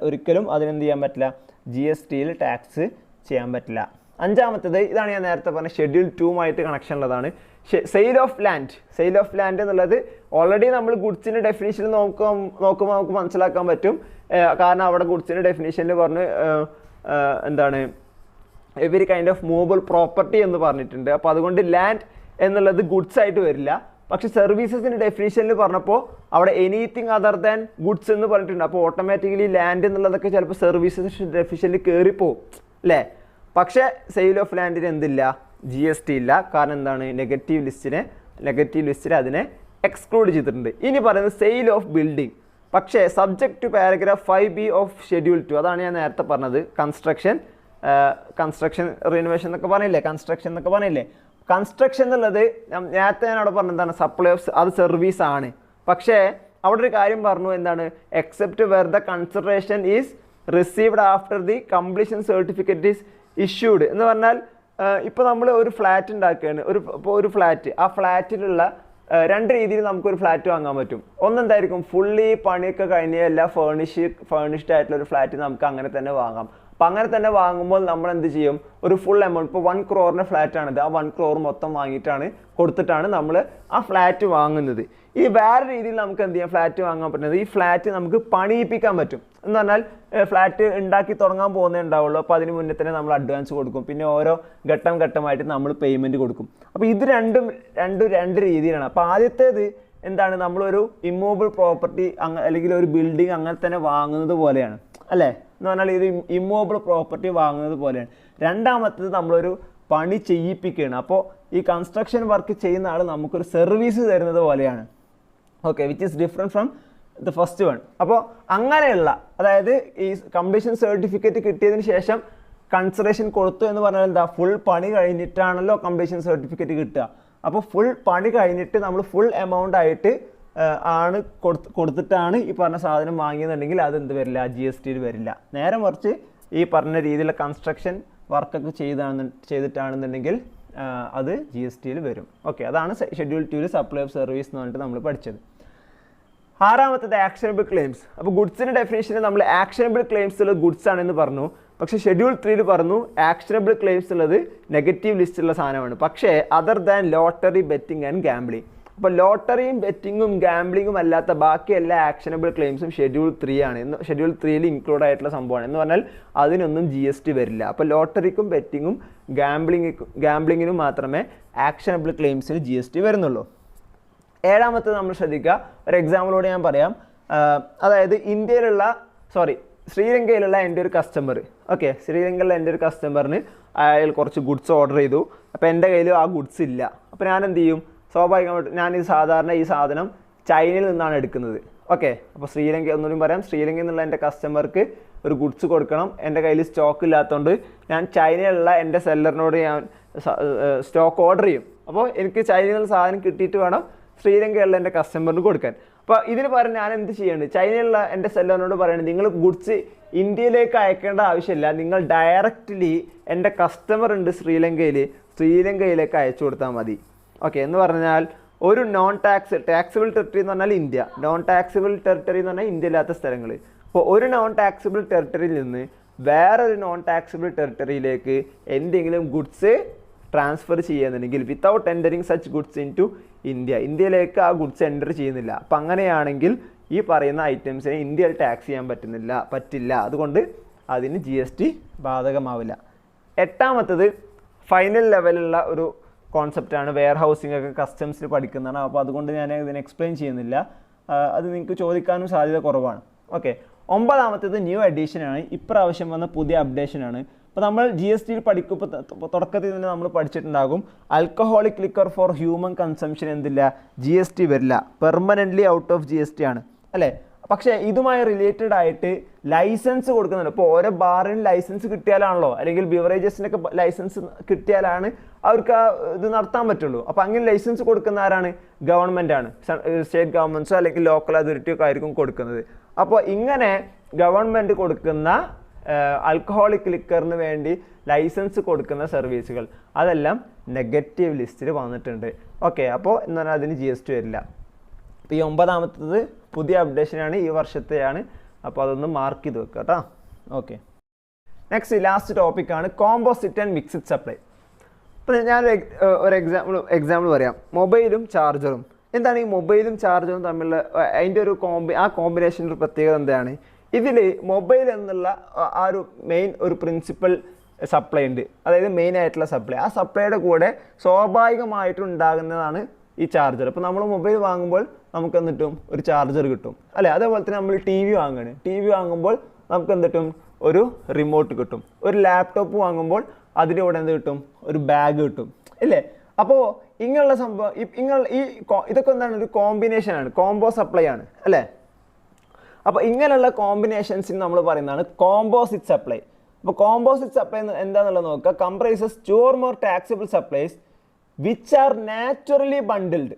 ഒരിക്കലും അതിനെന്ത് ചെയ്യാൻ പറ്റില്ല? GST ടാക്സ് ചെയ്യാൻ പറ്റില്ല. അഞ്ചാമത്തേത്, ഇതാണ് ഞാൻ നേരത്തെ പറഞ്ഞ ഷെഡ്യൂൾ 2 കണക്ഷൻ ഉള്ളതാണ്. സെയിൽ ഓഫ് ലാൻഡ് എന്നുള്ളത് ഓൾറെഡി നമ്മൾ ഗുഡ്സിൻ്റെ ഡെഫിനേഷനിൽ നോക്കുമ്പോൾ നമുക്ക് മനസ്സിലാക്കാൻ പറ്റും. കാരണം അവിടെ ഗുഡ്സിൻ്റെ ഡെഫിനേഷനിൽ പറഞ്ഞ് എന്താണ് every kind of movable property എന്ന് പറഞ്ഞിട്ടുണ്ട്. അപ്പോൾ അതുകൊണ്ട് ലാൻഡ് എന്നുള്ളത് ഗുഡ്സ് ആയിട്ട് വരില്ല. പക്ഷേ സർവീസസിൻ്റെ ഡെഫിനേഷനിൽ പറഞ്ഞപ്പോൾ അവിടെ എനിത്തിങ് അതർ ദാൻ ഗുഡ്സ് എന്ന് പറഞ്ഞിട്ടുണ്ട്. അപ്പോൾ ഓട്ടോമാറ്റിക്കലി ലാൻഡ് എന്നുള്ളതൊക്കെ ചിലപ്പോൾ സർവീസസ് ഡെഫിനേഷനിൽ കയറിപ്പോവും അല്ലേ? പക്ഷേ സെയിൽ ഓഫ് ലാൻഡിന് എന്തില്ല? GST ഇല്ല. കാരണം എന്താണ്? നെഗറ്റീവ് ലിസ്റ്റിൽ അതിനെ എക്സ്ക്ലൂഡ് ചെയ്തിട്ടുണ്ട്. ഇനി പറയുന്നത് സെയിൽ ഓഫ് ബിൽഡിംഗ്, പക്ഷേ subject to paragraph 5B of schedule 2. അതാണ് ഞാൻ നേരത്തെ പറഞ്ഞത്. കൺസ്ട്രക്ഷൻ റിനോവേഷൻ എന്നൊക്കെ പറഞ്ഞില്ലേ, കൺസ്ട്രക്ഷൻ എന്നൊക്കെ പറഞ്ഞില്ലേ. കൺസ്ട്രക്ഷൻ എന്നുള്ളത് നേരത്തെ ഞാൻ അവിടെ പറഞ്ഞതാണ്, സപ്ലൈ ഓഫ്, അത് സർവീസ് ആണ്. പക്ഷേ അവിടെ ഒരു കാര്യം പറഞ്ഞു, എന്താണ്? Except where the consideration is received after the completion certificate is issued എന്ന് പറഞ്ഞാൽ ഇപ്പോൾ നമ്മൾ ഒരു ഫ്ലാറ്റ് ഉണ്ടാക്കുകയാണ്, ഒരു ഫ്ലാറ്റ്, ആ ഫ്ലാറ്റിലുള്ള രണ്ട് രീതിയിൽ നമുക്കൊരു ഫ്ലാറ്റ് വാങ്ങാൻ പറ്റും. ഒന്നെന്തായിരിക്കും, ഫുള്ളി പണിയൊക്കെ കഴിഞ്ഞ എല്ലാ ഫേണിഷ്ഡ് ആയിട്ടുള്ള ഒരു ഫ്ലാറ്റ് നമുക്ക് അങ്ങനെ തന്നെ വാങ്ങാം. അപ്പം അങ്ങനെ തന്നെ വാങ്ങുമ്പോൾ നമ്മൾ എന്ത് ചെയ്യും, ഒരു ഫുൾ എമൗണ്ട്, ഇപ്പോൾ 1 crore ഫ്ലാറ്റ് ആണിത്, ആ 1 crore മൊത്തം കൊടുത്തിട്ടാണ് നമ്മൾ ആ ഫ്ലാറ്റ് വാങ്ങുന്നത്. ഈ വേറെ രീതിയിൽ നമുക്ക് എന്ത് ചെയ്യാം, ഫ്ലാറ്റ് വാങ്ങാൻ പറ്റുന്നത്, ഈ ഫ്ലാറ്റ് നമുക്ക് പണിയിപ്പിക്കാൻ പറ്റും. എന്ന് പറഞ്ഞാൽ ഫ്ലാറ്റ് ഉണ്ടാക്കി തുടങ്ങാൻ പോകുന്നേ ഉണ്ടാവുള്ളൂ. അപ്പോൾ അതിന് മുന്നേ തന്നെ നമ്മൾ അഡ്വാൻസ് കൊടുക്കും, പിന്നെ ഓരോ ഘട്ടമായിട്ട് നമ്മൾ പേയ്മെൻറ്റ് കൊടുക്കും. അപ്പോൾ ഇത് രണ്ട് രീതിയിലാണ്. അപ്പോൾ ആദ്യത്തേത് എന്താണ്, നമ്മളൊരു ഇമ്മൂവബിൾ പ്രോപ്പർട്ടി അല്ലെങ്കിൽ ഒരു ബിൽഡിംഗ് അങ്ങനെ തന്നെ വാങ്ങുന്നത് പോലെയാണ് അല്ലേ, എന്ന് പറഞ്ഞാൽ ഇത് ഇമ്മൂവബിൾ പ്രോപ്പർട്ടി വാങ്ങുന്നത് പോലെയാണ്. രണ്ടാമത്തേത് നമ്മളൊരു പണി ചെയ്യിപ്പിക്കുകയാണ്. അപ്പോൾ ഈ കൺസ്ട്രക്ഷൻ വർക്ക് ചെയ്യുന്ന ആൾ നമുക്കൊരു സർവീസ് തരുന്നത് പോലെയാണ്. Okay, which is different from the first one. അപ്പോൾ അങ്ങനെയുള്ള, അതായത് ഈ കംപ്ലീഷൻ സർട്ടിഫിക്കറ്റ് കിട്ടിയതിന് ശേഷം കൺസിഡറേഷൻ കൊടുത്തു എന്ന് പറഞ്ഞാൽ എന്താ, ഫുൾ പണി കഴിഞ്ഞിട്ടാണല്ലോ കംപ്ലീഷൻ സർട്ടിഫിക്കറ്റ് കിട്ടുക. അപ്പോൾ ഫുൾ പണി കഴിഞ്ഞിട്ട് നമ്മൾ ഫുൾ എമൗണ്ട് ആയിട്ട് ആണ് കൊടുത്തിട്ടാണ് ഈ പറഞ്ഞ സാധനം വാങ്ങിയെന്നുണ്ടെങ്കിൽ അത് എന്ത് വരില്ല, GST വരില്ല. നേരെ മറിച്ച് ഈ പറഞ്ഞ രീതിയിലുള്ള കൺസ്ട്രക്ഷൻ വർക്കൊക്കെ ചെയ്തിട്ടാണെന്നുണ്ടെങ്കിൽ അത് GST വരും. ഓക്കെ, അതാണ് ഷെഡ്യൂൾ 2 സപ്ലൈ ഓഫ് സർവീസ് എന്ന് പറഞ്ഞിട്ട് നമ്മൾ പഠിച്ചത്. ആറാമത്തത് ആക്ഷനബിൾ ക്ലെയിംസ്. അപ്പോൾ ഗുഡ്സിൻ്റെ ഡെഫിനേഷനിൽ നമ്മൾ ആക്ഷനബിൾ ക്ലെയിംസ് ഉള്ളത് ഗുഡ്സ് ആണെന്ന് പറഞ്ഞു. പക്ഷേ ഷെഡ്യൂൾ 3 പറഞ്ഞു ആക്ഷനബിൾ ക്ലെയിംസ് ഉള്ളത് നെഗറ്റീവ് ലിസ്റ്റുള്ള സാധനമാണ്. പക്ഷേ other than lottery, betting and gambling. അപ്പോൾ ലോട്ടറിയും ബെറ്റിങ്ങും ഗാംബ്ലിങ്ങും അല്ലാത്ത ബാക്കി എല്ലാ ആക്ഷനബിൾ ക്ലെയിംസും ഷെഡ്യൂൾ 3 ആണ്. ഷെഡ്യൂൾ 3 ഇൻക്ലൂഡ് ആയിട്ടുള്ള സംഭവമാണ്. എന്ന് പറഞ്ഞാൽ അതിനൊന്നും GST വരില്ല. അപ്പോൾ ലോട്ടറിക്കും ബെറ്റിങ്ങും ഗാംബ്ലിങ്ങിനും മാത്രമേ ആക്ഷനബിൾ ക്ലെയിംസിന് GST വരുന്നുള്ളൂ. ഏഴാമത്തേത് നമ്മൾ ശ്രദ്ധിക്കുക, ഒരു എക്സാമ്പിളോട് ഞാൻ പറയാം. അതായത് ശ്രീലങ്കയിലുള്ള എൻ്റെ ഒരു കസ്റ്റമർ, ഓക്കെ, ശ്രീലങ്കയിലുള്ള എൻ്റെ ഒരു കസ്റ്റമറിന് അയാൾ കുറച്ച് ഗുഡ്സ് ഓർഡർ ചെയ്തു. അപ്പോൾ എൻ്റെ കയ്യിൽ ആ ഗുഡ്സ് ഇല്ല. അപ്പോൾ ഞാൻ എന്ത് ചെയ്യും, സ്വാഭാവികമായിട്ടും ഞാൻ സാധാരണ ഈ സാധനം ചൈനയിൽ നിന്നാണ് എടുക്കുന്നത്. ഓക്കെ, അപ്പോൾ ഒന്നുകൂടി പറയാം, ശ്രീലങ്കയിൽ നിന്നുള്ള എൻ്റെ കസ്റ്റമർക്ക് ഒരു ഗുഡ്സ് കൊടുക്കണം. എൻ്റെ കയ്യിൽ സ്റ്റോക്ക് ഇല്ലാത്തതുകൊണ്ട് ഞാൻ ചൈനയിലുള്ള എൻ്റെ സെല്ലറിനോട് ഞാൻ സ്റ്റോക്ക് ഓർഡർ ചെയ്യും. അപ്പോൾ എനിക്ക് ചൈനയിൽ നിന്ന് സാധനം കിട്ടിയിട്ട് വേണം ശ്രീലങ്കയിലുള്ള എൻ്റെ കസ്റ്റമറിന് കൊടുക്കാൻ. അപ്പോൾ ഇതിന് പകരം ഞാൻ എന്ത് ചെയ്യേണ്ടത്, ചൈനയിലുള്ള എൻ്റെ സെല്ലറിനോട് പറയുന്നത്, നിങ്ങൾ ഗുഡ്സ് ഇന്ത്യയിലേക്ക് അയക്കേണ്ട ആവശ്യമില്ല, നിങ്ങൾ ഡയറക്റ്റ്ലി എൻ്റെ കസ്റ്റമർ ഉണ്ട് ശ്രീലങ്കയിലേക്ക് അയച്ചു കൊടുത്താൽ മതി. ഓക്കെ, എന്ന് പറഞ്ഞാൽ ഒരു ടാക്സിബിൾ ടെറിട്ടറി എന്ന് പറഞ്ഞാൽ ഇന്ത്യ, നോൺ ടാക്സിബിൾ ടെറിട്ടറി എന്ന് പറഞ്ഞാൽ ഇന്ത്യ ഇല്ലാത്ത സ്ഥലങ്ങൾ. അപ്പോൾ ഒരു നോൺ ടാക്സിബിൾ ടെറിട്ടറിയിൽ നിന്ന് വേറൊരു നോൺ ടാക്സിബിൾ ടെറിട്ടറിയിലേക്ക് എന്തെങ്കിലും ഗുഡ്സ് ട്രാൻസ്ഫർ ചെയ്യുന്നുണ്ടെങ്കിൽ without entering such goods into ഇന്ത്യയിലേക്ക് ആ ഗുഡ്സ് എൻ്റർ ചെയ്യുന്നില്ല. അപ്പം അങ്ങനെയാണെങ്കിൽ ഈ പറയുന്ന ഐറ്റംസിനെ ഇന്ത്യയിൽ ടാക്സ് ചെയ്യാൻ പറ്റില്ല. അതുകൊണ്ട് അതിന് GST ബാധകമാവില്ല. എട്ടാമത്തത് ഫൈനൽ ലെവലുള്ള ഒരു കോൺസെപ്റ്റാണ്. വെയർ ഹൗസിംഗ് ഒക്കെ കസ്റ്റംസിൽ പഠിക്കുന്നതാണ്. അപ്പോൾ അതുകൊണ്ട് ഞാൻ ഇതിനെ എക്സ്പ്ലെയിൻ ചെയ്യുന്നില്ല, അത് നിങ്ങൾക്ക് ചോദിക്കാനും സാധ്യത കുറവാണ്. ഓക്കെ, ഒമ്പതാമത്തേത് ന്യൂ എഡീഷനാണ്, ഇപ്രാവശ്യം വന്ന പുതിയ അപ്ഡേഷനാണ്. അപ്പോൾ നമ്മൾ GST പഠിക്കുമ്പോൾ തുടക്കത്തിൽ തന്നെ നമ്മൾ പഠിച്ചിട്ടുണ്ടാകും, alcoholic liquor for human consumption എന്തില്ല, GST വരില്ല, പെർമനൻ്റ്ലി ഔട്ട് ഓഫ് GST ആണ് അല്ലേ. പക്ഷേ ഇതുമായി റിലേറ്റഡ് ആയിട്ട് ലൈസൻസ് കൊടുക്കുന്നുണ്ട്. ഇപ്പോൾ ഓരോ ബാറിന് ലൈസൻസ് കിട്ടിയാലാണല്ലോ, അല്ലെങ്കിൽ ബിവറേജസിനൊക്കെ ലൈസൻസ് കിട്ടിയാലാണ് അവർക്ക് ആ ഇത് നടത്താൻ പറ്റുള്ളൂ. അപ്പോൾ അങ്ങനെ ലൈസൻസ് കൊടുക്കുന്ന ആരാണ്, ഗവൺമെൻറ്റാണ്, സ്റ്റേറ്റ് ഗവൺമെൻറ്റ്സോ അല്ലെങ്കിൽ ലോക്കൽ അതോറിറ്റിയോ ഒക്കെ ആയിരിക്കും കൊടുക്കുന്നത്. അപ്പോൾ ഇങ്ങനെ ഗവൺമെൻറ് കൊടുക്കുന്ന ആൽക്കഹോളിക് ലിക്കറിന് വേണ്ടി ലൈസൻസ് കൊടുക്കുന്ന സർവീസുകൾ അതെല്ലാം നെഗറ്റീവ് ലിസ്റ്റിൽ വന്നിട്ടുണ്ട്. ഓക്കെ, അപ്പോൾ എന്ന് പറഞ്ഞാൽ അതിന് GST വരില്ല. അപ്പോൾ ഈ ഒമ്പതാമത്തത് പുതിയ അപ്ഡേഷനാണ്, ഈ വർഷത്തെയാണ്. അപ്പോൾ അതൊന്ന് മാർക്ക് ചെയ്ത് വെക്കുക കേട്ടോ. ഓക്കെ, നെക്സ്റ്റ് ലാസ്റ്റ് ടോപ്പിക്കാണ് കോമ്പോസിറ്റ് ആൻഡ് മിക്സ്ഡ് സപ്ലൈ. അപ്പോൾ ഞാൻ ഒരു എക്സാമ്പിൾ പറയാം, മൊബൈലും ചാർജറും. എന്താണ് ഈ മൊബൈലും ചാർജറും തമ്മിലുള്ള അതിൻ്റെ ഒരു കോമ്പിനേഷൻ്റെ ഒരു പ്രത്യേകത എന്താണ്, ഇതിൽ മൊബൈൽ എന്നുള്ള ആ ഒരു മെയിൻ ഒരു പ്രിൻസിപ്പൽ സപ്ലൈ ഉണ്ട്, അതായത് മെയിൻ ആയിട്ടുള്ള സപ്ലൈ. ആ സപ്ലൈയുടെ കൂടെ സ്വാഭാവികമായിട്ടുണ്ടാകുന്നതാണ് ഈ ചാർജർ. ഇപ്പോൾ നമ്മൾ മൊബൈൽ വാങ്ങുമ്പോൾ നമുക്ക് എന്തിട്ടും ഒരു ചാർജർ കിട്ടും അല്ലേ. അതേപോലെ തന്നെ നമ്മൾ TV വാങ്ങുമ്പോൾ നമുക്ക് എന്തിട്ടും ഒരു റിമോട്ട് കിട്ടും. ഒരു ലാപ്ടോപ്പ് വാങ്ങുമ്പോൾ അതിൻ്റെ കൂടെ എന്ത് കിട്ടും, ഒരു ബാഗ് കിട്ടും ഇല്ലേ. അപ്പോൾ ഇങ്ങനെയുള്ള സംഭവം ഇതൊക്കെ എന്താണ്, ഒരു കോമ്പിനേഷനാണ്, കോംബോ സപ്ലൈ ആണ് അല്ലേ. അപ്പോൾ ഇങ്ങനെയുള്ള കോമ്പിനേഷൻസിന് നമ്മൾ പറയുന്നതാണ് കോമ്പോസിറ്റ് സപ്ലൈ. അപ്പോൾ കോമ്പോസിറ്റ് സപ്ലൈ എന്താണെന്നുള്ളത് നോക്കുക, comprises 2 or more taxable supplies which are naturally bundled.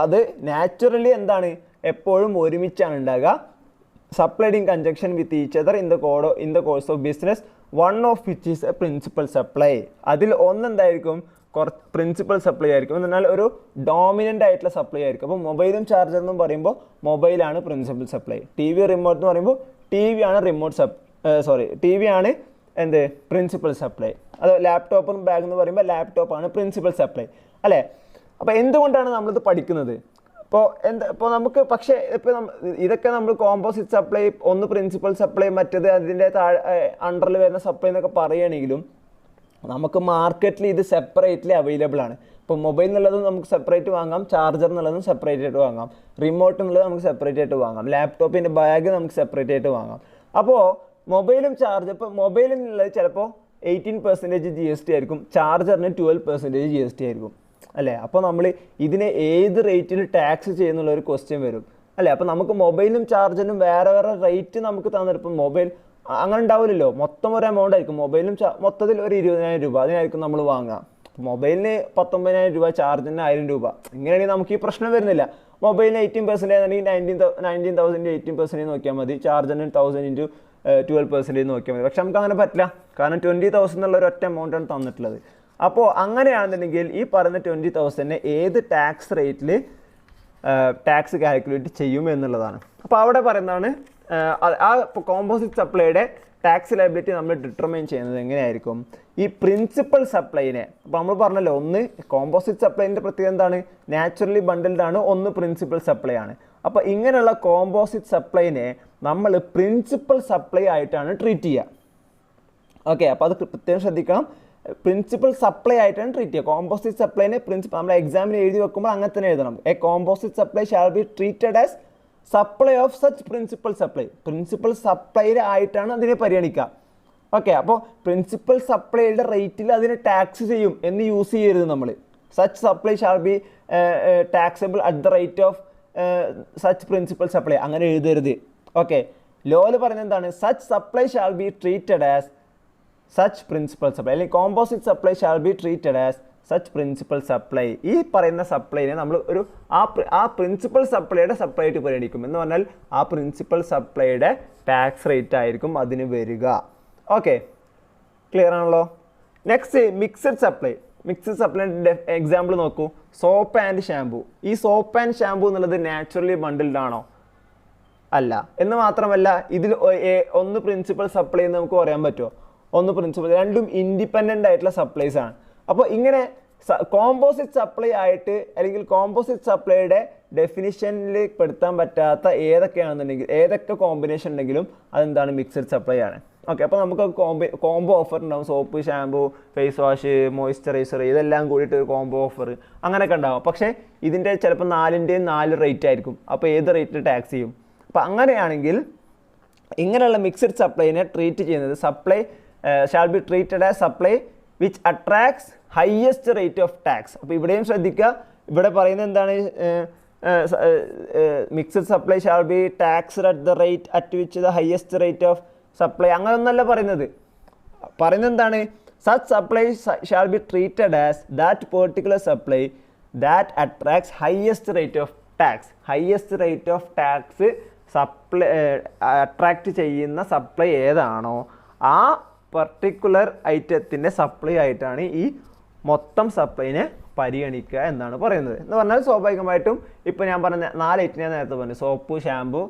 അത് നാച്ചുറലി എന്താണ്, എപ്പോഴും ഒരുമിച്ചാണ് ഉണ്ടാകുക. supplied in conjunction with each other in the course of business, one of which is a principal supply. അതിൽ ഒന്ന് എന്തായിരിക്കും? പ്രിൻസിപ്പൽ സപ്ലൈ ആയിരിക്കും. എന്ന് പറഞ്ഞാൽ ഒരു ഡോമിനൻ്റ് ആയിട്ടുള്ള സപ്ലൈ ആയിരിക്കും. അപ്പോൾ മൊബൈലും ചാർജർ എന്നും പറയുമ്പോൾ മൊബൈലാണ് principal supply. T V remote എന്ന് പറയുമ്പോൾ ടി വി ആണ് എന്ത് പ്രിൻസിപ്പൽ സപ്ലൈ. അത് ലാപ്ടോപ്പും ബാഗ് എന്ന് പറയുമ്പോൾ ലാപ്ടോപ്പാണ് പ്രിൻസിപ്പൽ സപ്ലൈ അല്ലേ? അപ്പോൾ എന്തുകൊണ്ടാണ് നമ്മളിത് പഠിക്കുന്നത്? ഇപ്പോൾ നമുക്ക് പക്ഷേ ഇതൊക്കെ നമ്മൾ കോമ്പോസിറ്റ് സപ്ലൈ, ഒന്ന് പ്രിൻസിപ്പൽ സപ്ലൈ, മറ്റേത് അതിൻ്റെ അണ്ടറിൽ വരുന്ന സപ്ലൈ എന്നൊക്കെ പറയുകയാണെങ്കിലും നമുക്ക് മാർക്കറ്റിൽ ഇത് സെപ്പറേറ്റ്ലി അവൈലബിൾ ആണ്. ഇപ്പോൾ മൊബൈൽ എന്നുള്ളതും നമുക്ക് സെപ്പറേറ്റ് വാങ്ങാം, ചാർജർ എന്നുള്ളതും സെപ്പറേറ്റ് ആയിട്ട് വാങ്ങാം, റിമോട്ട് എന്നുള്ളത് നമുക്ക് സെപ്പറേറ്റ് ആയിട്ട് വാങ്ങാം, ലാപ്ടോപ്പിൻ്റെ ബാഗ് നമുക്ക് സെപ്പറേറ്റ് ആയിട്ട് വാങ്ങാം. അപ്പോൾ മൊബൈലും ചാർജർ, ഇപ്പോൾ മൊബൈലിനുള്ളത് ചിലപ്പോൾ 18% GST ആയിരിക്കും, ചാർജറിന് 12% GST ആയിരിക്കും അല്ലേ? അപ്പോൾ നമ്മൾ ഇതിനെ ഏത് റേറ്റിൽ ടാക്സ് ചെയ്യുന്നുള്ളൊരു ക്വസ്റ്റ്യൻ വരും അല്ലേ? അപ്പോൾ നമുക്ക് മൊബൈലും ചാർജറിനും വേറെ വേറെ റേറ്റ് നമുക്ക് തന്നിരിപ്പം മൊബൈൽ അങ്ങനെ ഉണ്ടാവില്ലല്ലോ, മൊത്തം ഒരു എമൗണ്ട് ആയിരിക്കും. മൊബൈലും മൊത്തത്തിൽ ഒരു 20,000 രൂപ അതിനായിരിക്കും നമ്മൾ വാങ്ങുക. മൊബൈലിന് 19,000 രൂപ, ചാർജിന് 1000 രൂപ. ഇങ്ങനെയാണെങ്കിൽ നമുക്ക് ഈ പ്രശ്നം വരുന്നില്ല. മൊബൈലിന് 18% ആണെങ്കിൽ 19,000 18% നോക്കിയാൽ മതി, ചാർജറിന് 1000 × 12% നോക്കിയാൽ മതി. പക്ഷെ നമുക്ക് അങ്ങനെ പറ്റില്ല, കാരണം 20,000 എന്നുള്ള ഒരു ഒറ്റ എമൗണ്ടാണ് തന്നിട്ടുള്ളത്. അപ്പോൾ അങ്ങനെയാണെന്നുണ്ടെങ്കിൽ ഈ പറയുന്ന 20,000 ഏത് ടാക്സ് റേറ്റിൽ ടാക്സ് കാൽക്കുലേറ്റ് ചെയ്യും എന്നുള്ളതാണ്. അപ്പോൾ അവിടെ പറയുന്നതാണ് ആ കോമ്പോസിറ്റ് സപ്ലൈയുടെ ടാക്സ് ലയബിലിറ്റി നമ്മൾ ഡിറ്റർമൈൻ ചെയ്യുന്നത് എങ്ങനെയായിരിക്കും? ഈ പ്രിൻസിപ്പൽ സപ്ലൈനെ, അപ്പോൾ നമ്മൾ പറഞ്ഞല്ലോ, ഒന്ന് കോമ്പോസിറ്റ് സപ്ലൈൻ്റെ പ്രത്യേകത എന്താണ്? നാച്ചുറലി ബണ്ടിൽഡ് ആണ്, ഒന്ന് പ്രിൻസിപ്പൽ സപ്ലൈ ആണ്. അപ്പോൾ ഇങ്ങനെയുള്ള കോമ്പോസിറ്റ് സപ്ലൈനെ നമ്മൾ പ്രിൻസിപ്പൽ സപ്ലൈ ആയിട്ടാണ് ട്രീറ്റ് ചെയ്യുക. ഓക്കെ, അപ്പോൾ അത് പ്രത്യേകം ശ്രദ്ധിക്കണം. പ്രിൻസിപ്പൽ സപ്ലൈ ആയിട്ടാണ് ട്രീറ്റ് ചെയ്യുക. കോമ്പോസിറ്റ് സപ്ലൈനെ നമ്മൾ എക്സാമിന് എഴുതി വെക്കുമ്പോൾ അങ്ങനെ തന്നെ എഴുതണം. A composite supply shall be treated as supply of such principal supply. Principal supply ആയിട്ടാണ് അതിനെ പരിഗണിക്കുക. ഓക്കെ, അപ്പോൾ പ്രിൻസിപ്പൽ സപ്ലൈയുടെ റേറ്റിൽ അതിനെ ടാക്സ് ചെയ്യും എന്ന് യൂസ് ചെയ്യരുത് നമ്മൾ. Such supply shall be taxable at the rate of such principal supply, അങ്ങനെ എഴുതരുത്. ഓക്കെ, ലോയിൽ പറയുന്നത് എന്താണ്? Such supply shall be treated as such principal supply, അല്ലെങ്കിൽ composite supply shall be treated as such principal supply. ഈ പറയുന്ന സപ്ലൈനെ നമ്മൾ ഒരു ആ പ്രിൻസിപ്പൽ സപ്ലൈയുടെ സപ്ലൈ ആയിട്ട് പരിഗണിക്കും. എന്ന് പറഞ്ഞാൽ ആ പ്രിൻസിപ്പൽ സപ്ലൈയുടെ ടാക്സ് റേറ്റ് ആയിരിക്കും അതിന് വരിക. ഓക്കെ, ക്ലിയർ ആണല്ലോ? Next mixed supply. മിക്സഡ് സപ്ലൈൻ്റെ എക്സാമ്പിൾ നോക്കൂ. Soap and shampoo. ഈ സോപ്പ് ആൻഡ് ഷാമ്പൂ എന്നുള്ളത് നാച്ചുറലി ബണ്ടിൽഡ് ആണോ? അല്ല. എന്ന് മാത്രമല്ല ഇതിൽ ഒന്ന് പ്രിൻസിപ്പൽ സപ്ലൈ എന്ന് നമുക്ക് പറയാൻ പറ്റുമോ? ഒന്ന് പ്രിൻസിപ്പൽ, രണ്ടും ഇൻഡിപെൻഡൻ്റ് ആയിട്ടുള്ള സപ്ലൈസ് ആണ്. അപ്പോൾ ഇങ്ങനെ കോമ്പോസിറ്റ് സപ്ലൈ ആയിട്ട് അല്ലെങ്കിൽ കോമ്പോസിറ്റ് സപ്ലൈയുടെ ഡെഫിനിഷനിൽ പെടുത്താൻ പറ്റാത്ത ഏതൊക്കെ കോമ്പിനേഷൻ ഉണ്ടെങ്കിലും അതെന്താണ്? മിക്സഡ് സപ്ലൈ ആണ്. ഓക്കെ, അപ്പോൾ നമുക്ക് കോംബോ ഓഫർ ഉണ്ടാവും. Soap, shampoo, face wash, moisturiser, ഇതെല്ലാം കൂടിയിട്ട് ഒരു കോംബോ ഓഫർ അങ്ങനെയൊക്കെ ഉണ്ടാവും. പക്ഷേ ഇതിൻ്റെ ചിലപ്പോൾ 4ൻ്റെയും 4 റേറ്റ് ആയിരിക്കും. അപ്പോൾ ഏത് റേറ്റിൽ ടാക്സ് ചെയ്യും? അപ്പോൾ അങ്ങനെയാണെങ്കിൽ ഇങ്ങനെയുള്ള മിക്സഡ് സപ്ലൈനെ ട്രീറ്റ് ചെയ്യുന്നത് supply shall be treated as supply which attracts highest rate of tax. അപ്പോൾ ഇവിടെയും ശ്രദ്ധിക്കുക, ഇവിടെ പറയുന്നത് എന്താണ്? Mixed supply shall be taxed at the rate at which the highest rate of supply, അങ്ങനെയൊന്നല്ല പറയുന്നത്. പറയുന്നത് എന്താണ്? Such supply shall be treated as that particular supply that attracts highest rate of tax. Highest rate of tax supply attract ചെയ്യുന്ന supply ഏതാണോ ആ particular ഐറ്റത്തിൻ്റെ supply ആയിട്ടാണ് ഈ മൊത്തം സപ്ലൈനെ പരിഗണിക്കുക എന്നാണ് പറയുന്നത്. എന്ന് പറഞ്ഞാൽ സ്വാഭാവികമായിട്ടും ഇപ്പോൾ ഞാൻ പറഞ്ഞ 4 ഐറ്റം ഞാൻ നേരത്തെ പറഞ്ഞു, സോപ്പ്, ഷാമ്പു,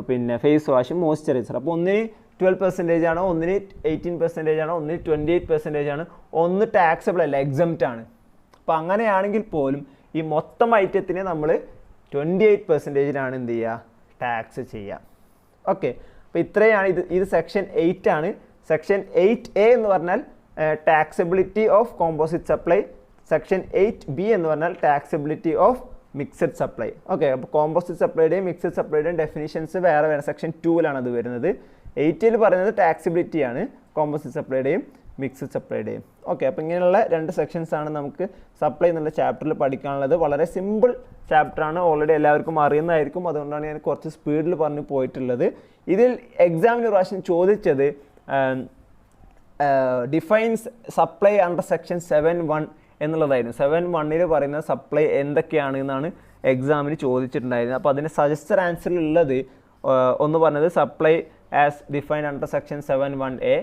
പിന്നെ ഫേസ് വാഷ്, മോയ്സ്ചറൈസർ. അപ്പോൾ ഒന്നിന് 12% ആണോ, ഒന്നിന് 18% ആണോ, ഒന്നിന് 28% ആണ്, ഒന്ന് ടാക്സബിൾ അല്ല, എക്സംപ്റ്റ് ആണ്. അപ്പോൾ അങ്ങനെയാണെങ്കിൽ പോലും ഈ മൊത്തം ഐറ്റത്തിനെ നമ്മൾ 28%-ലാണ് എന്ത് ചെയ്യുക? ടാക്സ് ചെയ്യുക. ഓക്കെ, അപ്പോൾ ഇത്രയാണ്. ഇത് സെക്ഷൻ 8 ആണ്. സെക്ഷൻ 8A എന്ന് പറഞ്ഞാൽ taxability of composite supply. Section 8B എന്ന് പറഞ്ഞാൽ taxability of mixed supply. Okay, അപ്പോൾ കോമ്പോസിറ്റ് സപ്ലൈയുടെയും മിക്സഡ് സപ്ലൈയുടെയും ഡെഫിനിഷൻസ് വേറെ വേറെ സെക്ഷൻ 2-ലാണ് അത് വരുന്നത്. 8-ൽ പറയുന്നത് ടാക്സിബിലിറ്റിയാണ് കോമ്പോസിറ്റ് സപ്ലൈയുടെയും മിക്സഡ് സപ്ലൈയുടെയും. ഓക്കെ, അപ്പോൾ ഇങ്ങനെയുള്ള 2 സെക്ഷൻസാണ് നമുക്ക് സപ്ലൈ എന്നുള്ള ചാപ്റ്ററിൽ പഠിക്കാനുള്ളത്. വളരെ സിമ്പിൾ ചാപ്റ്ററാണ്, ഓൾറെഡി എല്ലാവർക്കും അറിയുന്നതായിരിക്കും. അതുകൊണ്ടാണ് ഞാൻ കുറച്ച് സ്പീഡിൽ പറഞ്ഞു പോയിട്ടുള്ളത്. ഇതിൽ എക്സാമിന് പ്രാവശ്യം ചോദിച്ചത് ഡിഫൈൻസ് സപ്ലൈ അണ്ടർ സെക്ഷൻ 7(1) എന്നുള്ളതായിരുന്നു. 7(1)ൽ പറയുന്ന സപ്ലൈ എന്തൊക്കെയാണ് എന്നാണ് എക്സാമിന് ചോദിച്ചിട്ടുണ്ടായിരുന്നത്. അപ്പോൾ അതിന് സജസ്റ്റഡ് ആൻസറിലുള്ളത് ഒന്ന് പറഞ്ഞത് supply as defined under section 7(1)(a).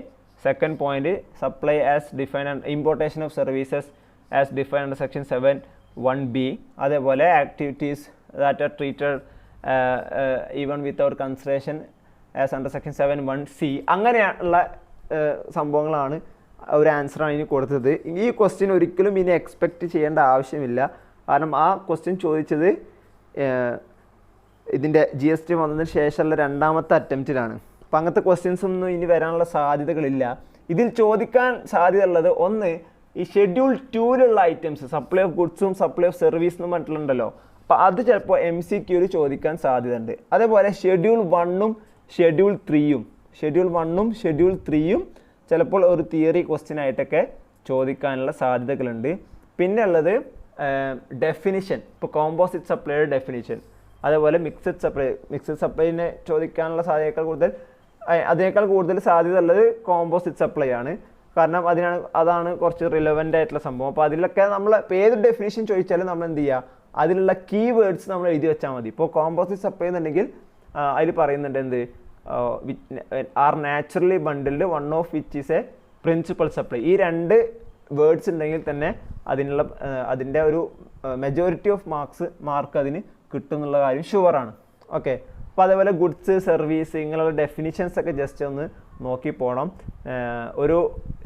Second point supply as defined importation of services as defined under section 7(1)(b). അതേപോലെ activities that are treated even without consideration as under section 7(1)(c). അങ്ങനെയുള്ള സംഭവങ്ങളാണ് ഒരു ആൻസറാണ് ഇനി കൊടുത്തത്. ഈ ക്വസ്റ്റ്യൻ ഒരിക്കലും ഇനി expect ചെയ്യേണ്ട ആവശ്യമില്ല. കാരണം ആ ക്വസ്റ്റ്യൻ ചോദിച്ചത് ഇതിൻ്റെ GST വന്നതിന് ശേഷമുള്ള രണ്ടാമത്തെ അറ്റംപ്റ്റിലാണ്. അപ്പം അങ്ങനത്തെ ക്വസ്റ്റ്യൻസ് ഒന്നും ഇനി വരാനുള്ള സാധ്യതകളില്ല. ഇതിൽ ചോദിക്കാൻ സാധ്യതയുള്ളത് ഒന്ന് ഈ ഷെഡ്യൂൾ 2ലുള്ള ഐറ്റംസ്, സപ്ലൈ ഓഫ് ഗുഡ്സും സപ്ലൈ ഓഫ് സർവീസ് എന്നും പറഞ്ഞിട്ടുണ്ടല്ലോ. അപ്പോൾ അത് ചിലപ്പോൾ MCQയിൽ ചോദിക്കാൻ സാധ്യതയുണ്ട്. അതേപോലെ ഷെഡ്യൂൾ 1ഉം ഷെഡ്യൂൾ 3യും ചിലപ്പോൾ ഒരു തിയറി ക്വസ്റ്റ്യൻ ആയിട്ടൊക്കെ ചോദിക്കാനുള്ള സാധ്യതകളുണ്ട്. പിന്നെ ഉള്ളത് ഡെഫിനിഷൻ, ഇപ്പോൾ കോമ്പോസിറ്റ് സപ്ലൈയുടെ ഡെഫിനിഷൻ, അതേപോലെ മിക്സഡ് സപ്ലൈനെ ചോദിക്കാനുള്ള അതിനേക്കാൾ കൂടുതൽ സാധ്യത ഉള്ളത് കോമ്പോസിറ്റ് സപ്ലൈ ആണ്. കാരണം അതാണ് കുറച്ച് റിലവൻ്റ് ആയിട്ടുള്ള സംഭവം. അപ്പോൾ അതിലൊക്കെ നമ്മൾ ഇപ്പോൾ ഏത് ഡെഫിനിഷൻ ചോദിച്ചാലും നമ്മൾ എന്ത് ചെയ്യുക, അതിലുള്ള കീ വേർഡ്സ് നമ്മൾ എഴുതി വെച്ചാൽ മതി. ഇപ്പോൾ കോമ്പോസിറ്റ് സപ്ലൈ എന്നുണ്ടെങ്കിൽ അതിൽ പറയുന്നുണ്ട് എന്ത്, are naturally bundled one of which is A principal supply. ഈ രണ്ട് വേർഡ്സ് ഉണ്ടെങ്കിൽ തന്നെ അതിൻ്റെ ഒരു മെജോറിറ്റി ഓഫ് മാർക്ക് അതിന് കിട്ടും എന്നുള്ള കാര്യം ഷുവറാണ്. ഓക്കെ. അപ്പോൾ അതേപോലെ ഗുഡ്സ്, സർവീസ്, ഇങ്ങനെയുള്ള ഡെഫിനിഷൻസ് ഒക്കെ ജസ്റ്റ് ഒന്ന് നോക്കി പോകണം. ഒരു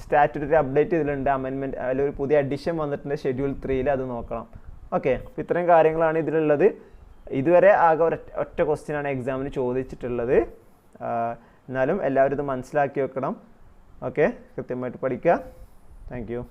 സ്റ്റാറ്റ്യൂട്ടറി അപ്ഡേറ്റ് ഇതിലുണ്ട്, അമെൻമെൻറ്റ്, അതിലൊരു പുതിയ അഡീഷൻ വന്നിട്ടുണ്ട് ഷെഡ്യൂൾ 3ൽ, അത് നോക്കണം. ഓക്കെ. അപ്പോൾ ഇത്രയും കാര്യങ്ങളാണ് ഇതിലുള്ളത്. ഇതുവരെ ആകെ ഒറ്റ ക്വസ്റ്റ്യനാണ് എക്സാമിന് ചോദിച്ചിട്ടുള്ളത്. എന്നാലും എല്ലാവരും ഇത് മനസ്സിലാക്കി വെക്കണം. ഓക്കെ, കൃത്യമായിട്ട് പഠിക്കുക. Thank you.